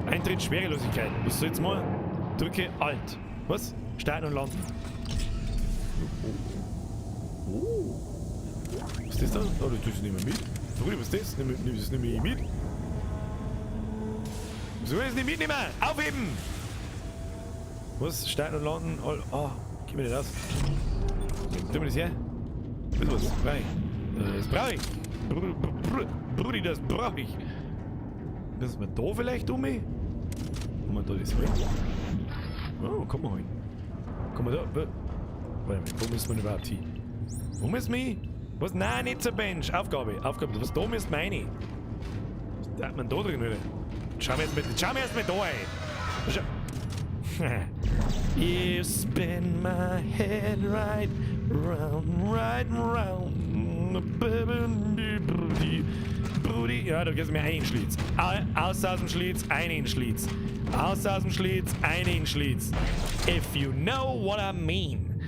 Eintritt Schwerelosigkeit. Was soll jetzt mal? Drücke Alt. Was? Starten und landen. Oh. Was ist das da? Oh, das tust du nicht mehr mit. Bruder, was ist das? Nimm das nicht mehr mit. So ist es nicht mitnehmen. Aufheben! Was? Starten und landen. Oh. Gib mir das. Tun wir das her? Was? Das brauche ich. Brudi, das brauche ich. Müssen wir da vielleicht um mich? Kommen wir da das hin? Oh, komm mal hin. Komm mal da. Warte mal, wo müssen wir überhaupt hin? Wo müssen wir hin? Was? Nein, nicht zur Bench. Aufgabe. Was da müssen wir rein? Was hat man da drin, oder? Schau mir erst mal da ein. You spin my head right round. Brudi. Ja, da gehst du mir einen Schlitz. Aus dem Schlitz, einen Schlitz. Aus dem Schlitz, einen Schlitz. If you know what I mean.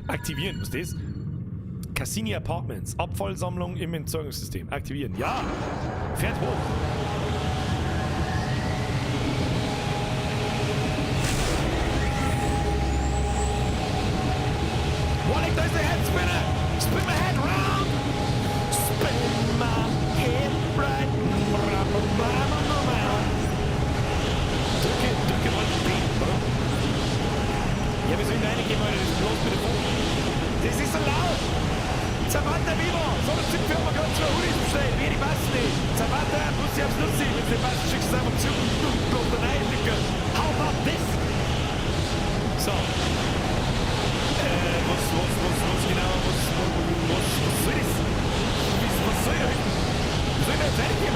Aktivieren, was ist das? Cassini Apartments. Abfallsammlung im Entsorgungssystem. Aktivieren. Ja! Fährt hoch. Walling, da ist der Headspinner! Spin my head round! Spin my head right round! Drücke mal den Beat, oder? Ja, wir sollen reingehen, Leute, das ist bloß mit dem Funk. Das ist so laut! Samantha Weber! So eine Zündfirma kann zwei Hoodies bestellen, wie die passen nicht! Samantha, muss ich aufs Nuss sehen, wenn sie den passen, schickst du es einfach zu und bloß da reinlegen. How about this? So. Was genau, was soll das? Was soll ich? Was soll ich jetzt reingehen?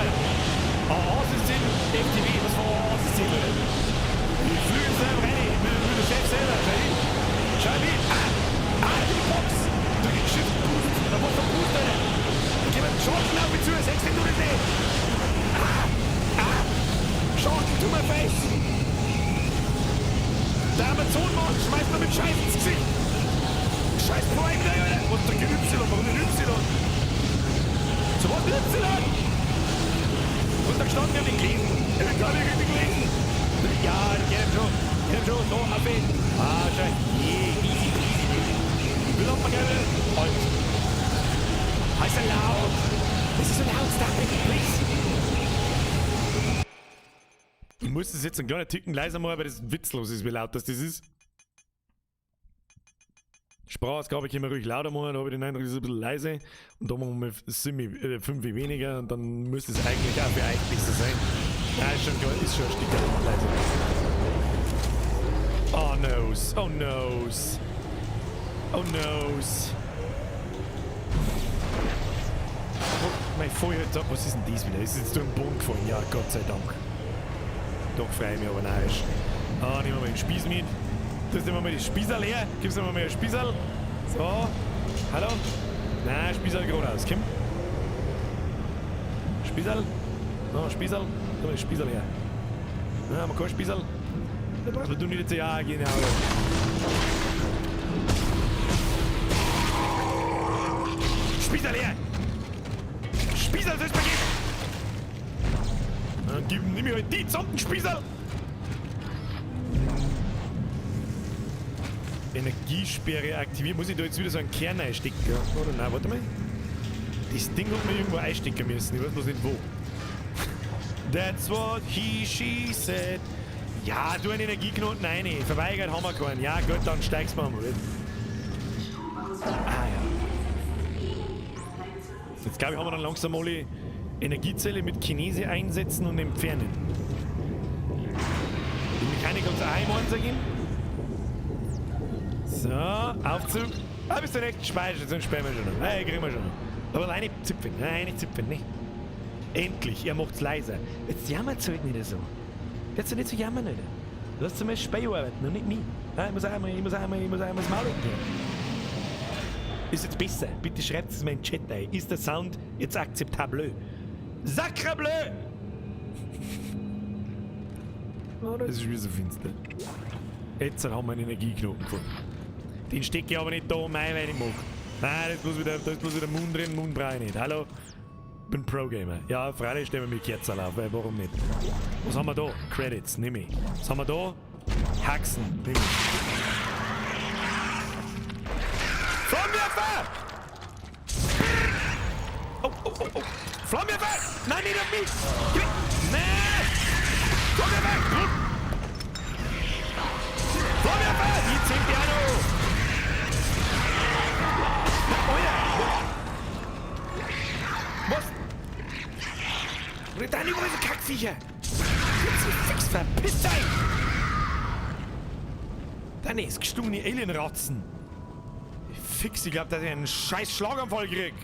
AA-System, FTV, was für AA-System, oder? Wir flügen selber rein, mit der Chef selber, schau wie. Die Box! Durch den Schiff, Boost, da muss der Boost, Alter! Ich geh mal den Schorten auf mich zu, 6 Minuten nicht! Schorten, to my face! Der Amazon-Mann schmeißt mir mit Scheiß ins Gesicht! Scheiß Prime Day, Alter! Was ist der Y? Warum ein Y? So was ein Y? Was ist da gestanden? Wir haben den gelesen! Ich hab den gelesen! Ja, ich kenn ihn schon! So, auf ihn! Scheiße! Easy peasy! Will auch mal gerne! Und! Heißt er laut! Es ist so laut! Stop it, please! Ich muss das jetzt einen kleinen Ticken leiser machen, weil das witzlos ist, wie laut das ist. Sprachausgabe können wir ruhig lauter machen, da habe ich den Eindruck, das ist ein bisschen leise. Und da machen wir 5 weniger und dann müsste es eigentlich auch für euch besser sein. Nein, ist schon klar, ist schon ein Stück leise. Oh noes, oh noes. Oh noes. Oh, mein Feuer hat gesagt, was ist denn das wieder? Ist jetzt durch den Boden gefallen? Ja, Gott sei Dank. Doch freue ich mich aber narrisch. Nehmen wir mal den Spieß mit. Das nehmen wir mal die Spießerl her. Gib's mir mal ein Spießerl. So. Hallo? Nein, Spießerl geradeaus. Komm. Spießerl. No, Spießerl. Komm mal, Spießerl her. Na, haben wir kein Spießerl? Da brauchst du nicht jetzt. Ja, genau. Spießerl her! Spießerl soll's mir geben! Nimm mir halt die zusammen, Spießerl! Energiesperre aktivieren. Muss ich da jetzt wieder so einen Kern einstecken? Ja. Oder nein, warte mal. Das Ding hat mir irgendwo einstecken müssen. Ich weiß bloß nicht wo. That's what she said. Ja, du einen Energieknoten rein. Verweigert haben wir keinen. Ja, gut, dann steigst du mal. Ja. Jetzt glaube ich, haben wir dann langsam alle Energiezelle mit Kinese einsetzen und entfernen. Die Mechanik hat es auch einmal gehen. So, Aufzug. Bist du nicht gespeichert, sonst sperren wir schon noch. Nein, kriegen wir schon noch. Aber eine Zipfen, ne? Endlich, er macht's leiser. Jetzt jammert's halt nicht so. Jetzt nicht so jammern, Alter. Du hast zum Beispiel Speier arbeiten und nicht mich. Ich muss einmal das Maul wegnehmen. Ist jetzt besser? Bitte schreibt es mir in den Chat ein. Ist der Sound jetzt akzeptabel? Sacre bleu! Oh, das ist wieder so finster. Jetzt haben wir einen Energieknoten gefunden. Den stecke ich aber nicht da um ein, weil ich mag. Nein, da ist bloß wieder Mund drin, Mund brauche ich nicht. Hallo? Ich bin Pro-Gamer. Ja, freilich stellen wir mit Kerzen auf, weil warum nicht? Was haben wir da? Credits, nimm ich. Was haben wir da? Haxen, nimm ich. Flammenwerfer! Oh. Flammenwerfer! Nein, nicht auf mich! Nein! Flammenwerfer! Flammenwerfer! Flammenwerfer! Die zählt ja noch! Was? Und dann über diese Kackviecher! Fix, verpisst euch! Dann ist gestungene Alienratzen. Fix, ich glaub, dass ich einen scheiß Schlaganfall krieg.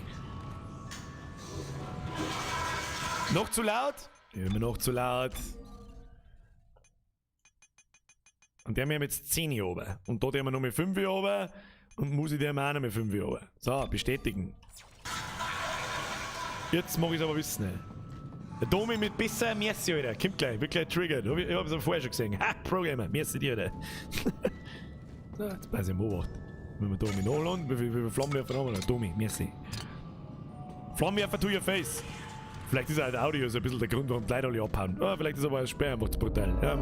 Noch zu laut? Immer noch zu laut. Und der haben wir jetzt 10 hier oben. Und dort haben wir noch mit 5 hier oben. Und muss ich dem auch noch mit 5 hier oben. So, bestätigen. Jetzt mag ich es aber wissen. Der Domi mit besser, merci, Alter. Kommt gleich, wird gleich triggert. Ich hab's aber vorher schon gesehen. Ha, Programmer, merci dir, Alter. So, jetzt weiß ich mal was. Wenn wir Domi nachladen, wie viele Flammenwerfer haben wir noch? Domi, merci. Flammenwerfer to your face. Vielleicht ist halt Audio so ein bisschen der Grund, warum die Leute alle abhauen. Oh, vielleicht ist aber ein Sperr einfach zu brutal. Ja.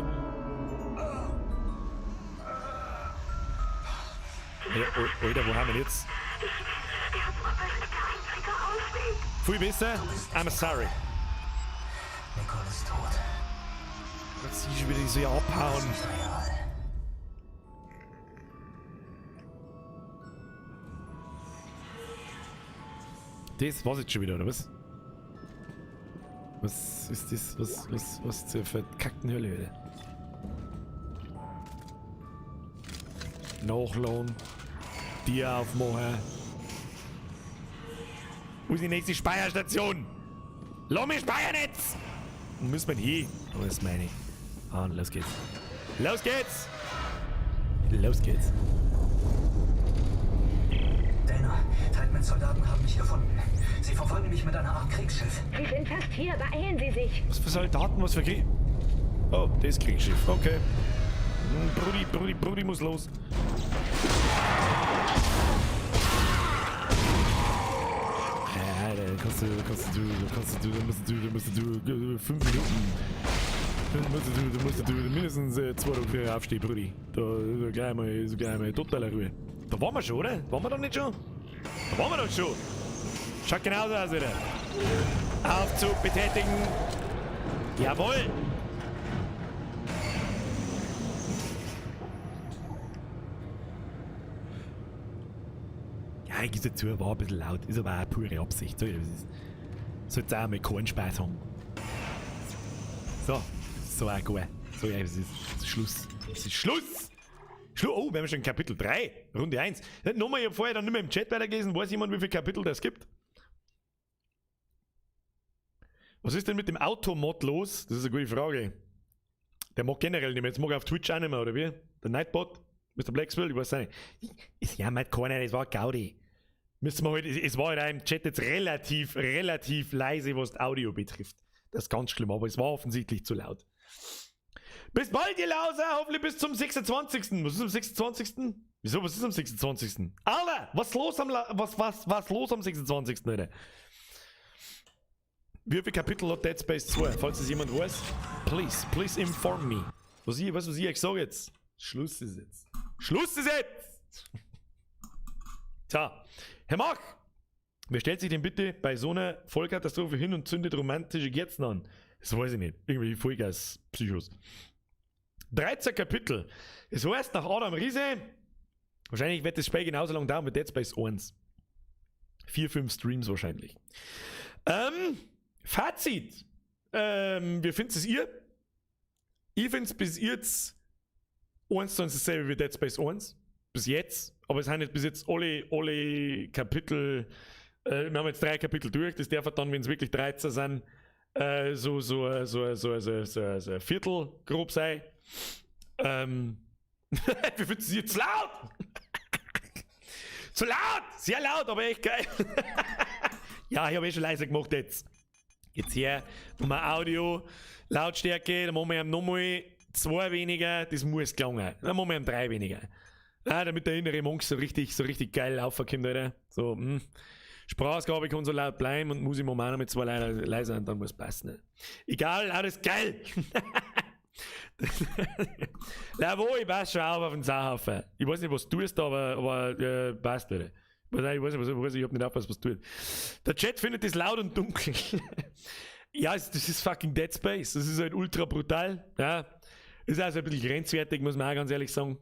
Alter, wo haben wir jetzt? Viel besser? I'm sorry. Nicole ist tot. Jetzt siehst du wieder so abhauen. Das war's jetzt schon wieder, oder was? Was ist das? Was zur verkackten Hölle, Alter? Nachladen. Die aufmachen. Wo ist die nächste Speicherstation? Lass mich speichern jetzt! Müssen wir hier. Oh, das meine ich. Ah, los geht's. Los geht's! Los geht's. Dana, Titanman-Soldaten haben mich gefunden. Sie verfolgen mich mit einer Art Kriegsschiff. Sie sind fast hier, beeilen Sie sich. Was für Soldaten, was für Krieg? Oh, das Kriegsschiff, okay. Brudi muss los. Ja, da kannst du 5 Minuten. Da musst du mindestens 2 oder 3 aufstehen, Brudi. Da gleich mal totaler Ruhe. Da waren wir schon, oder? Waren wir doch nicht schon? Da waren wir doch schon. Schaut genauso aus, wieder. Aufzug betätigen. Jawohl. Ja, ich gebe dazu, war ein bisschen laut. Ist aber auch eine pure Absicht. So jetzt auch mal keinen Spaß haben. So auch gut. So, ja, es ist Schluss. Es ist Schluss! Oh, wir haben schon Kapitel 3, Runde 1. Nochmal, ich habe vorher dann nicht mehr im Chat weitergelesen. Weiß jemand, wie viele Kapitel das gibt? Was ist denn mit dem Automod los? Das ist eine gute Frage. Der mag generell nicht mehr. Jetzt mag er auf Twitch auch nicht mehr, oder wie? Der Nightbot? Mr. Blacksville? Ich weiß nicht. Es jammert keiner, das war Gaudi. Müssen wir halt, es war halt im Chat jetzt relativ leise, was das Audio betrifft. Das ist ganz schlimm, aber es war offensichtlich zu laut. Bis bald, ihr Lauser! Hoffentlich bis zum 26. Was ist am 26.? Wieso, was ist am 26.? Alter, was los was los am 26. Alter? Wie viele Kapitel hat Dead Space 2? Falls es jemand weiß, please inform me. Was ich euch sage jetzt? Schluss ist jetzt. Schluss ist jetzt! Tja, Herr Mark, wer stellt sich denn bitte bei so einer Vollkatastrophe hin und zündet romantische Kerzen an? Das weiß ich nicht. Irgendwie Vollgas-Psychos. 13 Kapitel. Das heißt, nach Adam Riese, wahrscheinlich wird das Spiel genauso lang dauern wie Dead Space 1. 4-5 Streams wahrscheinlich. Fazit. Wie findet es ihr? Ich finde es bis jetzt 1 zu 1 dasselbe wie Dead Space 1. Bis jetzt. Aber es haben nicht bis jetzt alle Kapitel. Wir haben jetzt 3 Kapitel durch. Das darf dann, wenn es wirklich 13 sind, so ein Viertel grob sein. Wie findest du jetzt laut? Zu laut! Sehr laut, aber echt geil. Ja, ich habe schon leise gemacht jetzt. Jetzt hier nochmal Audio, Lautstärke, dann machen wir nochmal 2 weniger, das muss gelingen. Dann machen wir 3 weniger. Ja, damit der innere Monk so richtig geil laufen kommt, Alter. So, Sprachausgabe kann so laut bleiben und muss ich momentan mit 2 leiser sein, dann muss es passen. Ne? Egal, alles geil! Jawohl, ich passe schon auf den Sauhaufen. Ich weiß nicht, was du tust, aber passt, Alter. Ich hab nicht aufgepasst, was du tust. Der Chat findet das laut und dunkel. Ja, das ist fucking Dead Space. Das ist halt ultra brutal. Ja. Ist also ein bisschen grenzwertig, muss man auch ganz ehrlich sagen.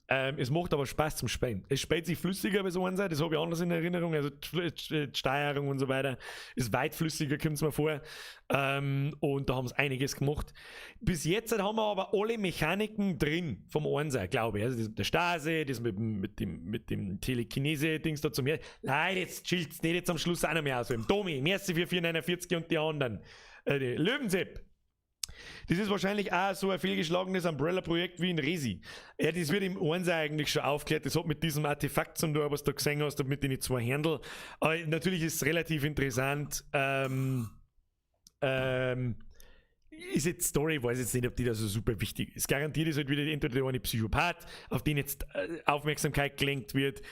Es macht aber Spaß zum Spielen. Es spielt sich flüssiger bei so einem Seite, das habe ich anders in Erinnerung. Also die Steuerung und so weiter ist weit flüssiger, kommt es mir vor. Und da haben sie einiges gemacht. Bis jetzt haben wir aber alle Mechaniken drin vom Einser, glaube ich. Also das mit der Stase, das mit dem Telekinese-Dings da zum Meer. Leute, jetzt chillt's nicht jetzt am Schluss auch noch mehr aus. Domi, merci für 449 und die anderen. Löwensepp. Das ist wahrscheinlich auch so ein fehlgeschlagenes Umbrella-Projekt wie in Resi. Ja, das wird im Einser eigentlich schon aufgeklärt. Das hat mit diesem Artefakt zu tun, was du gesehen hast, mit den 2 Händel. Aber natürlich ist es relativ interessant. Ist jetzt Story, weiß jetzt nicht, ob die da so super wichtig ist. Garantiert ist halt wieder entweder der eine Psychopath, auf den jetzt Aufmerksamkeit gelenkt wird.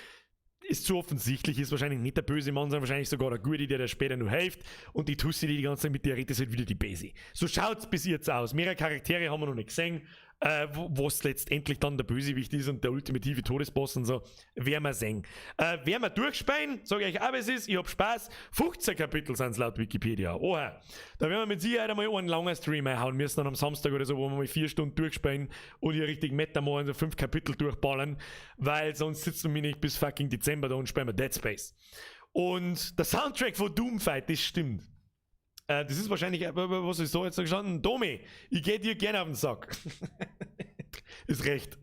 Ist zu offensichtlich, ist wahrscheinlich nicht der böse Mann, sondern wahrscheinlich sogar der Gute, der später nur hilft. Und die Tussi, die ganze Zeit mit dir redet, ist halt wieder die Böse. So schaut's bis jetzt aus. Mehrere Charaktere haben wir noch nicht gesehen, was letztendlich dann der Bösewicht ist und der ultimative Todesboss und so. Werden wir sehen. Werden wir durchspielen, sage ich euch auch, was es ist. Ich hab Spaß. 15 Kapitel sind es laut Wikipedia. Oha. Da werden wir mit Sicherheit einmal einen langen Stream einhauen müssen, dann am Samstag oder so, wo wir mal 4 Stunden durchspielen und hier richtig Meta mal so 5 Kapitel durchballern, weil sonst sitzen wir nicht bis fucking Dezember da und spielen wir Dead Space. Und der Soundtrack von Doomfight, das stimmt. Das ist wahrscheinlich, was ist so jetzt noch gestanden? Domi, ich geh dir gerne auf den Sack. Ist recht.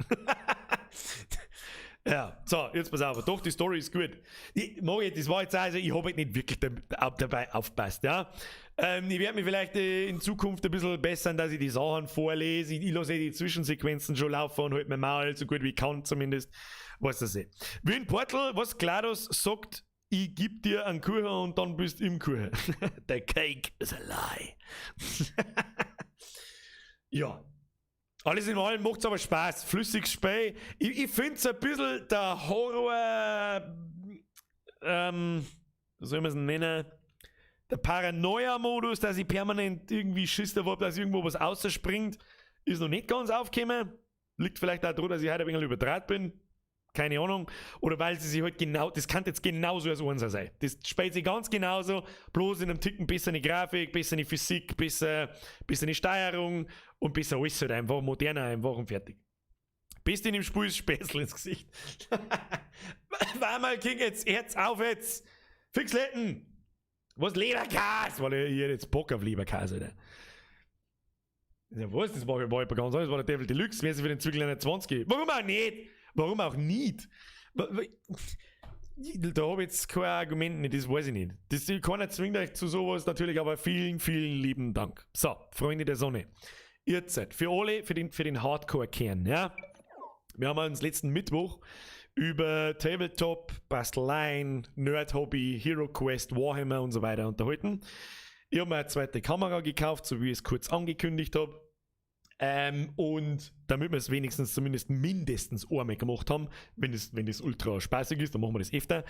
Ja, so, jetzt pass auf. Doch, die Story ist gut. Das war jetzt also, ich habe halt nicht wirklich dabei aufgepasst, ja. Ich werde mich vielleicht in Zukunft ein bisschen bessern, dass ich die Sachen vorlese. Ich lasse die Zwischensequenzen schon laufen und halt mein Maul so gut wie ich kann zumindest. Was das ist. Wie in Portal, was GLaDOS sagt, ich geb dir einen Kuchen und dann bist du im Kuchen. The cake is a lie. Ja. Alles in allem macht's aber Spaß. Flüssiges Spiel. Ich find's ein bisschen der Horror, wie soll man es nennen? Der Paranoia-Modus, dass ich permanent irgendwie Schiss davor habe, dass irgendwo was ausspringt, ist noch nicht ganz aufgekommen. Liegt vielleicht auch daran, dass ich heute ein wenig übertreibt bin. Keine Ahnung. Oder weil sie sich halt genau, das kann jetzt genauso als Unser sein. Das spielt sich ganz genauso, bloß in einem Ticken bessere Grafik, bessere Physik, bessere Steuerung und besser alles halt einfach, moderner einfach und fertig. Beste in dem Spiel ist Späßel ins Gesicht. War mal King, jetzt auf jetzt! Fixletten! Was Leberkäse? Weil ich jetzt Bock auf Leberkäse, Alter. Ja, was? Das war ganz anders. Das war der Devil Deluxe, wäre sie für den Zügel einer 20. Warum auch nicht? Warum auch nicht? Da habe ich jetzt kein Argument nicht, das weiß ich nicht. Keiner zwingt euch zu sowas, natürlich, aber vielen, vielen lieben Dank. So, Freunde der Sonne. Ihr seid für alle, für den Hardcore-Kern, ja? Wir haben uns letzten Mittwoch über Tabletop, Basteleien, Nerd-Hobby, Hero Quest, Warhammer und so weiter unterhalten. Ich habe mir eine zweite Kamera gekauft, so wie ich es kurz angekündigt habe. Und damit wir es wenigstens zumindest mindestens einmal gemacht haben, wenn das ultra spaßig ist, dann machen wir das öfter,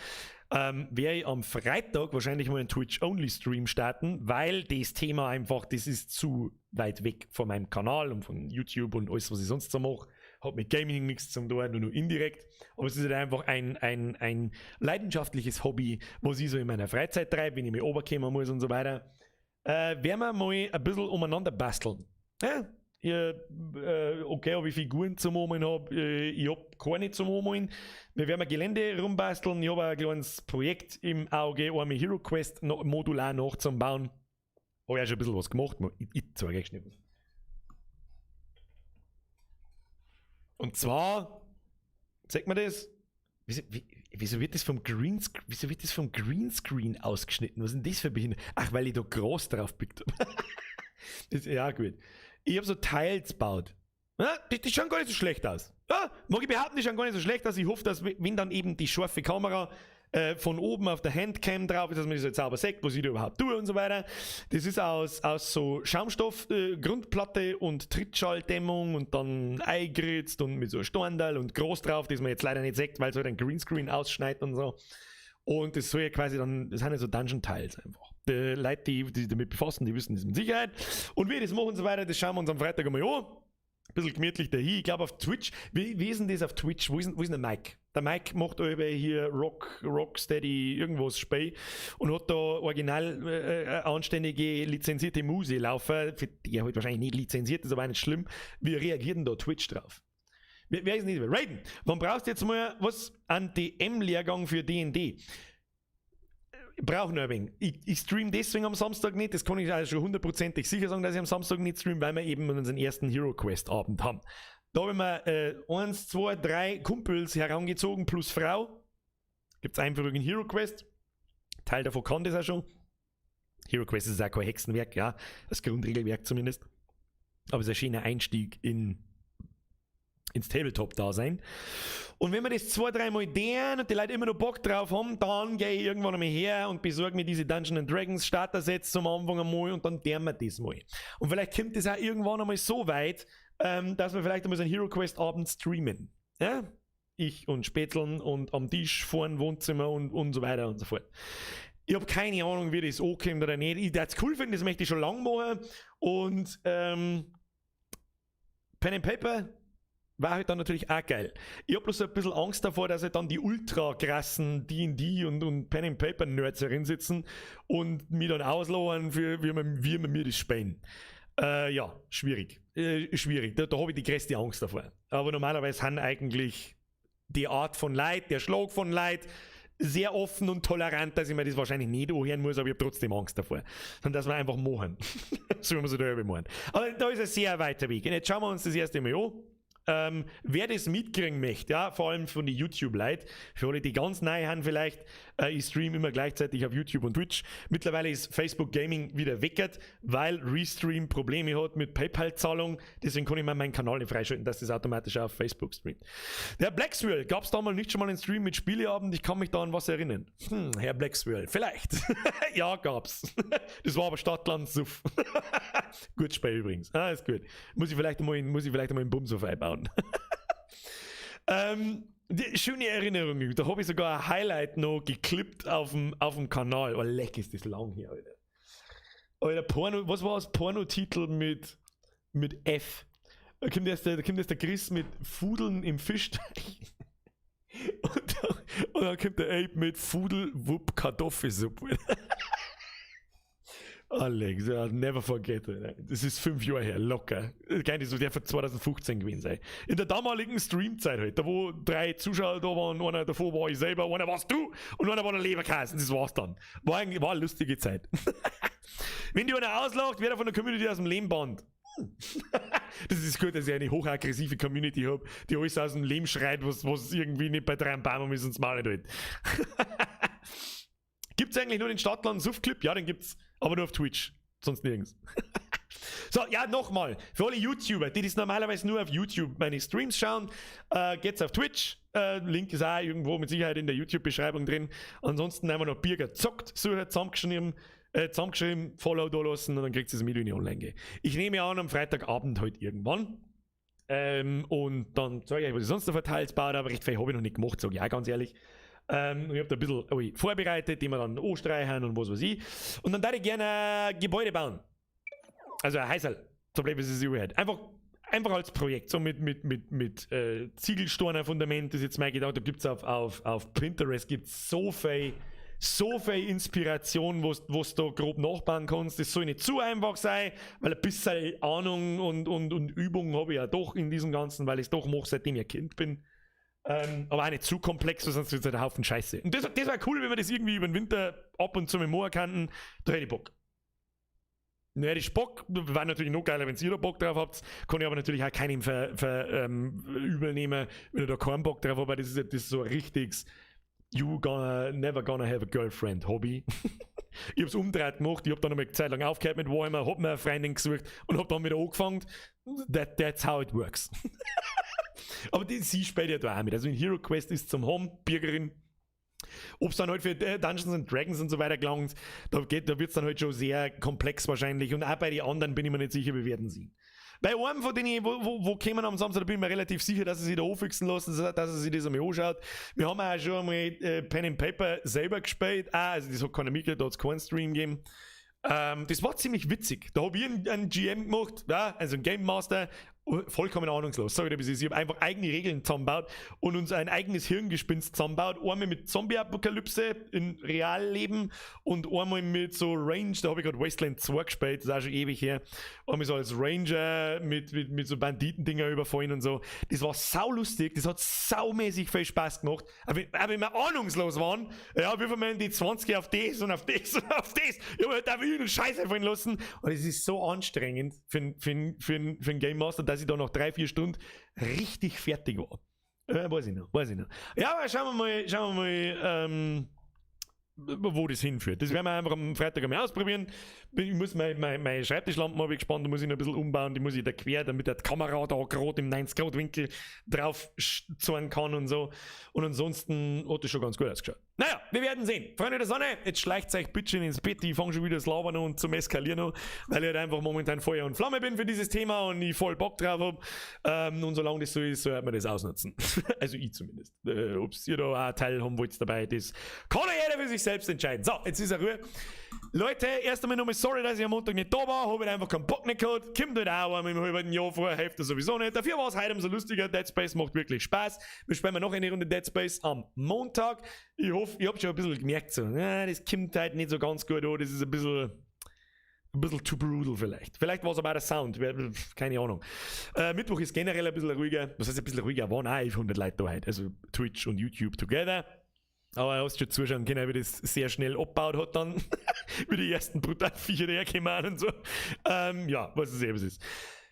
werde ich am Freitag wahrscheinlich mal einen Twitch-Only-Stream starten, weil das Thema einfach, das ist zu weit weg von meinem Kanal und von YouTube und alles, was ich sonst so mache. Hat mit Gaming nichts zu tun, nur indirekt. Aber es ist halt einfach ein leidenschaftliches Hobby, was ich so in meiner Freizeit treibe, wenn ich mich runterkommen muss und so weiter. Werden wir mal ein bisschen umeinander basteln. Ja? Okay, ob ich Figuren zum Umholen habe, ich habe keine zum Umholen. Wir werden ein Gelände rumbasteln. Ich habe ein kleines Projekt im Auge, einmal Hero Quest modular nachzubauen. Habe ja schon ein bisschen was gemacht, ich zeige euch schnell was. Und zwar, sagt man das? Wieso wird das vom Greenscreen ausgeschnitten? Was ist denn das für Behindert? Ach, weil ich da groß drauf pickt habe. Ja, gut. Ich habe so Tiles gebaut. Ja, die schauen gar nicht so schlecht aus. Ja, mag ich behaupten, die schauen gar nicht so schlecht aus. Ich hoffe, dass, wenn dann eben die scharfe Kamera von oben auf der Handcam drauf ist, dass man das jetzt sauber sieht, was ich da überhaupt tue und so weiter. Das ist aus so Schaumstoff, Grundplatte und Trittschalldämmung und dann eingeritzt und mit so einem Storndal und groß drauf, das man jetzt leider nicht sieht, weil es halt ein Greenscreen ausschneidet und so. Und das soll ja quasi dann, das sind ja so Dungeon-Tiles einfach. Die Leute, die damit befassen, die wissen das mit Sicherheit. Und wie das machen und so weiter, das schauen wir uns am Freitag einmal an. Ein bisschen gemütlich dahin. Ich glaube auf Twitch, wie ist denn das auf Twitch? Wo ist denn der Mike? Der Mike macht hier Rocksteady irgendwas Spiel und hat da original anständige lizenzierte Musik laufen, für die halt wahrscheinlich nicht lizenziert ist, aber auch nicht schlimm. Wie reagiert denn da Twitch drauf? wer ist nicht? Raiden, wann brauchst du jetzt mal was an DM-Lehrgang für D&D? Ich brauche nur ein wenig. Ich stream deswegen am Samstag nicht, das kann ich also schon hundertprozentig sicher sagen, dass ich am Samstag nicht stream, weil wir eben unseren ersten Hero Quest Abend haben. Da haben wir 1, 2, 3 Kumpels herangezogen plus Frau. Gibt es Einführung in Hero Quest. Teil davon kann das auch schon. Hero Quest ist auch kein Hexenwerk, ja, das Grundregelwerk zumindest. Aber es ist ein schöner Einstieg ins Tabletop-Dasein. Und wenn wir das 2-3 Mal deren und die Leute immer noch Bock drauf haben, dann gehe ich irgendwann einmal her und besorge mir diese Dungeons & Dragons Starter-Sets zum Anfang einmal und dann deren wir das mal. Und vielleicht kommt das auch irgendwann einmal so weit, dass wir vielleicht einmal so einen Hero Quest Abend streamen. Ja? Ich und Spätzeln und am Tisch vor dem Wohnzimmer und so weiter und so fort. Ich habe keine Ahnung, wie das ankommt oder nicht. Ich würde es cool finden, das möchte ich schon lange machen. Und Pen and Paper war halt dann natürlich auch geil. Ich habe bloß so ein bisschen Angst davor, dass halt dann die ultra krassen D&D und Pen and Paper Nerds herin sitzen und mich dann auslauern, für wie man mir das spielen. Ja, schwierig. Schwierig. Da habe ich die größte Angst davor. Aber normalerweise haben eigentlich die Art von Leid, der Schlag von Leid sehr offen und tolerant, dass ich mir das wahrscheinlich nicht anhören muss, aber ich habe trotzdem Angst davor. Und dass wir einfach machen. So wie wir so darüber machen. Aber da ist ein sehr weiter Weg. Und jetzt schauen wir uns das erste Mal an. Wer das mitkriegen möchte, ja, vor allem von den YouTube-Leuten, für alle, die ganz neu haben vielleicht, ich streame immer gleichzeitig auf YouTube und Twitch. Mittlerweile ist Facebook Gaming wieder weckert, weil Restream Probleme hat mit PayPal-Zahlung, deswegen kann ich mir meinen Kanal nicht freischalten, dass das automatisch auf Facebook streamt. Der Blackswirl, gab es damals nicht schon mal einen Stream mit Spieleabend? Ich kann mich da an was erinnern. Herr Blackswirl, vielleicht. Ja, gab's. Das war aber Stadtland-Suff. Gut Spiel übrigens. Ah, ist gut. Muss ich vielleicht einmal einen Bumshof einbauen. Schöne Erinnerung, da habe ich sogar ein Highlight noch geklippt auf dem Kanal. Oh, leck, ist das lang hier, Alter. Alter, Porno, was war das? Pornotitel mit F. Da kommt jetzt der Chris mit Fudeln im Fischteich. Und dann kommt der Ape mit Fudel, Wupp, Kartoffelsuppe. Alex, never forget. Das ist 5 Jahre her, locker. Das der von 2015 gewesen sein. In der damaligen Streamzeit halt, da wo 3 Zuschauer da waren, einer davor war ich selber, einer warst du und einer war der Leberkäse. Das war's dann. War eine lustige Zeit. Wenn die einer auslacht, wer da von der Community aus dem Leben bannt. Das ist gut, dass ich eine hochaggressive Community habe, die alles aus dem Leben schreit, was irgendwie nicht bei 3 Baum ist und das Mal nicht halt. Gibt's eigentlich nur den Stadtland-Suff-Clip? Ja, den gibt's. Aber nur auf Twitch. Sonst nirgends. So, ja, nochmal. Für alle YouTuber, die das normalerweise nur auf YouTube meine Streams schauen, geht's auf Twitch. Link ist auch irgendwo mit Sicherheit in der YouTube-Beschreibung drin. Ansonsten einfach noch Birger zockt, suche zusammengeschrieben, Follow da lassen und dann kriegt ihr das Video in die Online gehen. Ich nehme an, am Freitagabend heute irgendwann. Und dann zeige ich euch, was ich sonst noch verteilt baue, aber recht viel habe ich noch nicht gemacht, sage ich auch ganz ehrlich. Ich habe da ein bisschen vorbereitet, die wir dann anstreichen und was weiß ich. Und dann würde ich gerne ein Gebäude bauen. Also ein Häusl, so bleibt es überhaupt. Einfach als Projekt, so mit Ziegelsteiner Fundament, das ist jetzt mein Gedanke. Da gibt es auf Pinterest gibt's so viel Inspiration, was du da grob nachbauen kannst. Das soll nicht zu einfach sein, weil ein bisschen Ahnung und Übung habe ich ja doch in diesem Ganzen, weil ich es doch mache, seitdem ich ein Kind bin. Aber auch nicht zu komplex, sonst wird es halt ein Haufen Scheiße. Und das wäre cool, wenn wir das irgendwie über den Winter ab und zu machen könnten. Da hätte ich Bock. Da hätte ich Bock. Wäre natürlich noch geiler, wenn ihr da Bock drauf habt. Kann ich aber natürlich auch keinem übel nehmen, wenn ihr da keinen Bock drauf habt, weil das ist so ein richtiges never gonna have a girlfriend Hobby. Ich hab's umgedreht gemacht, ich hab dann noch eine Zeit lang aufgehört mit Warhammer, hab mir eine Freundin gesucht und hab dann wieder angefangen. That's how it works. Aber sie spielt ja da auch mit. Also in Hero Quest ist zum Home, Bürgerin. Ob es dann halt für Dungeons & Dragons und so weiter gelangt, da wird es dann halt schon sehr komplex wahrscheinlich. Und auch bei den anderen bin ich mir nicht sicher, wie werden sie. Bei einem von denen, wo kommen am Samstag, da bin ich mir relativ sicher, dass sie sich da anfixen lassen, dass er sich das einmal anschaut. Wir haben auch schon einmal Pen and Paper selber gespielt. Also das hat keine Mikro, da hat es keinen Stream gegeben. Das war ziemlich witzig. Da habe ich einen GM gemacht, ja, also einen Game Master, vollkommen ahnungslos. Sag ich dir, wie es ist. Ich habe einfach eigene Regeln zusammengebaut und uns ein eigenes Hirngespinst zusammengebaut. Einmal mit Zombie-Apokalypse in Realleben und einmal mit so Range, da habe ich gerade Wasteland 2 gespielt, das ist auch schon ewig her. Einmal so als Ranger mit so Banditendinger überfallen und so. Das war saulustig, das hat saumäßig viel Spaß gemacht. Aber wenn wir ahnungslos waren, ja, wie wir die 20 auf das und auf das und auf das. Ich habe halt da wieder Scheiße fallen lassen. Und es ist so anstrengend für einen Game Master, dass ich da nach 3-4 Stunden richtig fertig war. Weiß ich noch. Ja, aber schauen wir mal, wo das hinführt. Das werden wir einfach am Freitag einmal ausprobieren. Ich muss meine Schreibtischlampen habe ich gespannt, die muss ich noch ein bisschen umbauen, die muss ich da quer, damit die Kamera da gerade im 90-Grad-Winkel drauf zeigen kann und so. Und ansonsten hat das schon ganz gut ausgeschaut. Naja, wir werden sehen. Freunde der Sonne, jetzt schleicht euch bitte ins Bett, ich fange schon wieder das Labern an und zum Eskalieren an, weil ich halt einfach momentan Feuer und Flamme bin für dieses Thema und ich voll Bock drauf habe. Und solange das so ist, sollte man das ausnutzen. Also ich zumindest. Ob ihr da auch einen Teil haben wollt dabei, das kann ja jeder für sich selbst entscheiden. So, jetzt ist er Ruhe. Leute, erst einmal nochmal sorry, dass ich am Montag nicht da war, habe ich einfach keinen Bock mehr gehabt. Kommt halt auch mit dem halben Jahr vor, hilft das sowieso nicht. Dafür war es heute umso lustiger. Dead Space macht wirklich Spaß. Wir spielen noch eine Runde Dead Space am Montag. Ich hoffe, ihr habt schon ein bisschen gemerkt, so, das kommt halt nicht so ganz gut an, das ist ein bisschen too brutal vielleicht. Vielleicht war es aber auch der Sound, keine Ahnung. Mittwoch ist generell ein bisschen ruhiger. Was heißt ein bisschen ruhiger? Waren auch 100 Leute da heute, also Twitch und YouTube together. Aber du hast schon zuschauen können, wie das sehr schnell abgebaut hat dann. Wie die ersten brutalen Viecher daherkommen und so. Ja, was es eben ist.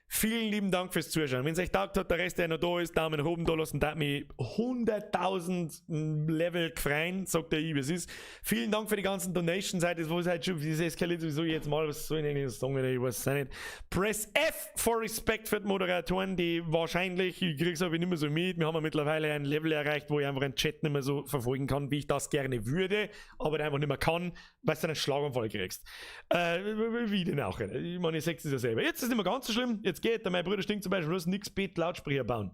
Vielen lieben Dank fürs Zuschauen. Wenn es euch taugt hat, der Rest, der noch da ist, Daumen nach oben da lassen, da hat mich 100.000 Level gefreien, sagt der ich, wie es ist. Vielen Dank für die ganzen Donations, das war halt schon, das eskaliert sowieso jetzt mal, was soll ich eigentlich sagen, ich weiß es nicht. Press F for Respect für die Moderatoren, die wahrscheinlich, ich krieg's aber nicht mehr so mit, wir haben mittlerweile ein Level erreicht, wo ich einfach einen Chat nicht mehr so verfolgen kann, wie ich das gerne würde, aber einfach nicht mehr kann, weil du einen Schlaganfall kriegst. Wie denn auch? Ich meine, ich sehe es ja selber. Jetzt ist es nicht mehr ganz so schlimm, jetzt geht, mein Bruder stinkt zum Beispiel, du hast nix bet Lautsprecher bauen.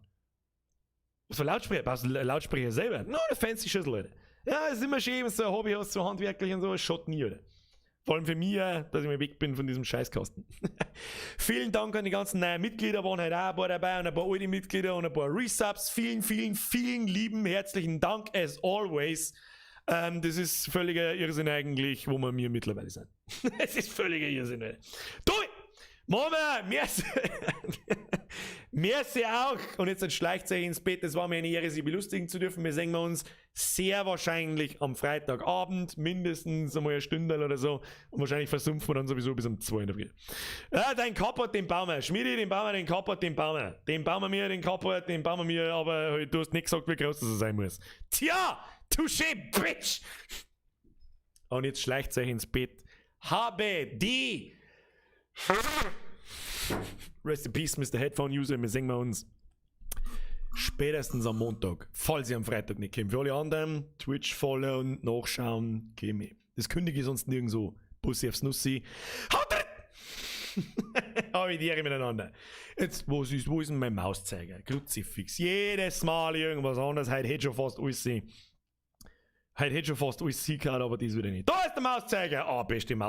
Was für Lautsprecher? Baust du Lautsprecher selber? No, eine fancy Schüssel, Leute. Ja, es ist immer schön, wenn du so ein Hobby hast, so handwerklich und so, es schaut nie, oder? Vor allem für mich, dass ich mal weg bin von diesem Scheißkasten. Vielen Dank an die ganzen neuen Mitglieder, waren halt auch ein paar dabei und ein paar alte Mitglieder und ein paar Resubs. Vielen lieben, herzlichen Dank, as always. Das ist völliger Irrsinn eigentlich, wo wir mir mittlerweile sind. Es ist völliger Irrsinn, Leute. Du! Mama, merci auch. Und jetzt schleicht sich ins Bett. Es war mir eine Ehre, Sie belustigen zu dürfen. Wir sehen uns sehr wahrscheinlich am Freitagabend, mindestens einmal eine Stunde oder so. Und wahrscheinlich versumpfen wir dann sowieso bis um 2 in der Früh. Ja, dein Carport, den bauen wir. Schmiedi, den bauen wir, den Carport, den bauen wir. Den bauen wir mir, den Carport, den bauen wir mir. Aber du hast nicht gesagt, wie groß das sein muss. Tja, touché, bitch. Und jetzt schleicht sich ins Bett. Habe die... Rest in Peace, Mr. Headphone User. Wir sehen uns spätestens am Montag, falls ihr am Freitag nicht kommt. Für alle anderen, Twitch followen, nachschauen, käme. Das kündige ich sonst nirgendwo. Bussi aufs Nussi. Haut rein! Aber die Ehre miteinander. Jetzt, wo ist denn mein Mauszeiger? Kruzifix. Jedes Mal irgendwas anderes. Heute hätte schon fast alles sehen. Heute hätte schon fast alles sehen können, aber das wieder nicht. Da ist der Mauszeiger! Ah, beste Maus.